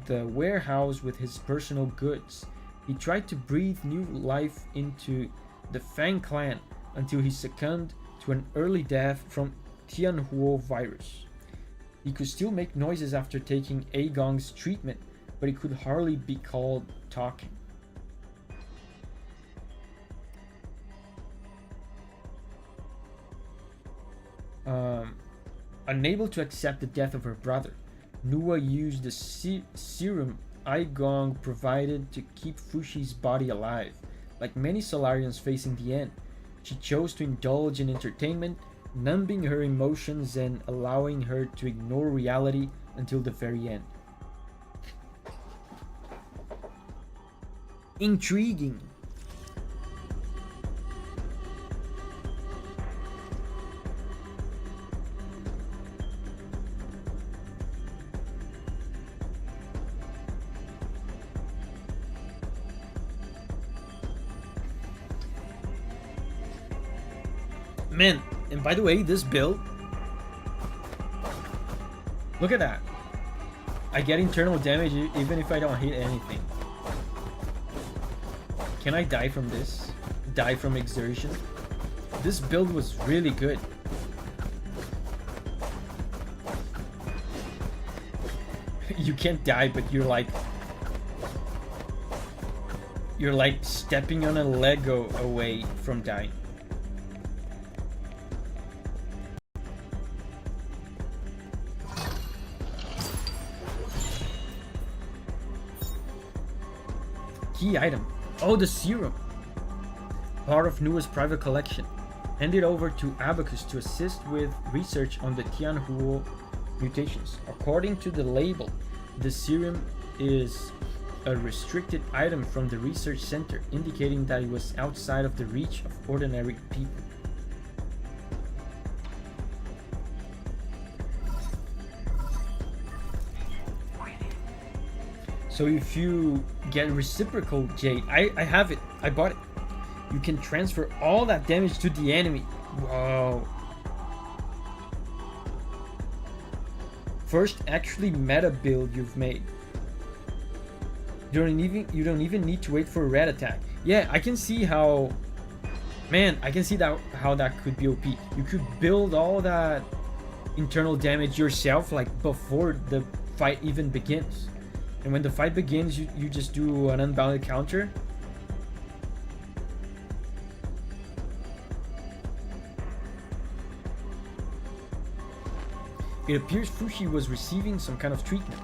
the warehouse with his personal goods. He tried to breathe new life into the Fang clan until he succumbed to an early death from Tianhuo virus. He could still make noises after taking Agong's treatment, but it could hardly be called talking. Unable to accept the death of her brother, Nua used the serum Agong provided to keep Fuxi's body alive. Like many Solarians facing the end, she chose to indulge in entertainment, numbing her emotions and allowing her to ignore reality until the very end. Intriguing. Man, and by the way, this build, look at that. I get internal damage even if I don't hit anything. Can I die from this? Die from exertion? This build was really good. You can't die, but you're like stepping on a Lego away from dying. Key item. Oh, the serum. Part of Nua's private collection. Handed over to Abacus to assist with research on the Tianhuo mutations. According to the label, the serum is a restricted item from the research center, indicating that it was outside of the reach of ordinary people. So if you get reciprocal Jade, I have it, I bought it. You can transfer all that damage to the enemy. Whoa. First actually meta build you've made. You don't even need to wait for a red attack. Yeah, I can see how Man, I can see that how that could be OP. You could build all that internal damage yourself, like before the fight even begins. And when the fight begins, you just do an unbounded counter. It appears Fuxi was receiving some kind of treatment.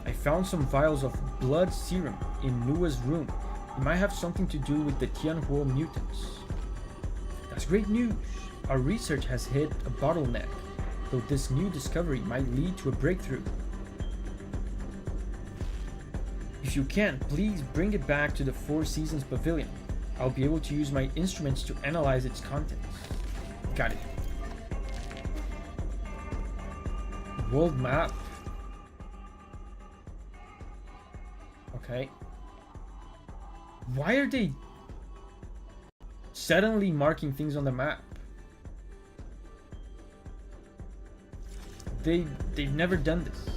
I found some vials of blood serum in Nua's room. It might have something to do with the Tianhuo mutants. That's great news. Our research has hit a bottleneck, though this new discovery might lead to a breakthrough. If you can, please bring it back to the Four Seasons Pavilion. I'll be able to use my instruments to analyze its contents. Got it. World map. Okay. Why are they suddenly marking things on the map? They've never done this.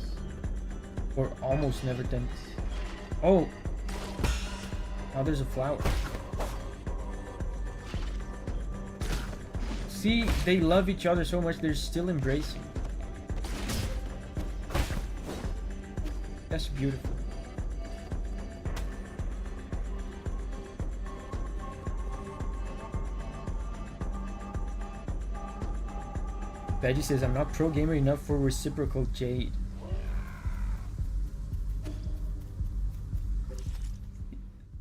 Or almost never done this. Oh. Now there's a flower. See, they love each other so much they're still embracing. That's beautiful. Veggie says, I'm not pro gamer enough for reciprocal jade.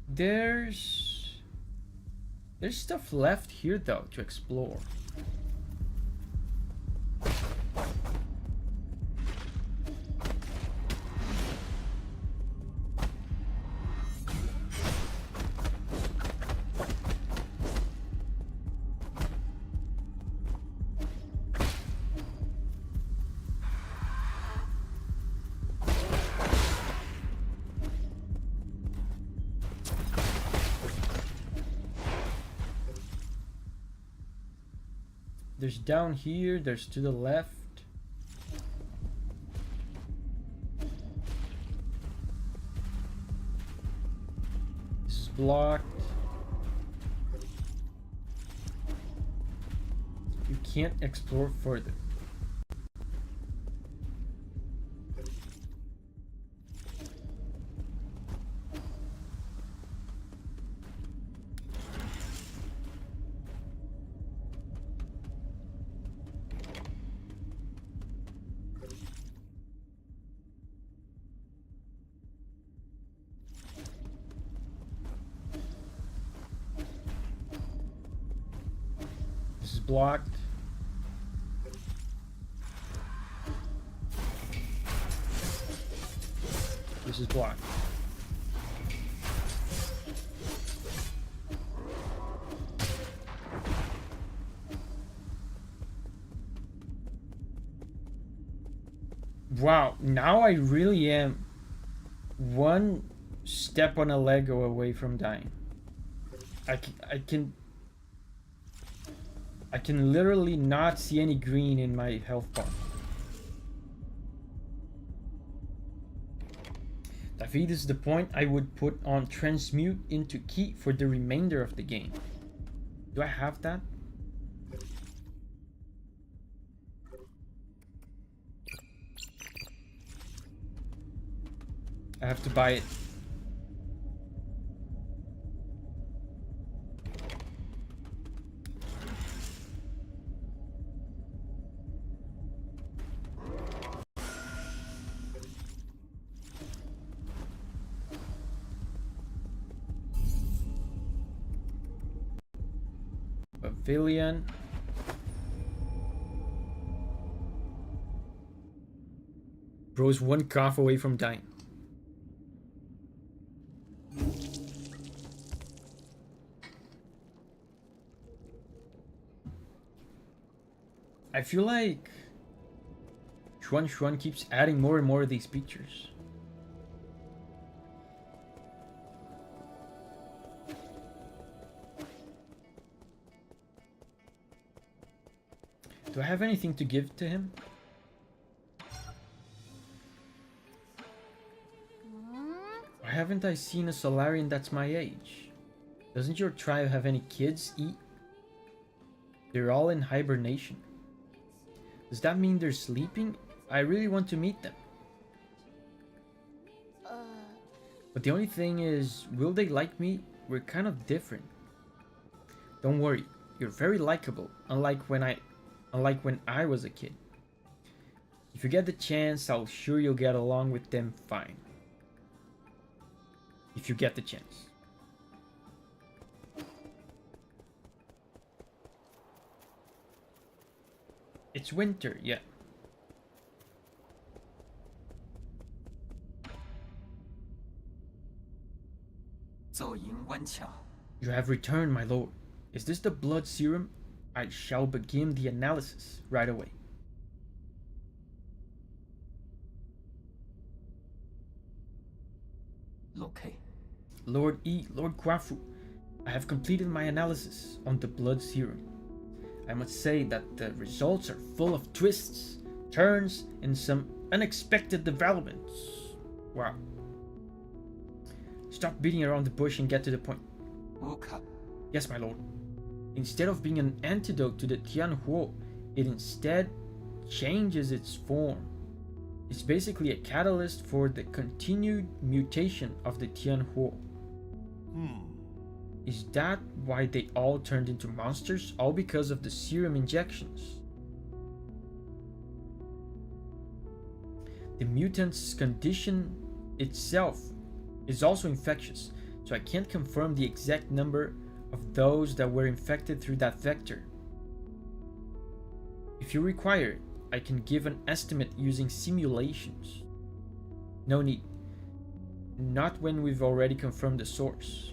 There's stuff left here though to explore. There's down here, there's to the left. This is blocked. You can't explore further. Blocked. This is blocked. Wow, now I really am one step on a Lego away from dying. I can literally not see any green in my health bar. Davi, this is the point I would put on transmute into key for the remainder of the game. Do I have that? I have to buy it. Pavilion. Bro's one cough away from dying. I feel like Shuanshuan keeps adding more and more of these features. Do I have anything to give to him? Why haven't I seen a Solarian that's my age? Doesn't your tribe have any kids eat They're all in hibernation. Does that mean they're sleeping? I really want to meet them. But the only thing is, will they like me? We're kind of different. Don't worry, you're very likable, unlike when I was a kid. If you get the chance, I'll sure you'll get along with them fine. If you get the chance. It's winter, yeah. You have returned, my lord. Is this the blood serum? I shall begin the analysis right away. Lord E, Lord Guafu, I have completed my analysis on the blood serum. I must say that the results are full of twists, turns, and some unexpected developments. Wow. Stop beating around the bush and get to the point. Yes, my lord. Instead of being an antidote to the Tianhuo, it instead changes its form. It's basically a catalyst for the continued mutation of the Tianhuo. Is that why they all turned into monsters? All because of the serum injections? The mutant's condition itself is also infectious, so I can't confirm the exact number of those that were infected through that vector. If you require it, I can give an estimate using simulations. No need. Not when we've already confirmed the source.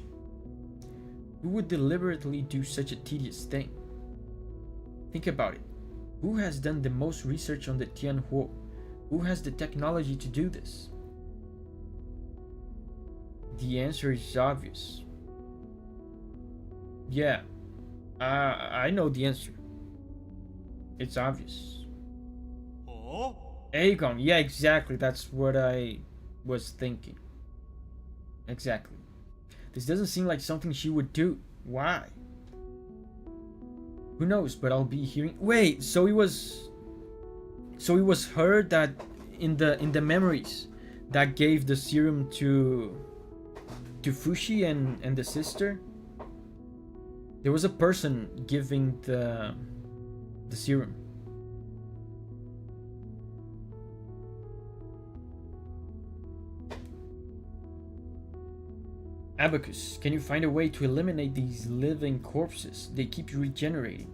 Who would deliberately do such a tedious thing? Think about it. Who has done the most research on the Tianhuo? Who has the technology to do this? The answer is obvious. Yeah, I know the answer. It's obvious. Aegon, yeah, exactly. That's what I was thinking. Exactly. This doesn't seem like something she would do. Why? Who knows, but I'll be hearing. Wait, so it was her that in the memories that gave the serum to Fuxi and the sister? There was a person giving the serum. Abacus, can you find a way to eliminate these living corpses? They keep regenerating.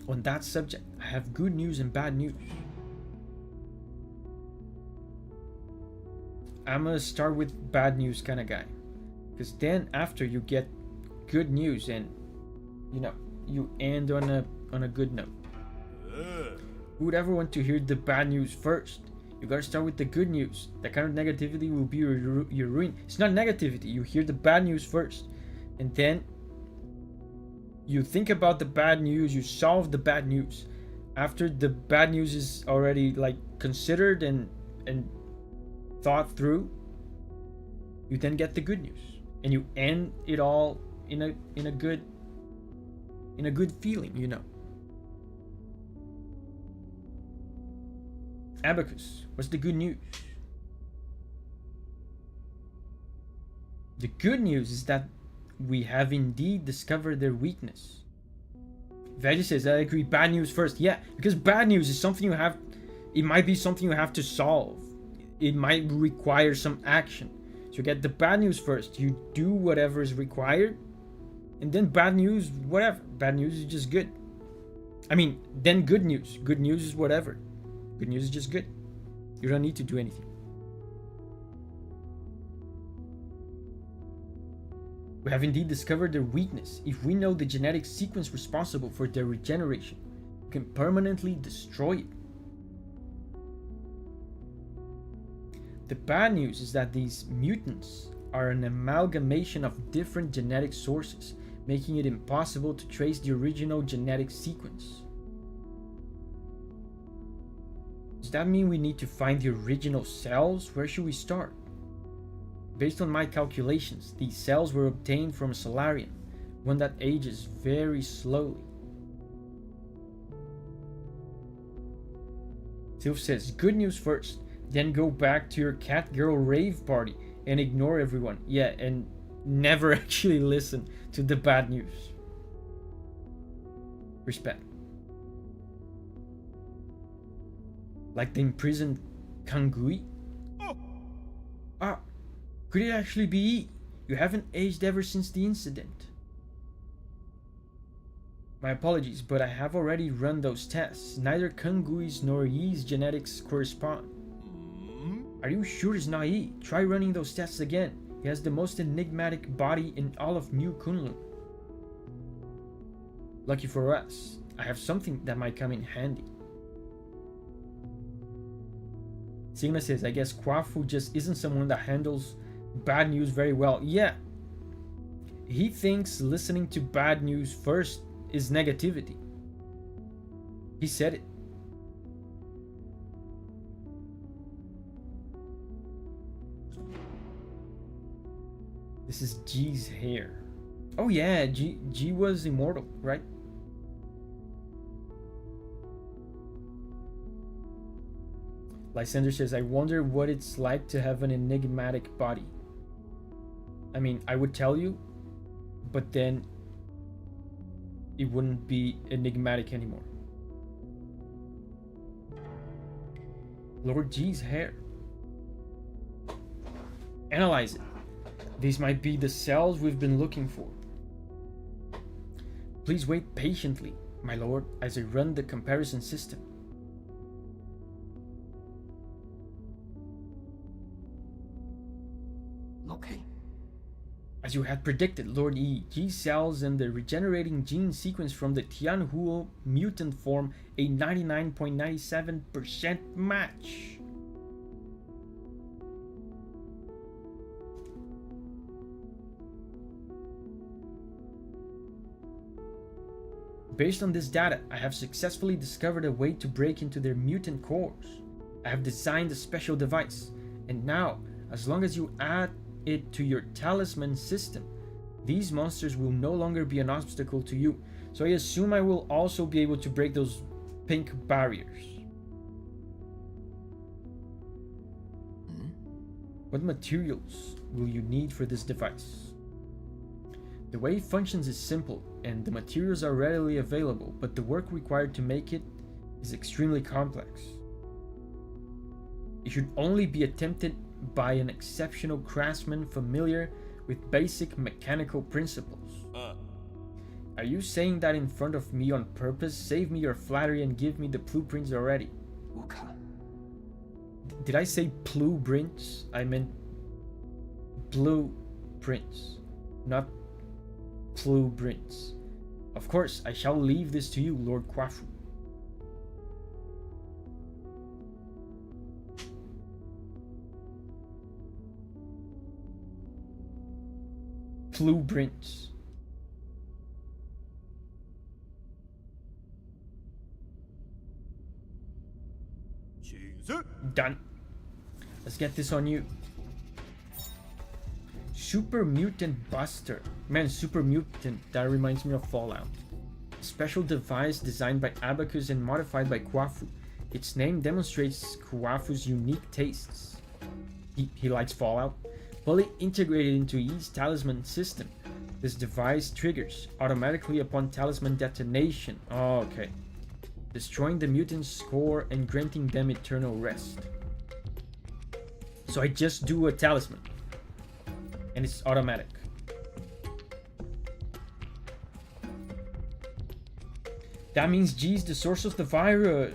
On that subject, I have good news and bad news. I'm gonna start with bad news kind of guy, because then after you get good news and you end on a good note. Who would ever want to hear the bad news first? You gotta start with the good news. That kind of negativity will be your ruin. It's not negativity. You hear the bad news first, and then you think about the bad news. You solve the bad news. After the bad news is already like considered and thought through, you then get the good news, and you end it all in a good feeling. Abacus, what's the good news? The good news is that we have indeed discovered their weakness. Veggie says, I agree, bad news first. Yeah, because bad news is something it might be something you have to solve. It might require some action. So you get the bad news first. You do whatever is required. And then bad news, whatever. Bad news is just good. I mean, then good news. Good news is whatever. Good news is just good. You don't need to do anything. We have indeed discovered their weakness. If we know the genetic sequence responsible for their regeneration, we can permanently destroy it. The bad news is that these mutants are an amalgamation of different genetic sources, making it impossible to trace the original genetic sequence. Does that mean we need to find the original cells? Where should we start? Based on my calculations, these cells were obtained from a Solarian, one that ages very slowly. Sylph says, good news first, then go back to your cat girl rave party and ignore everyone. Yeah, and never actually listen to the bad news. Respect. Like the imprisoned Kangui? Ah, could it actually be? You haven't aged ever since the incident. My apologies, but I have already run those tests. Neither Kangui's nor Yi's genetics correspond. Are you sure it's not Yi? Try running those tests again. He has the most enigmatic body in all of New Kunlun. Lucky for us, I have something that might come in handy. Signa says, I guess Kwafu just isn't someone that handles bad news very well. Yeah. He thinks listening to bad news first is negativity. He said it. This is G's hair. Oh yeah, G was immortal, right? Lysander says, I wonder what it's like to have an enigmatic body. I mean, I would tell you, but then it wouldn't be enigmatic anymore. Lord G's hair. Analyze it. These might be the cells we've been looking for. Please wait patiently, my lord, as I run the comparison system. Okay. As you had predicted, Lord E, G cells and the regenerating gene sequence from the Tianhuo mutant form a 99.97% match. Based on this data, I have successfully discovered a way to break into their mutant cores. I have designed a special device, and now, as long as you add it to your talisman system, these monsters will no longer be an obstacle to you. So I assume I will also be able to break those pink barriers. What materials will you need for this device? The way it functions is simple, and the materials are readily available, but the work required to make it is extremely complex. It should only be attempted by an exceptional craftsman familiar with basic mechanical principles. Are you saying that in front of me on purpose? Save me your flattery and give me the blueprints already. Did I say blueprints? I meant blueprints, not blueprints. Of course, I shall leave this to you, Lord Kwafu. Blueprints. Done. Let's get this on you. Super Mutant Buster. Man, Super Mutant, that reminds me of Fallout. A special device designed by Abacus and modified by Kwafu. Its name demonstrates Kwafu's unique tastes. He likes Fallout. Fully integrated into Yi's talisman system. This device triggers automatically upon talisman detonation. Oh, okay. Destroying the mutant's core and granting them eternal rest. So I just do a talisman. And it's automatic. That means G's the source of the virus.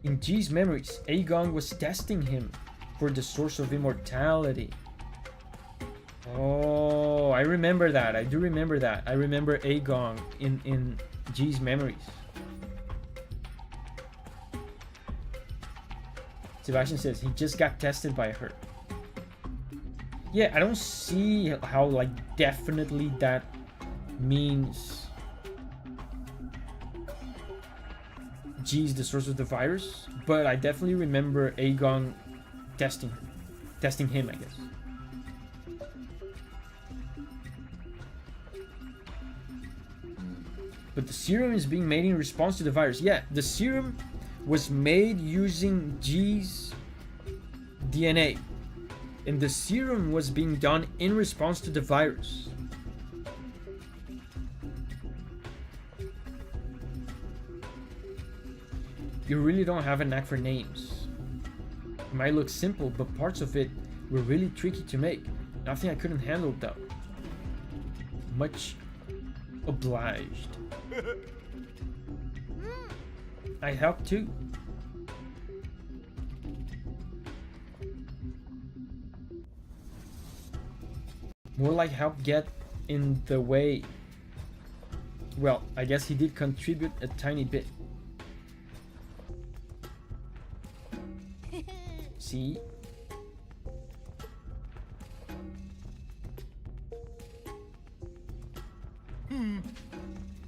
In G's memories, Aegon was testing him for the source of immortality. Oh, I remember that. I do remember that. I remember Aegon in G's memories. Sebastian says he just got tested by her. Yeah, I don't see how, like, definitely that means G's the source of the virus, but I definitely remember Aegon testing him, I guess. But the serum is being made in response to the virus. Yeah, the serum was made using G's DNA, and the serum was being done in response to the virus. You really don't have a knack for names. It might look simple, but parts of it were really tricky to make. Nothing I couldn't handle though. Much obliged. I helped too. More like help get in the way. Well, I guess he did contribute a tiny bit. See?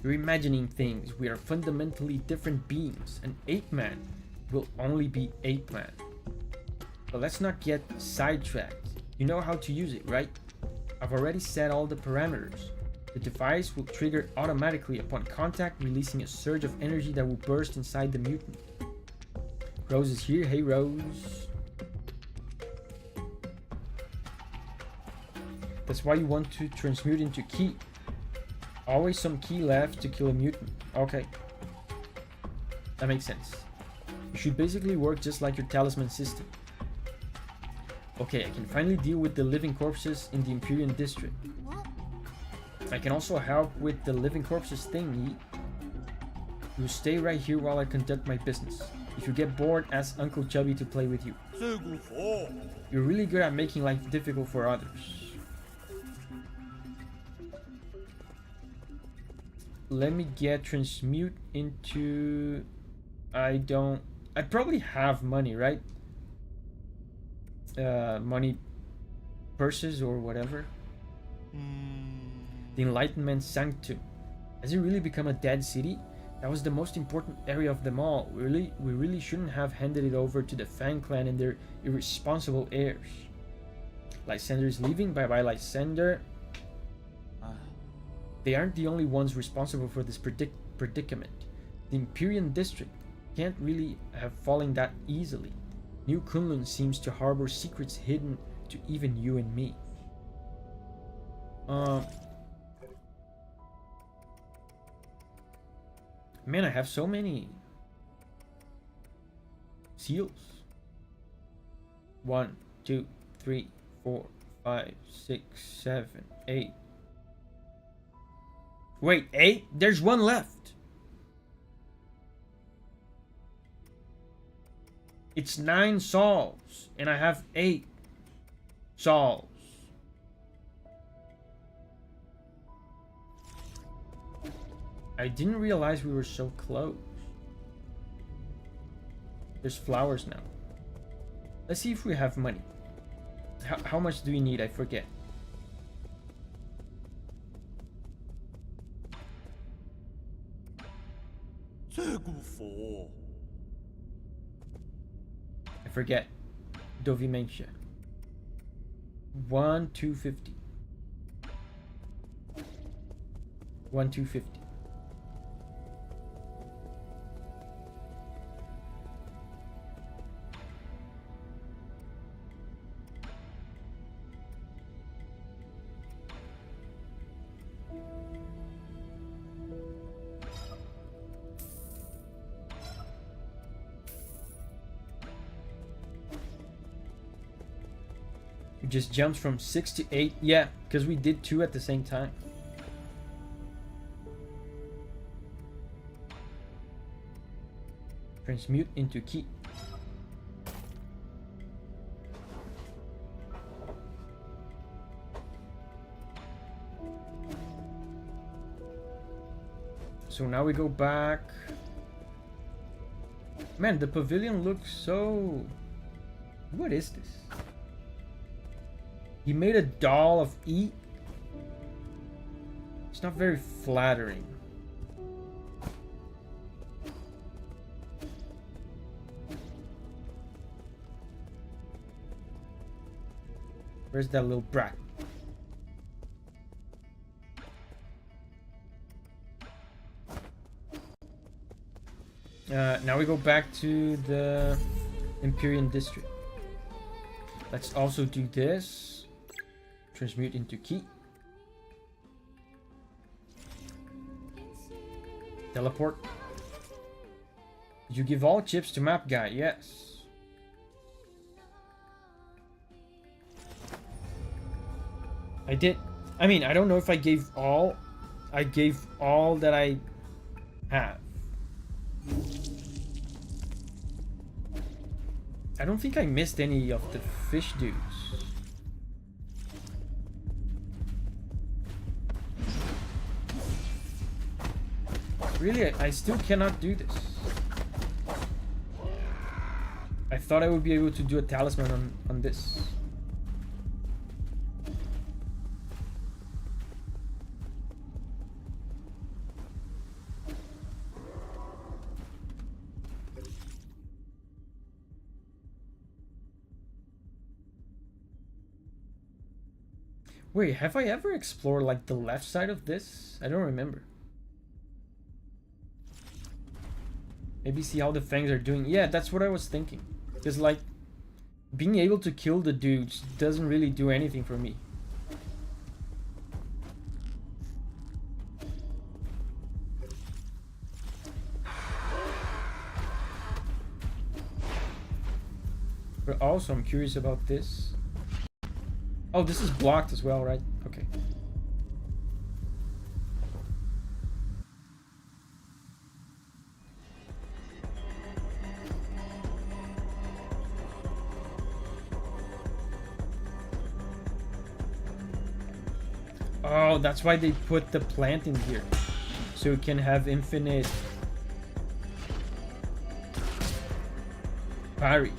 You're imagining things. We are fundamentally different beings. An ape-man will only be ape-man. But let's not get sidetracked. You know how to use it, right? I've already set all the parameters. The device will trigger automatically upon contact, releasing a surge of energy that will burst inside the mutant. Rose is here. Hey, Rose. That's why you want to transmute into ki. Always some ki left to kill a mutant. Okay. That makes sense. You should basically work just like your talisman system. Okay, I can finally deal with the living corpses in the Imperial District. What? I can also help with the living corpses thingy. You stay right here while I conduct my business. If you get bored, ask Uncle Chubby to play with you. You're really good at making life difficult for others. Let me get transmute into... I probably have money, right? Money purses or whatever. The Enlightenment Sanctum. Has it really become a dead city? That was the most important area of them all. We really shouldn't have handed it over to the Fang clan and their irresponsible heirs. Lysander is leaving. Bye bye, Lysander. They aren't the only ones responsible for this predicament. The Imperial District can't really have fallen that easily. New Kunlun seems to harbor secrets hidden to even you and me. Man, I have so many seals. 1, 2, 3, 4, 5, 6, 7, 8. Wait, 8? There's one left. It's 9 SOLS, and I have 8 SOLS. I didn't realize we were so close. There's flowers now. Let's see if we have money. How much do we need? I forget. I forget. Dovimentia. 1,250. 1,250. Just jumps from 6 to 8. Yeah, because we did 2 at the same time. Transmute into ki. So now we go back. Man, the pavilion looks so... What is this? He made a doll of E. It's not very flattering. Where's that little brat? Now we go back to the Empyrean district. Let's also do this. Transmute into key. Teleport. Did you give all chips to map guy? Yes. I did. I mean, I don't know if I gave all. I gave all that I have. I don't think I missed any of the fish dudes. Really, I still cannot do this. I thought I would be able to do a talisman on this. Wait, have I ever explored like the left side of this? I don't remember. Maybe see how the fangs are doing. Yeah, that's what I was thinking. Because like, being able to kill the dudes doesn't really do anything for me. But also, I'm curious about this. Oh, this is blocked as well, right? Okay. Oh, that's why they put the plant in here. So it can have infinite parries.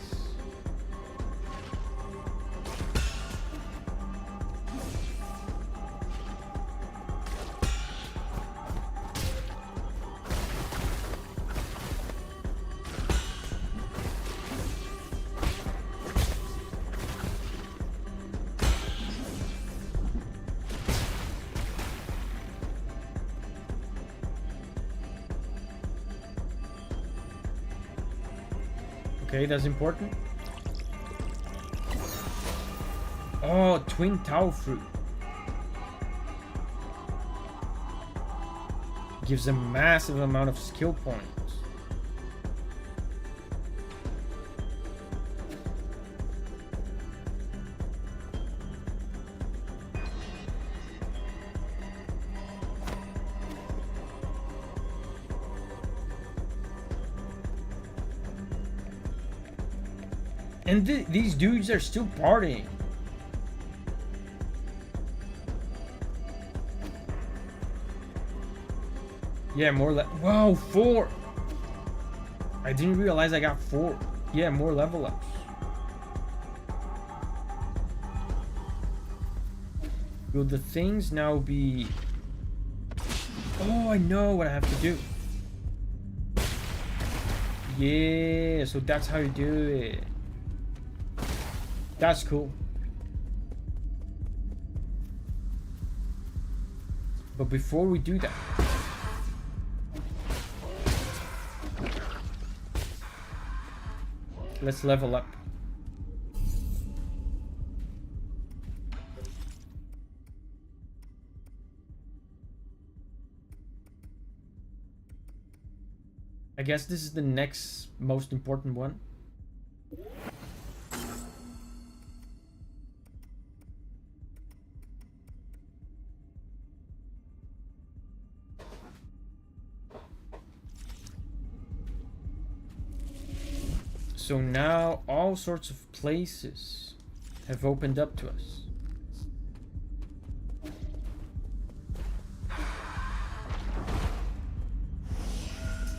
Okay, that's important. Oh, twin Tao fruit. Gives a massive amount of skill points. And these dudes are still partying. Yeah, more wow, 4. I didn't realize I got 4. Yeah, more level ups. Will the things now be... Oh, I know what I have to do. Yeah, so that's how you do it. That's cool. But before we do that, let's level up. I guess this is the next most important one. So now all sorts of places have opened up to us.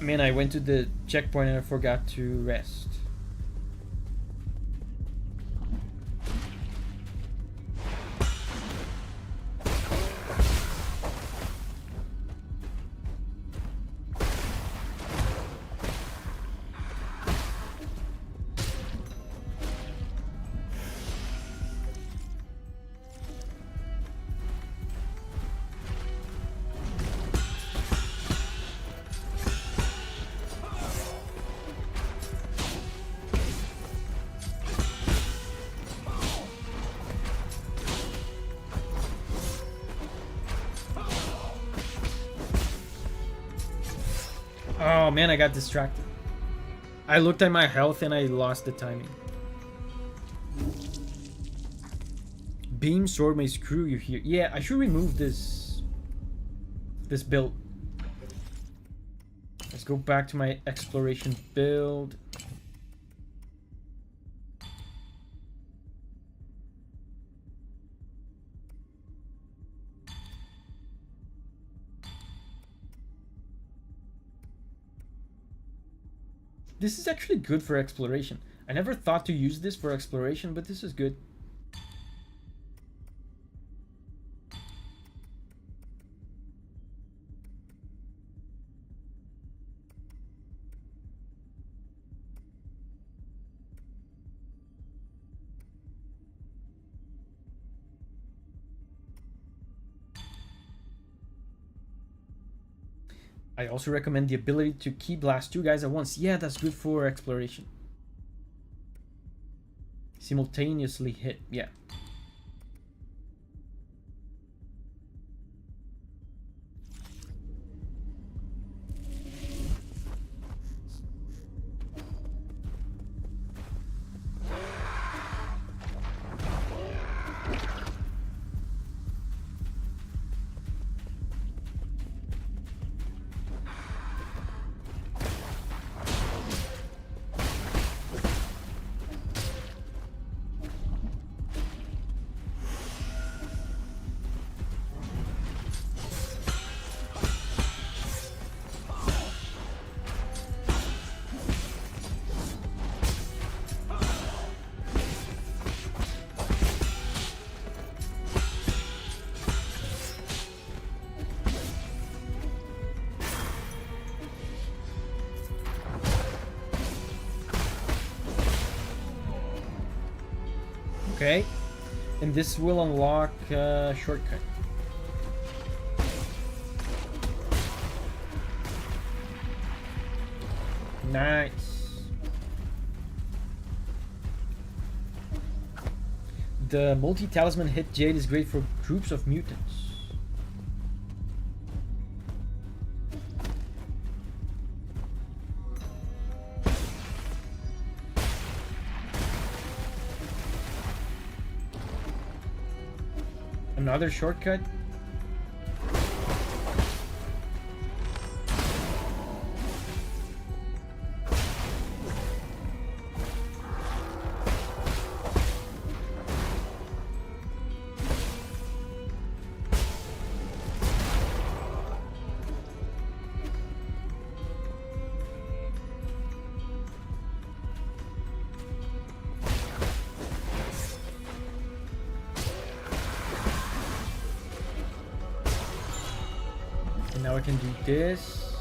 Man, I went to the checkpoint and I forgot to rest. Oh man, I got distracted. I looked at my health and I lost the timing. Beam sword may screw you here. Yeah, I should remove this build. Let's go back to my exploration build. This is actually good for exploration. I never thought to use this for exploration, but this is good. I also recommend the ability to key blast 2 guys at once. Yeah, that's good for exploration. Simultaneously hit, yeah. Okay, and this will unlock a shortcut. Nice. The multi-talisman hit jade is great for groups of mutants. Another shortcut. Now I can do this.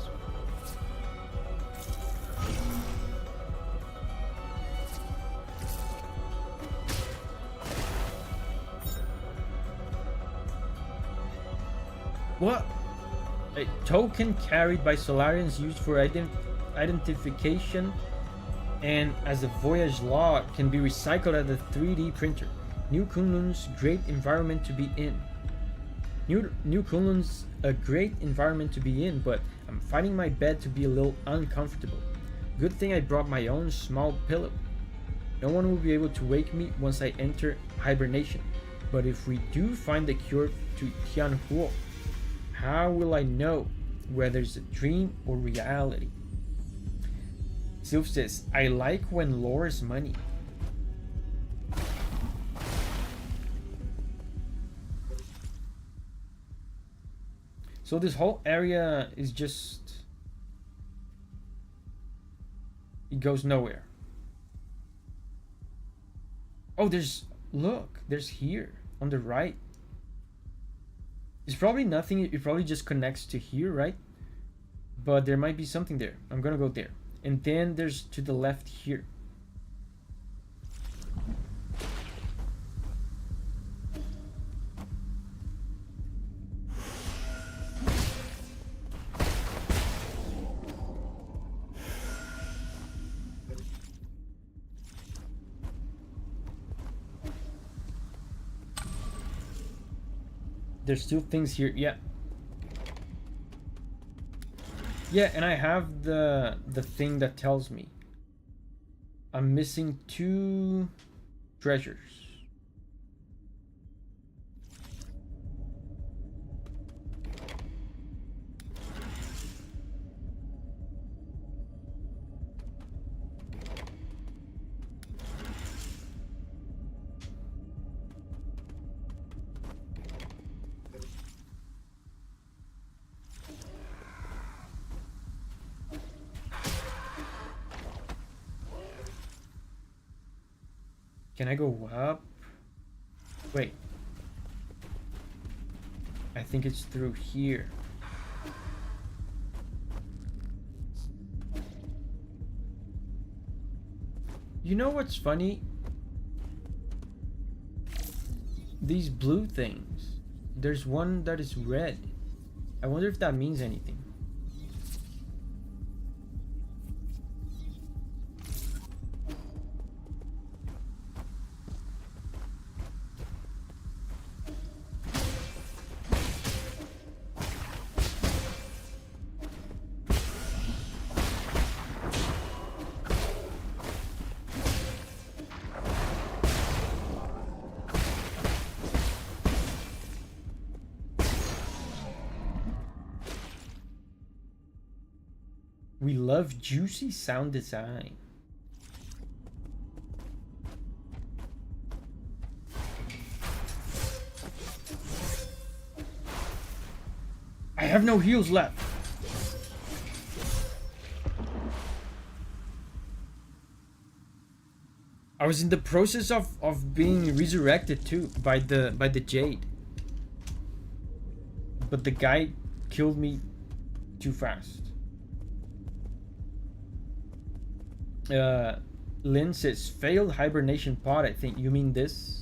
What? A token carried by Solarians used for identification and as a voyage log can be recycled at a 3D printer. New Kunlun's great environment to be in. New Kunlun's a great environment to be in, but I'm finding my bed to be a little uncomfortable. Good thing I brought my own small pillow. No one will be able to wake me once I enter hibernation. But if we do find the cure to Tianhuo, how will I know whether it's a dream or reality? Sylph says, I like when lore is money. So this whole area is just... it goes nowhere. Oh, there's... look, there's here on the right. It's probably nothing, it probably just connects to here, right? But there might be something there. I'm gonna go there. And then there's to the left here. There's still things here, yeah. Yeah, and I have the thing that tells me I'm missing 2 treasures. Can I go up? Wait. I think it's through here. You know what's funny? These blue things. There's one that is red. I wonder if that means anything. We love juicy sound design. I have no heals left. I was in the process of being resurrected too by the jade. But the guy killed me too fast. Lynn says failed hibernation pod. I think you mean this.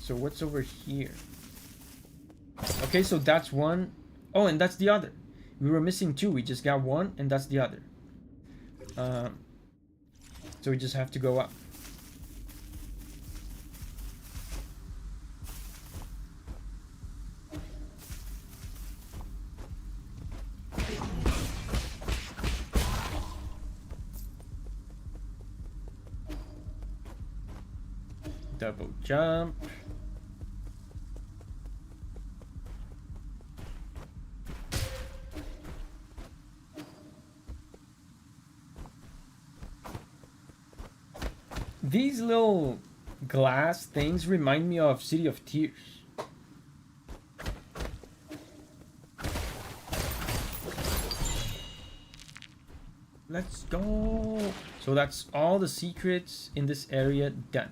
So what's over here? Okay, so that's one. Oh, and that's the other. We were missing 2. We just got 1, and that's the other. So we just have to go up. Double jump. These little glass things remind me of City of Tears. Let's go. So that's all the secrets in this area done.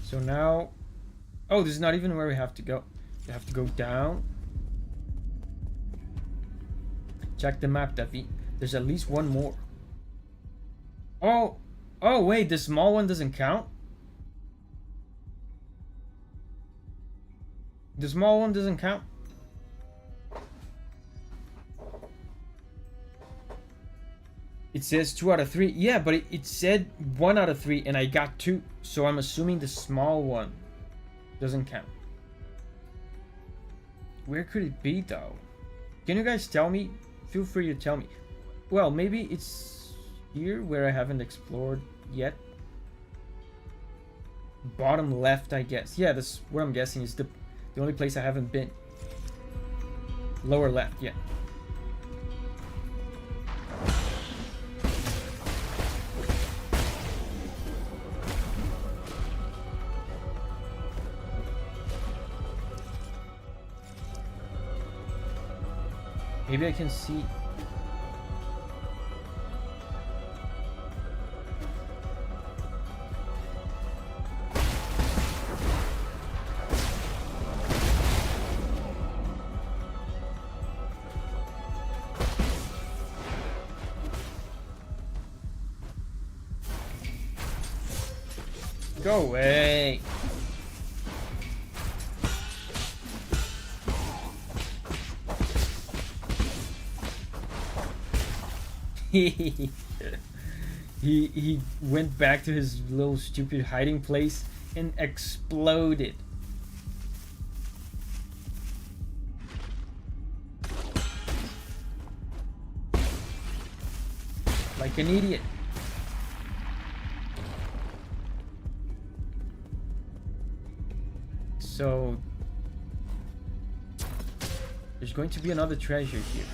So now, oh, this is not even where we have to go. We have to go down. Check the map, Davi. There's at least one more. Oh, wait, the small one doesn't count? The small one doesn't count? It says 2 out of 3. Yeah, but it said 1 out of 3 and I got 2. So I'm assuming the small one doesn't count. Where could it be though? Can you guys tell me? Feel free to tell me. Well, maybe it's here where I haven't explored yet. Bottom left, I guess. Yeah, that's what I'm guessing is the only place I haven't been. Lower left, yeah. Maybe I can see. Go away. he went back to his little stupid hiding place and exploded. Like an idiot. So there's going to be another treasure here.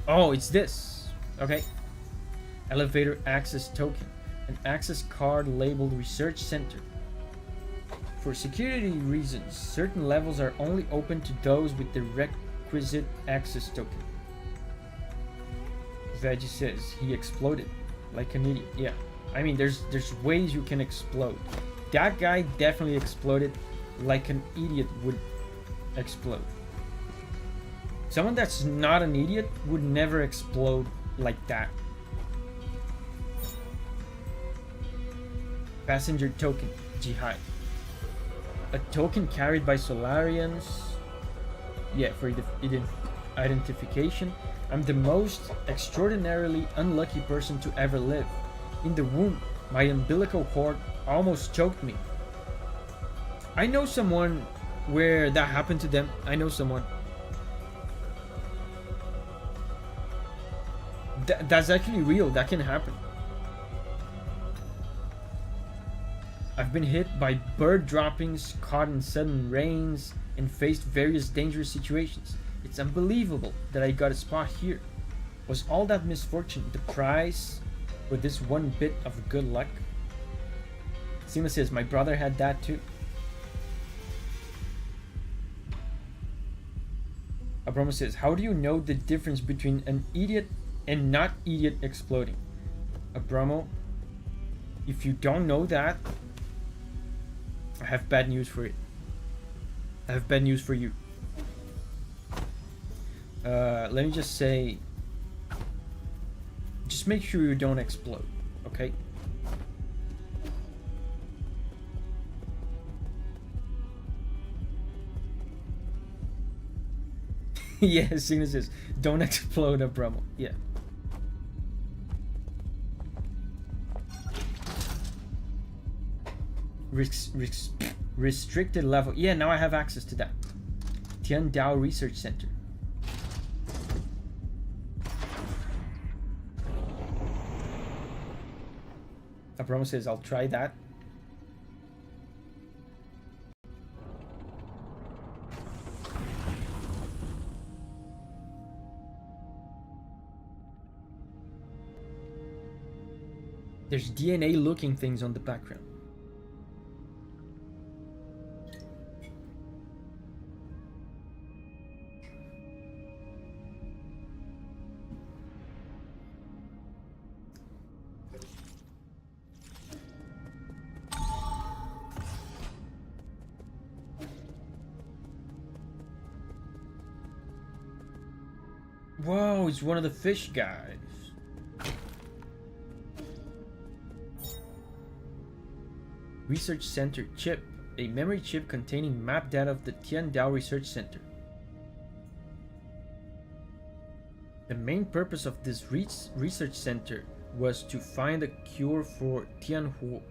Oh, it's this. Okay. Elevator access token. An access card labeled Research Center. For security reasons, certain levels are only open to those with the requisite access token. Veggie says he exploded like an idiot. Yeah. I mean, there's ways you can explode. That guy definitely exploded like an idiot would explode. Someone that's not an idiot would never explode like that. Passenger token, Jihad. A token carried by Solarians. Yeah, for identification. I'm the most extraordinarily unlucky person to ever live. In the womb, my umbilical cord almost choked me. I know someone where that happened to them. I know someone. That's actually real. That can happen. I've been hit by bird droppings, caught in sudden rains, and faced various dangerous situations. It's unbelievable that I got a spot here. Was all that misfortune the price for this one bit of good luck? Sima says, my brother had that too. Abramo says, how do you know the difference between an idiot and not idiot exploding? Abramo, if you don't know that, I have bad news for it. I have bad news for you. Let me just say, just make sure you don't explode, okay? Yeah, Signa says, don't explode, Abramo. Yeah. Restricted level. Yeah, now I have access to that. Tian Dao Research Center. Abramo says, I'll try that. There's DNA looking things on the background. Whoa, he's one of the fish guys. Research Center chip. A memory chip containing map data of the Tian Dao Research Center. The main purpose of this research center was to find a cure for Tianhuo.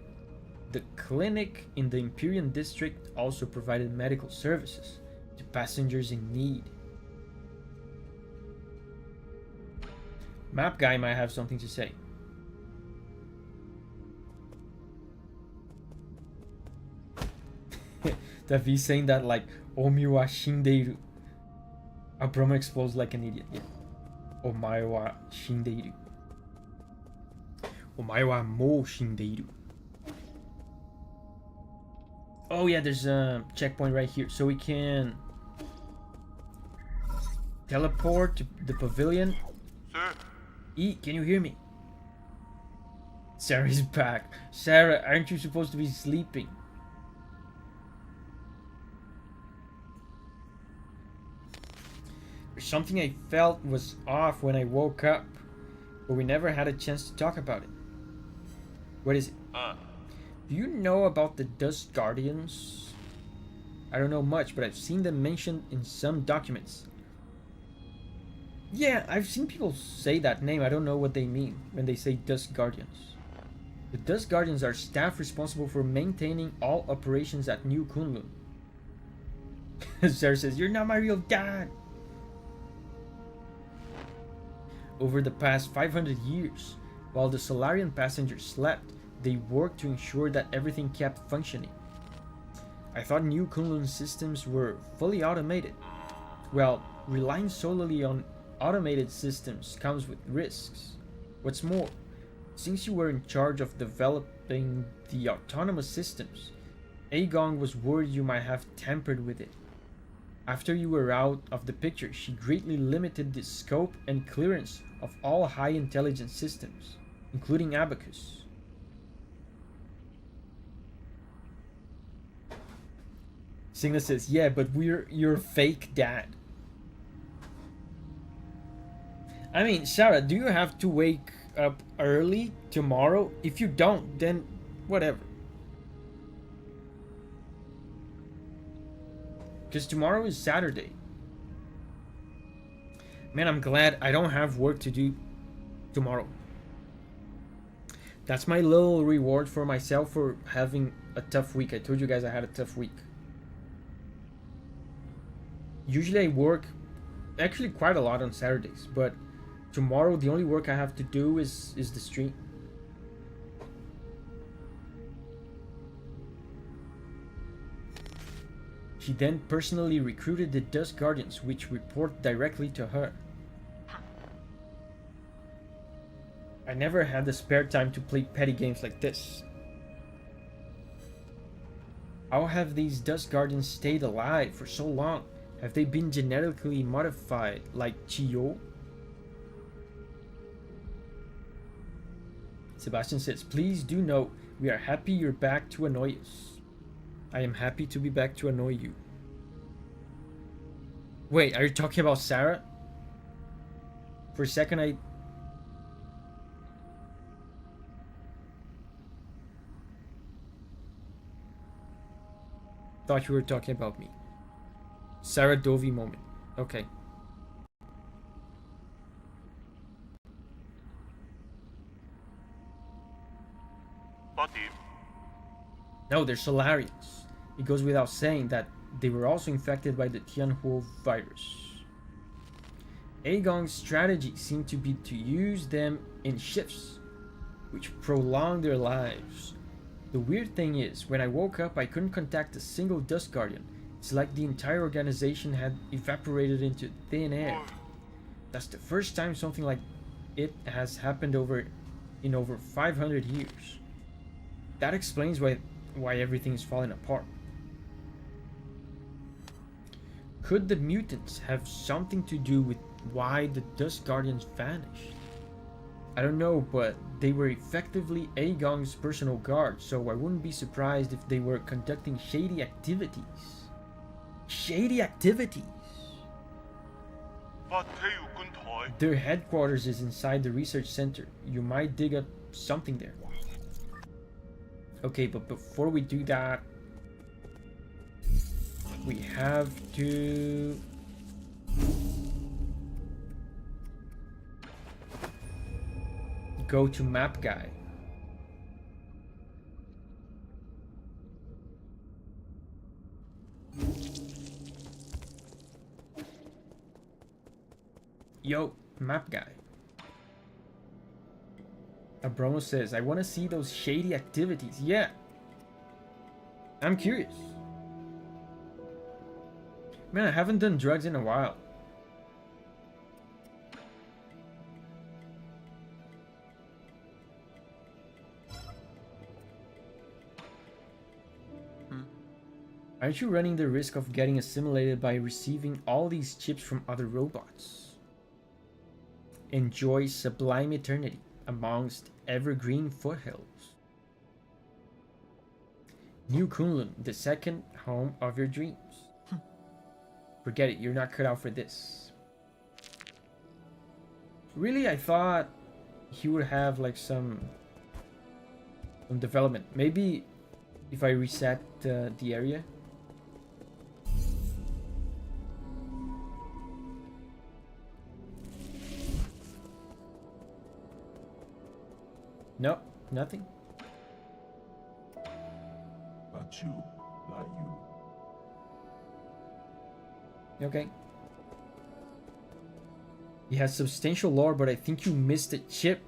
The clinic in the Imperial District also provided medical services to passengers in need. Map guy might have something to say. Davi saying that like Omi wa shindeiru. Abrama explodes like an idiot. Yeah. Omae wa shindeiru. Omae wa mou shindeiru. Oh yeah, there's a checkpoint right here, so we can teleport to the pavilion. Sir, E, can you hear me? Sarah's back. Sarah, aren't you supposed to be sleeping? There's something I felt was off when I woke up, but we never had a chance to talk about it. What is it? Do you know about the Dust Guardians? I don't know much, but I've seen them mentioned in some documents. Yeah, I've seen people say that name. I don't know what they mean when they say Dust Guardians. The Dust Guardians are staff responsible for maintaining all operations at New Kunlun. Sarah says, "You're not my real dad." Over the past 500 years, while the Solarian passengers slept, they worked to ensure that everything kept functioning. I thought New Kunlun systems were fully automated. Well, relying solely on automated systems comes with risks. What's more, since you were in charge of developing the autonomous systems, Agong was worried you might have tampered with it. After you were out of the picture, she greatly limited the scope and clearance of all high intelligence systems, including Abacus. Signa says, "Yeah, but we're your fake dad." I mean, Sarah, do you have to wake up early tomorrow? If you don't, then whatever. Because tomorrow is Saturday. Man, I'm glad I don't have work to do tomorrow. That's my little reward for myself for having a tough week. I told you guys I had a tough week. Usually I work actually quite a lot on Saturdays, but tomorrow the only work I have to do is the stream. She then personally recruited the Dust Guardians, which report directly to her. I never had the spare time to play petty games like this. How have these Dust Guardians stayed alive for so long? Have they been genetically modified like Chiyo? Sebastian says, "Please do know we are happy you're back to annoy us." I am happy to be back to annoy you. Wait, are you talking about Sarah? For a second I thought you were talking about me. Sarah Dovi moment. Okay. No, they're Solarians. It goes without saying that they were also infected by the Tianhuo virus. Agong's strategy seemed to be to use them in shifts, which prolonged their lives. The weird thing is, when I woke up, I couldn't contact a single Dust Guardian. It's like the entire organization had evaporated into thin air. That's the first time something like it has happened in over 500 years. That explains why everything is falling apart. Could the mutants have something to do with why the Dust Guardians vanished? I don't know, but they were effectively Agong's personal guard, so I wouldn't be surprised if they were conducting shady activities. Shady activities! Their headquarters is inside the research center. You might dig up something there. Okay, but before we do that, we have to go to map guy. Yo, map guy. Abromo says, I want to see those shady activities. Yeah. I'm curious. Man, I haven't done drugs in a while. Aren't you running the risk of getting assimilated by receiving all these chips from other robots? Enjoy sublime eternity amongst evergreen foothills. New Kunlun, the second home of your dreams. Forget it, you're not cut out for this. Really, I thought he would have like some development. Maybe if I reset the area. No, nothing. But you, not you. Okay. He has substantial lore, but I think you missed a chip.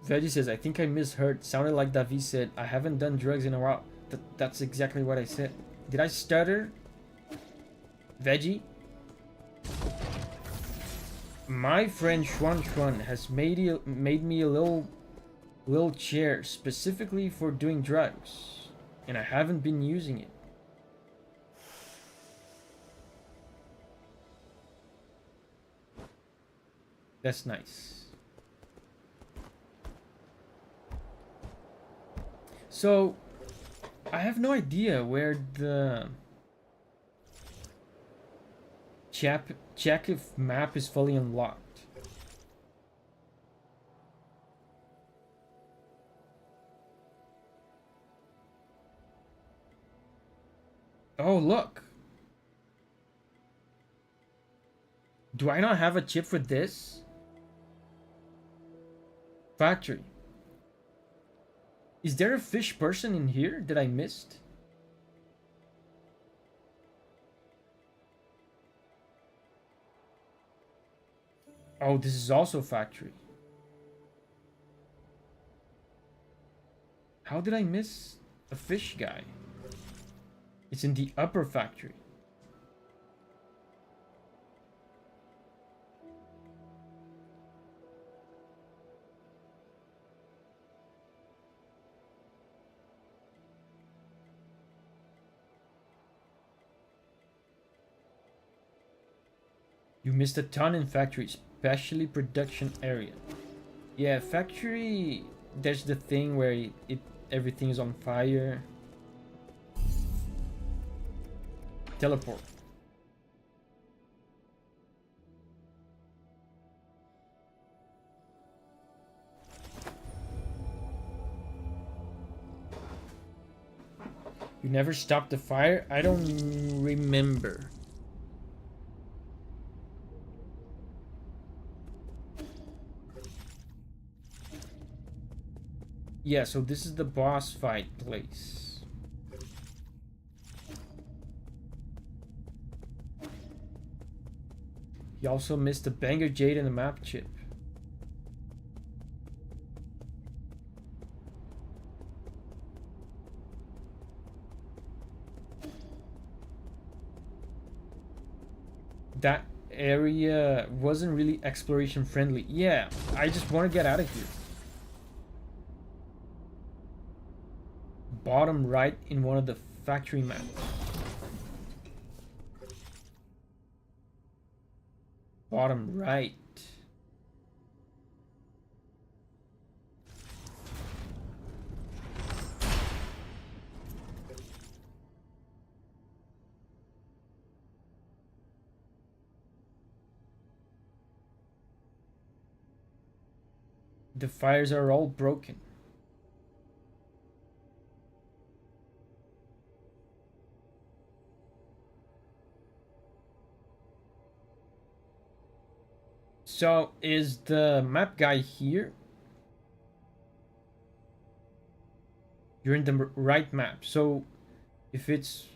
Veggie says, I think I misheard. Sounded like Davi said, I haven't done drugs in a while. That's exactly what I said. Did I stutter? Veggie? My friend Shuanshuan has made me a little chair specifically for doing drugs, and I haven't been using it. That's nice. So, I have no idea where the check if map is fully unlocked. Oh, look. Do I not have a chip for this? Factory. Is there a fish person in here that I missed? Oh, this is also factory. How did I miss a fish guy? It's in the upper factory. You missed a ton in factory, especially production area. Yeah, factory, there's the thing where everything is on fire. Teleport. You never stopped the fire? I don't remember. Yeah, so this is the boss fight place. He also missed the banger jade and the map chip. That area wasn't really exploration friendly. Yeah, I just want to get out of here. Bottom right in one of the factory maps. Bottom right. The fires are all broken. So, is the map guy here? You're in the right map. So, if it's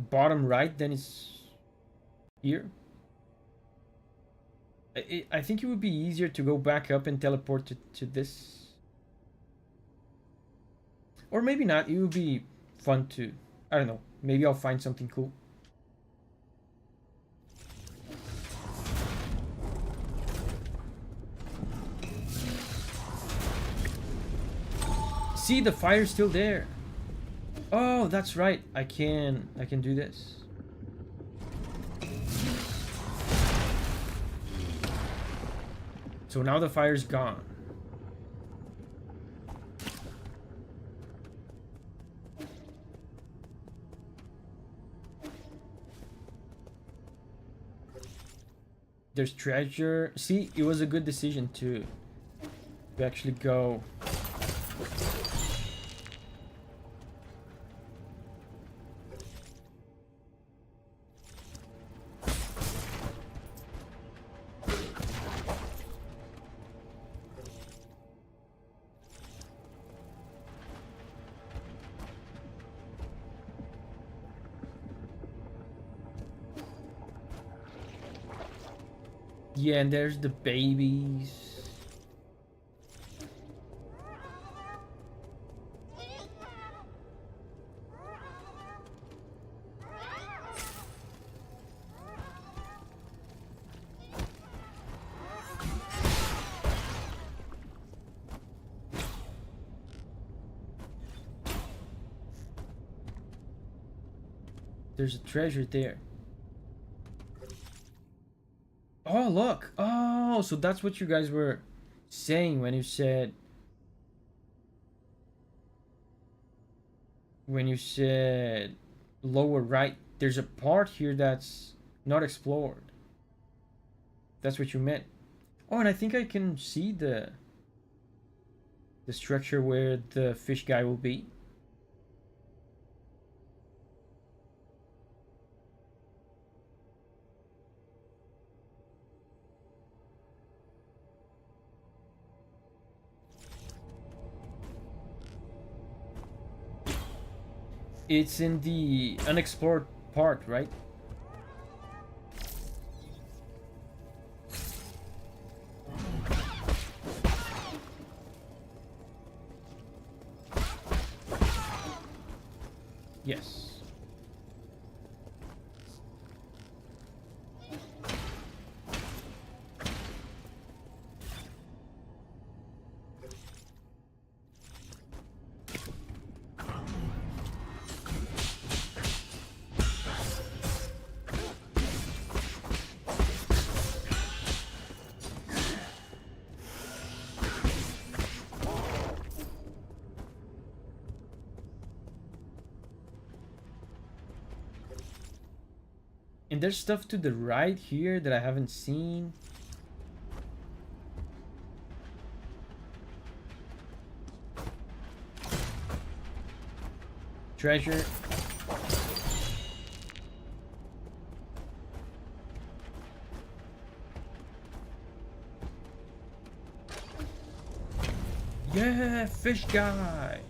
bottom right, then it's here. I think it would be easier to go back up and teleport to this. Or maybe not. It would be fun to... I don't know. Maybe I'll find something cool. See, the fire's still there. Oh, that's right. I can do this. So now the fire's gone. There's treasure. See, it was a good decision to actually go. Yeah, and there's the babies. There's a treasure there. Oh, look. Oh, so that's what you guys were saying when you said... When you said lower right. There's a part here that's not explored. That's what you meant. Oh, and I think I can see the structure where the fish guy will be. It's in the unexplored part, right? Yes. And there's stuff to the right here that I haven't seen. Treasure. Yeah, fish guy.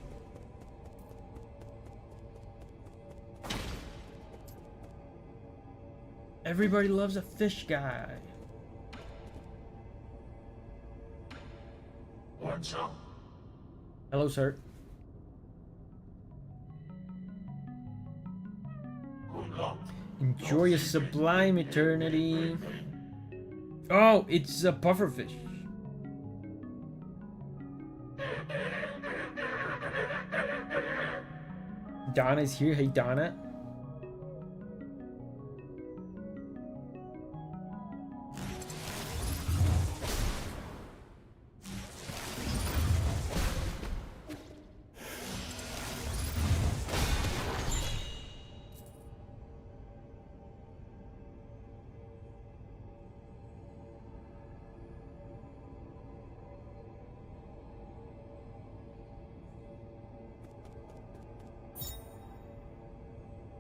Everybody loves a fish guy. What's up? Hello, sir. Good luck. Enjoy a sublime eternity. Oh, it's a pufferfish. Donna's here. Hey, Donna.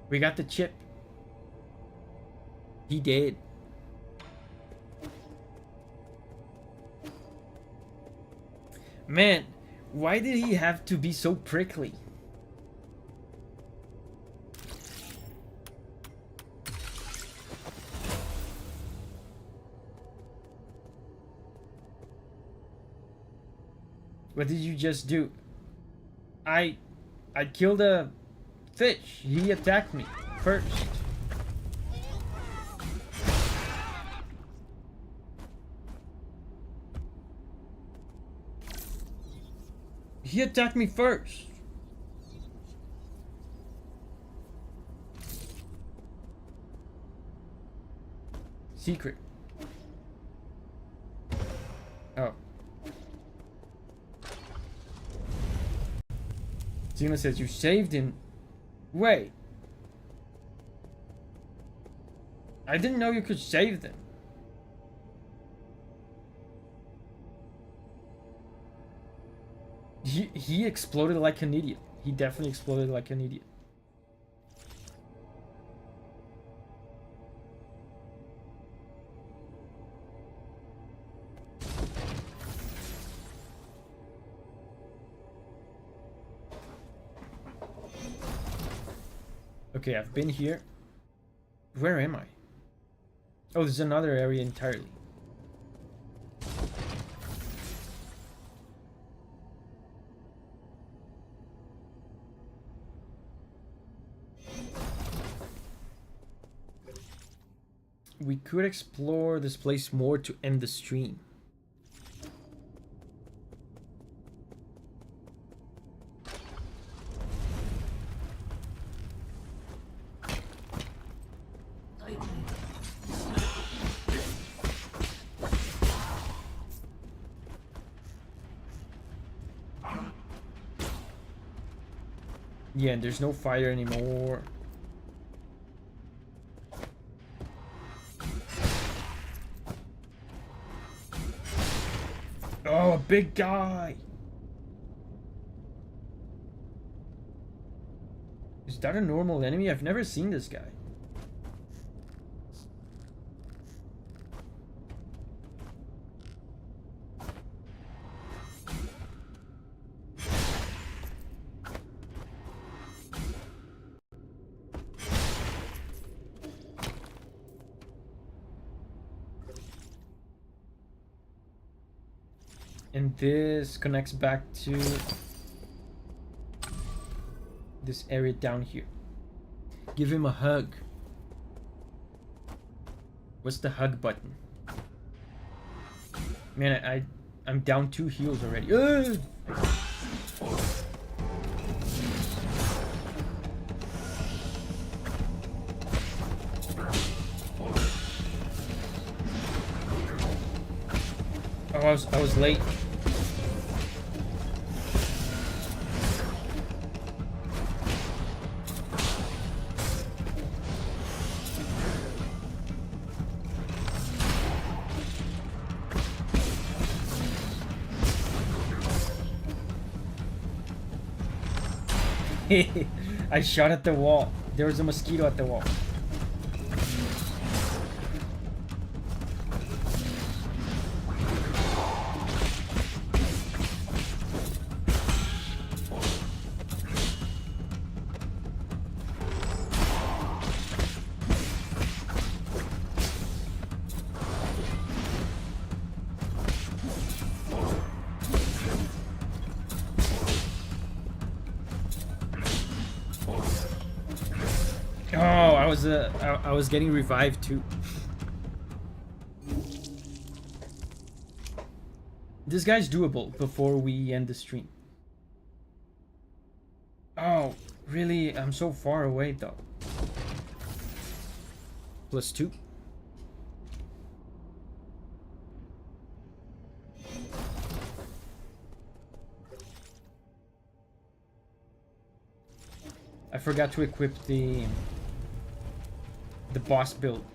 We got the chip. He did. Man, why did he have to be so prickly? What did you just do? I killed a fish. He attacked me first. He attacked me first. Secret. Oh. Zena says you saved him. Wait. I didn't know you could save them. He exploded like an idiot. He definitely exploded like an idiot. Okay, I've been here. Where am I? Oh, there's another area entirely. We could explore this place more to end the stream. Yeah, and there's no fire anymore. Oh, a big guy! Is that a normal enemy? I've never seen this guy. And this connects back to this area down here. Give him a hug. What's the hug button? Man, I'm down 2 heals already. Ugh! Oh, I was late. I shot at the wall. There was a mosquito at the wall. I was getting revived too. This guy's doable before we end the stream. Oh, really? I'm so far away though. +2. I forgot to equip the boss build.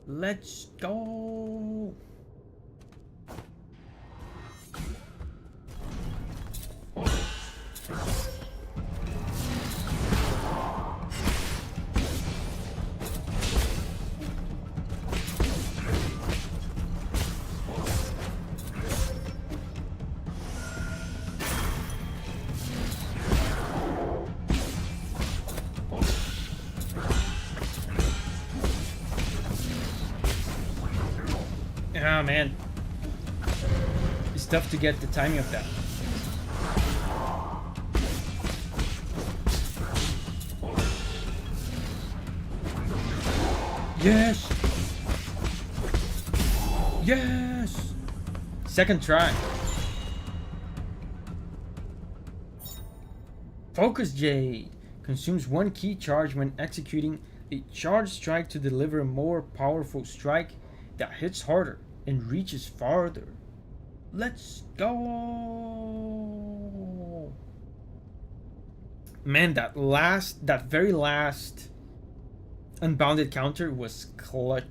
Let's go. Ah, man. It's tough to get the timing of that. Yes! Yes! Second try. Focus J consumes 1 key charge when executing a charge strike to deliver a more powerful strike that hits harder and reaches farther. Let's go! Man, that very last unbounded counter was clutch.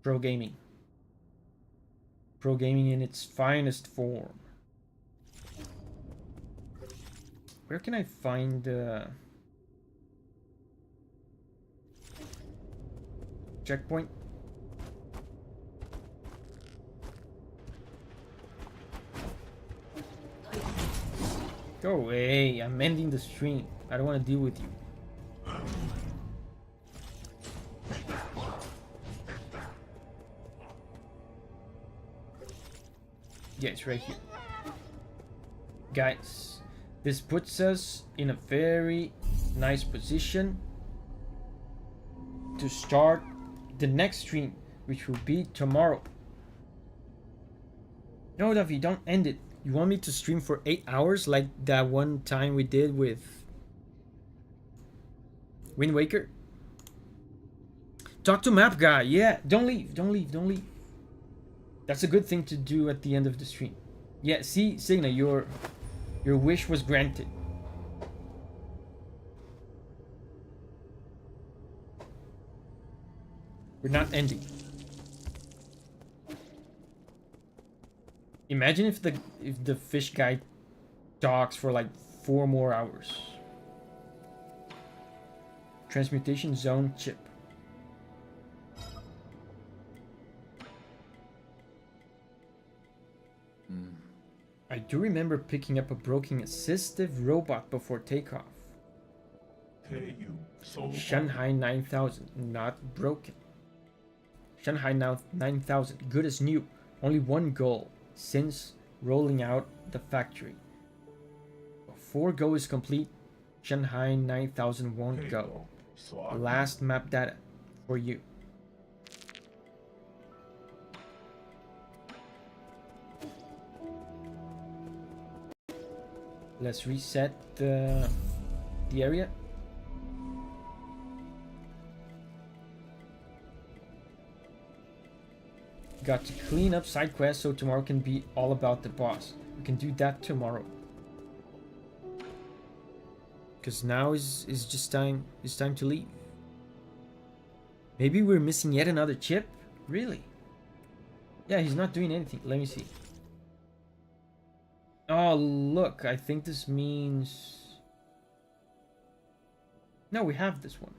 Pro gaming. Pro gaming in its finest form. Where can I find checkpoint? Go away, I'm ending the stream. I don't want to deal with you. Yeah, it's right here. Guys, this puts us in a very nice position to start the next stream, which will be tomorrow. No, Davi, don't end it. You want me to stream for 8 hours like that one time we did with Wind Waker? Talk to map guy. Yeah, don't leave, don't leave, don't leave. That's a good thing to do at the end of the stream. Yeah, see, Signa, your wish was granted. We're not ending. Imagine if the fish guy talks for like 4 more hours. Transmutation zone chip. I do remember picking up a broken assistive robot before takeoff. Shanghai 9000, not broken. Shanghai now 9000, good as new. Only one goal since rolling out the factory. Before go is complete, Shanghai 9000 won't go. Last map data for you. Let's reset the area. Got to clean up side quests so tomorrow can be all about the boss. We can do that tomorrow. Cause now is just time. It's time to leave. Maybe we're missing yet another chip. Really? Yeah, he's not doing anything. Let me see. Oh, look, I think this means... No, we have this one.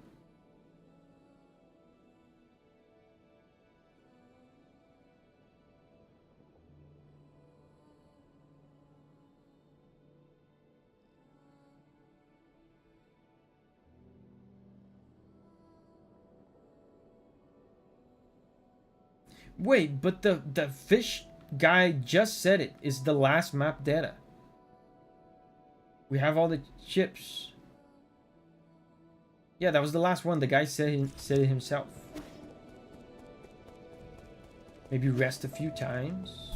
Wait, but the fish guy just said it is the last map data. We have all the chips. Yeah, that was the last one. The guy said it himself. Maybe rest a few times.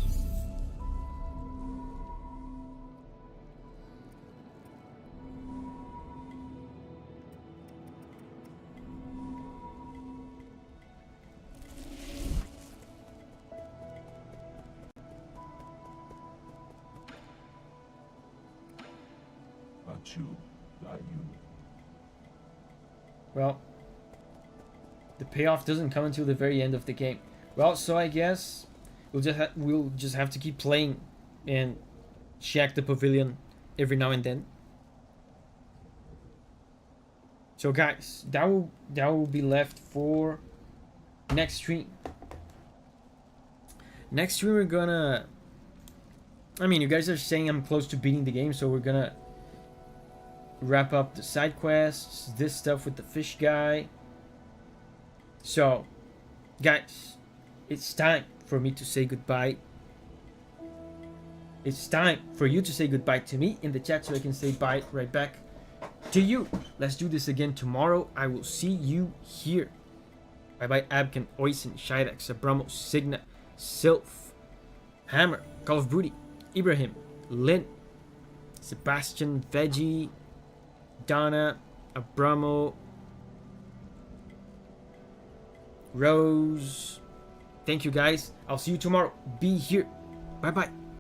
Well, the payoff doesn't come until the very end of the game. Well, so I guess we'll just have to keep playing and check the pavilion every now and then. So guys, that will be left for next stream. Next stream we're gonna... I mean, you guys are saying I'm close to beating the game, so we're gonna wrap up the side quests, this stuff with the fish guy, So, guys, it's time for me to say goodbye. It's time for you to say goodbye to me in the chat so I can say bye right back to you. Let's do this again tomorrow. I will see you here. Bye bye, Abkin, Oisin, Shidex, Abramo, Signa, Sylph, Hammer, Call of Booty, Ibrahim, Lynn, Sebastian, Veggie, Donna, Abramo, Rose. Thank you guys. I'll see you tomorrow. Be here. Bye bye.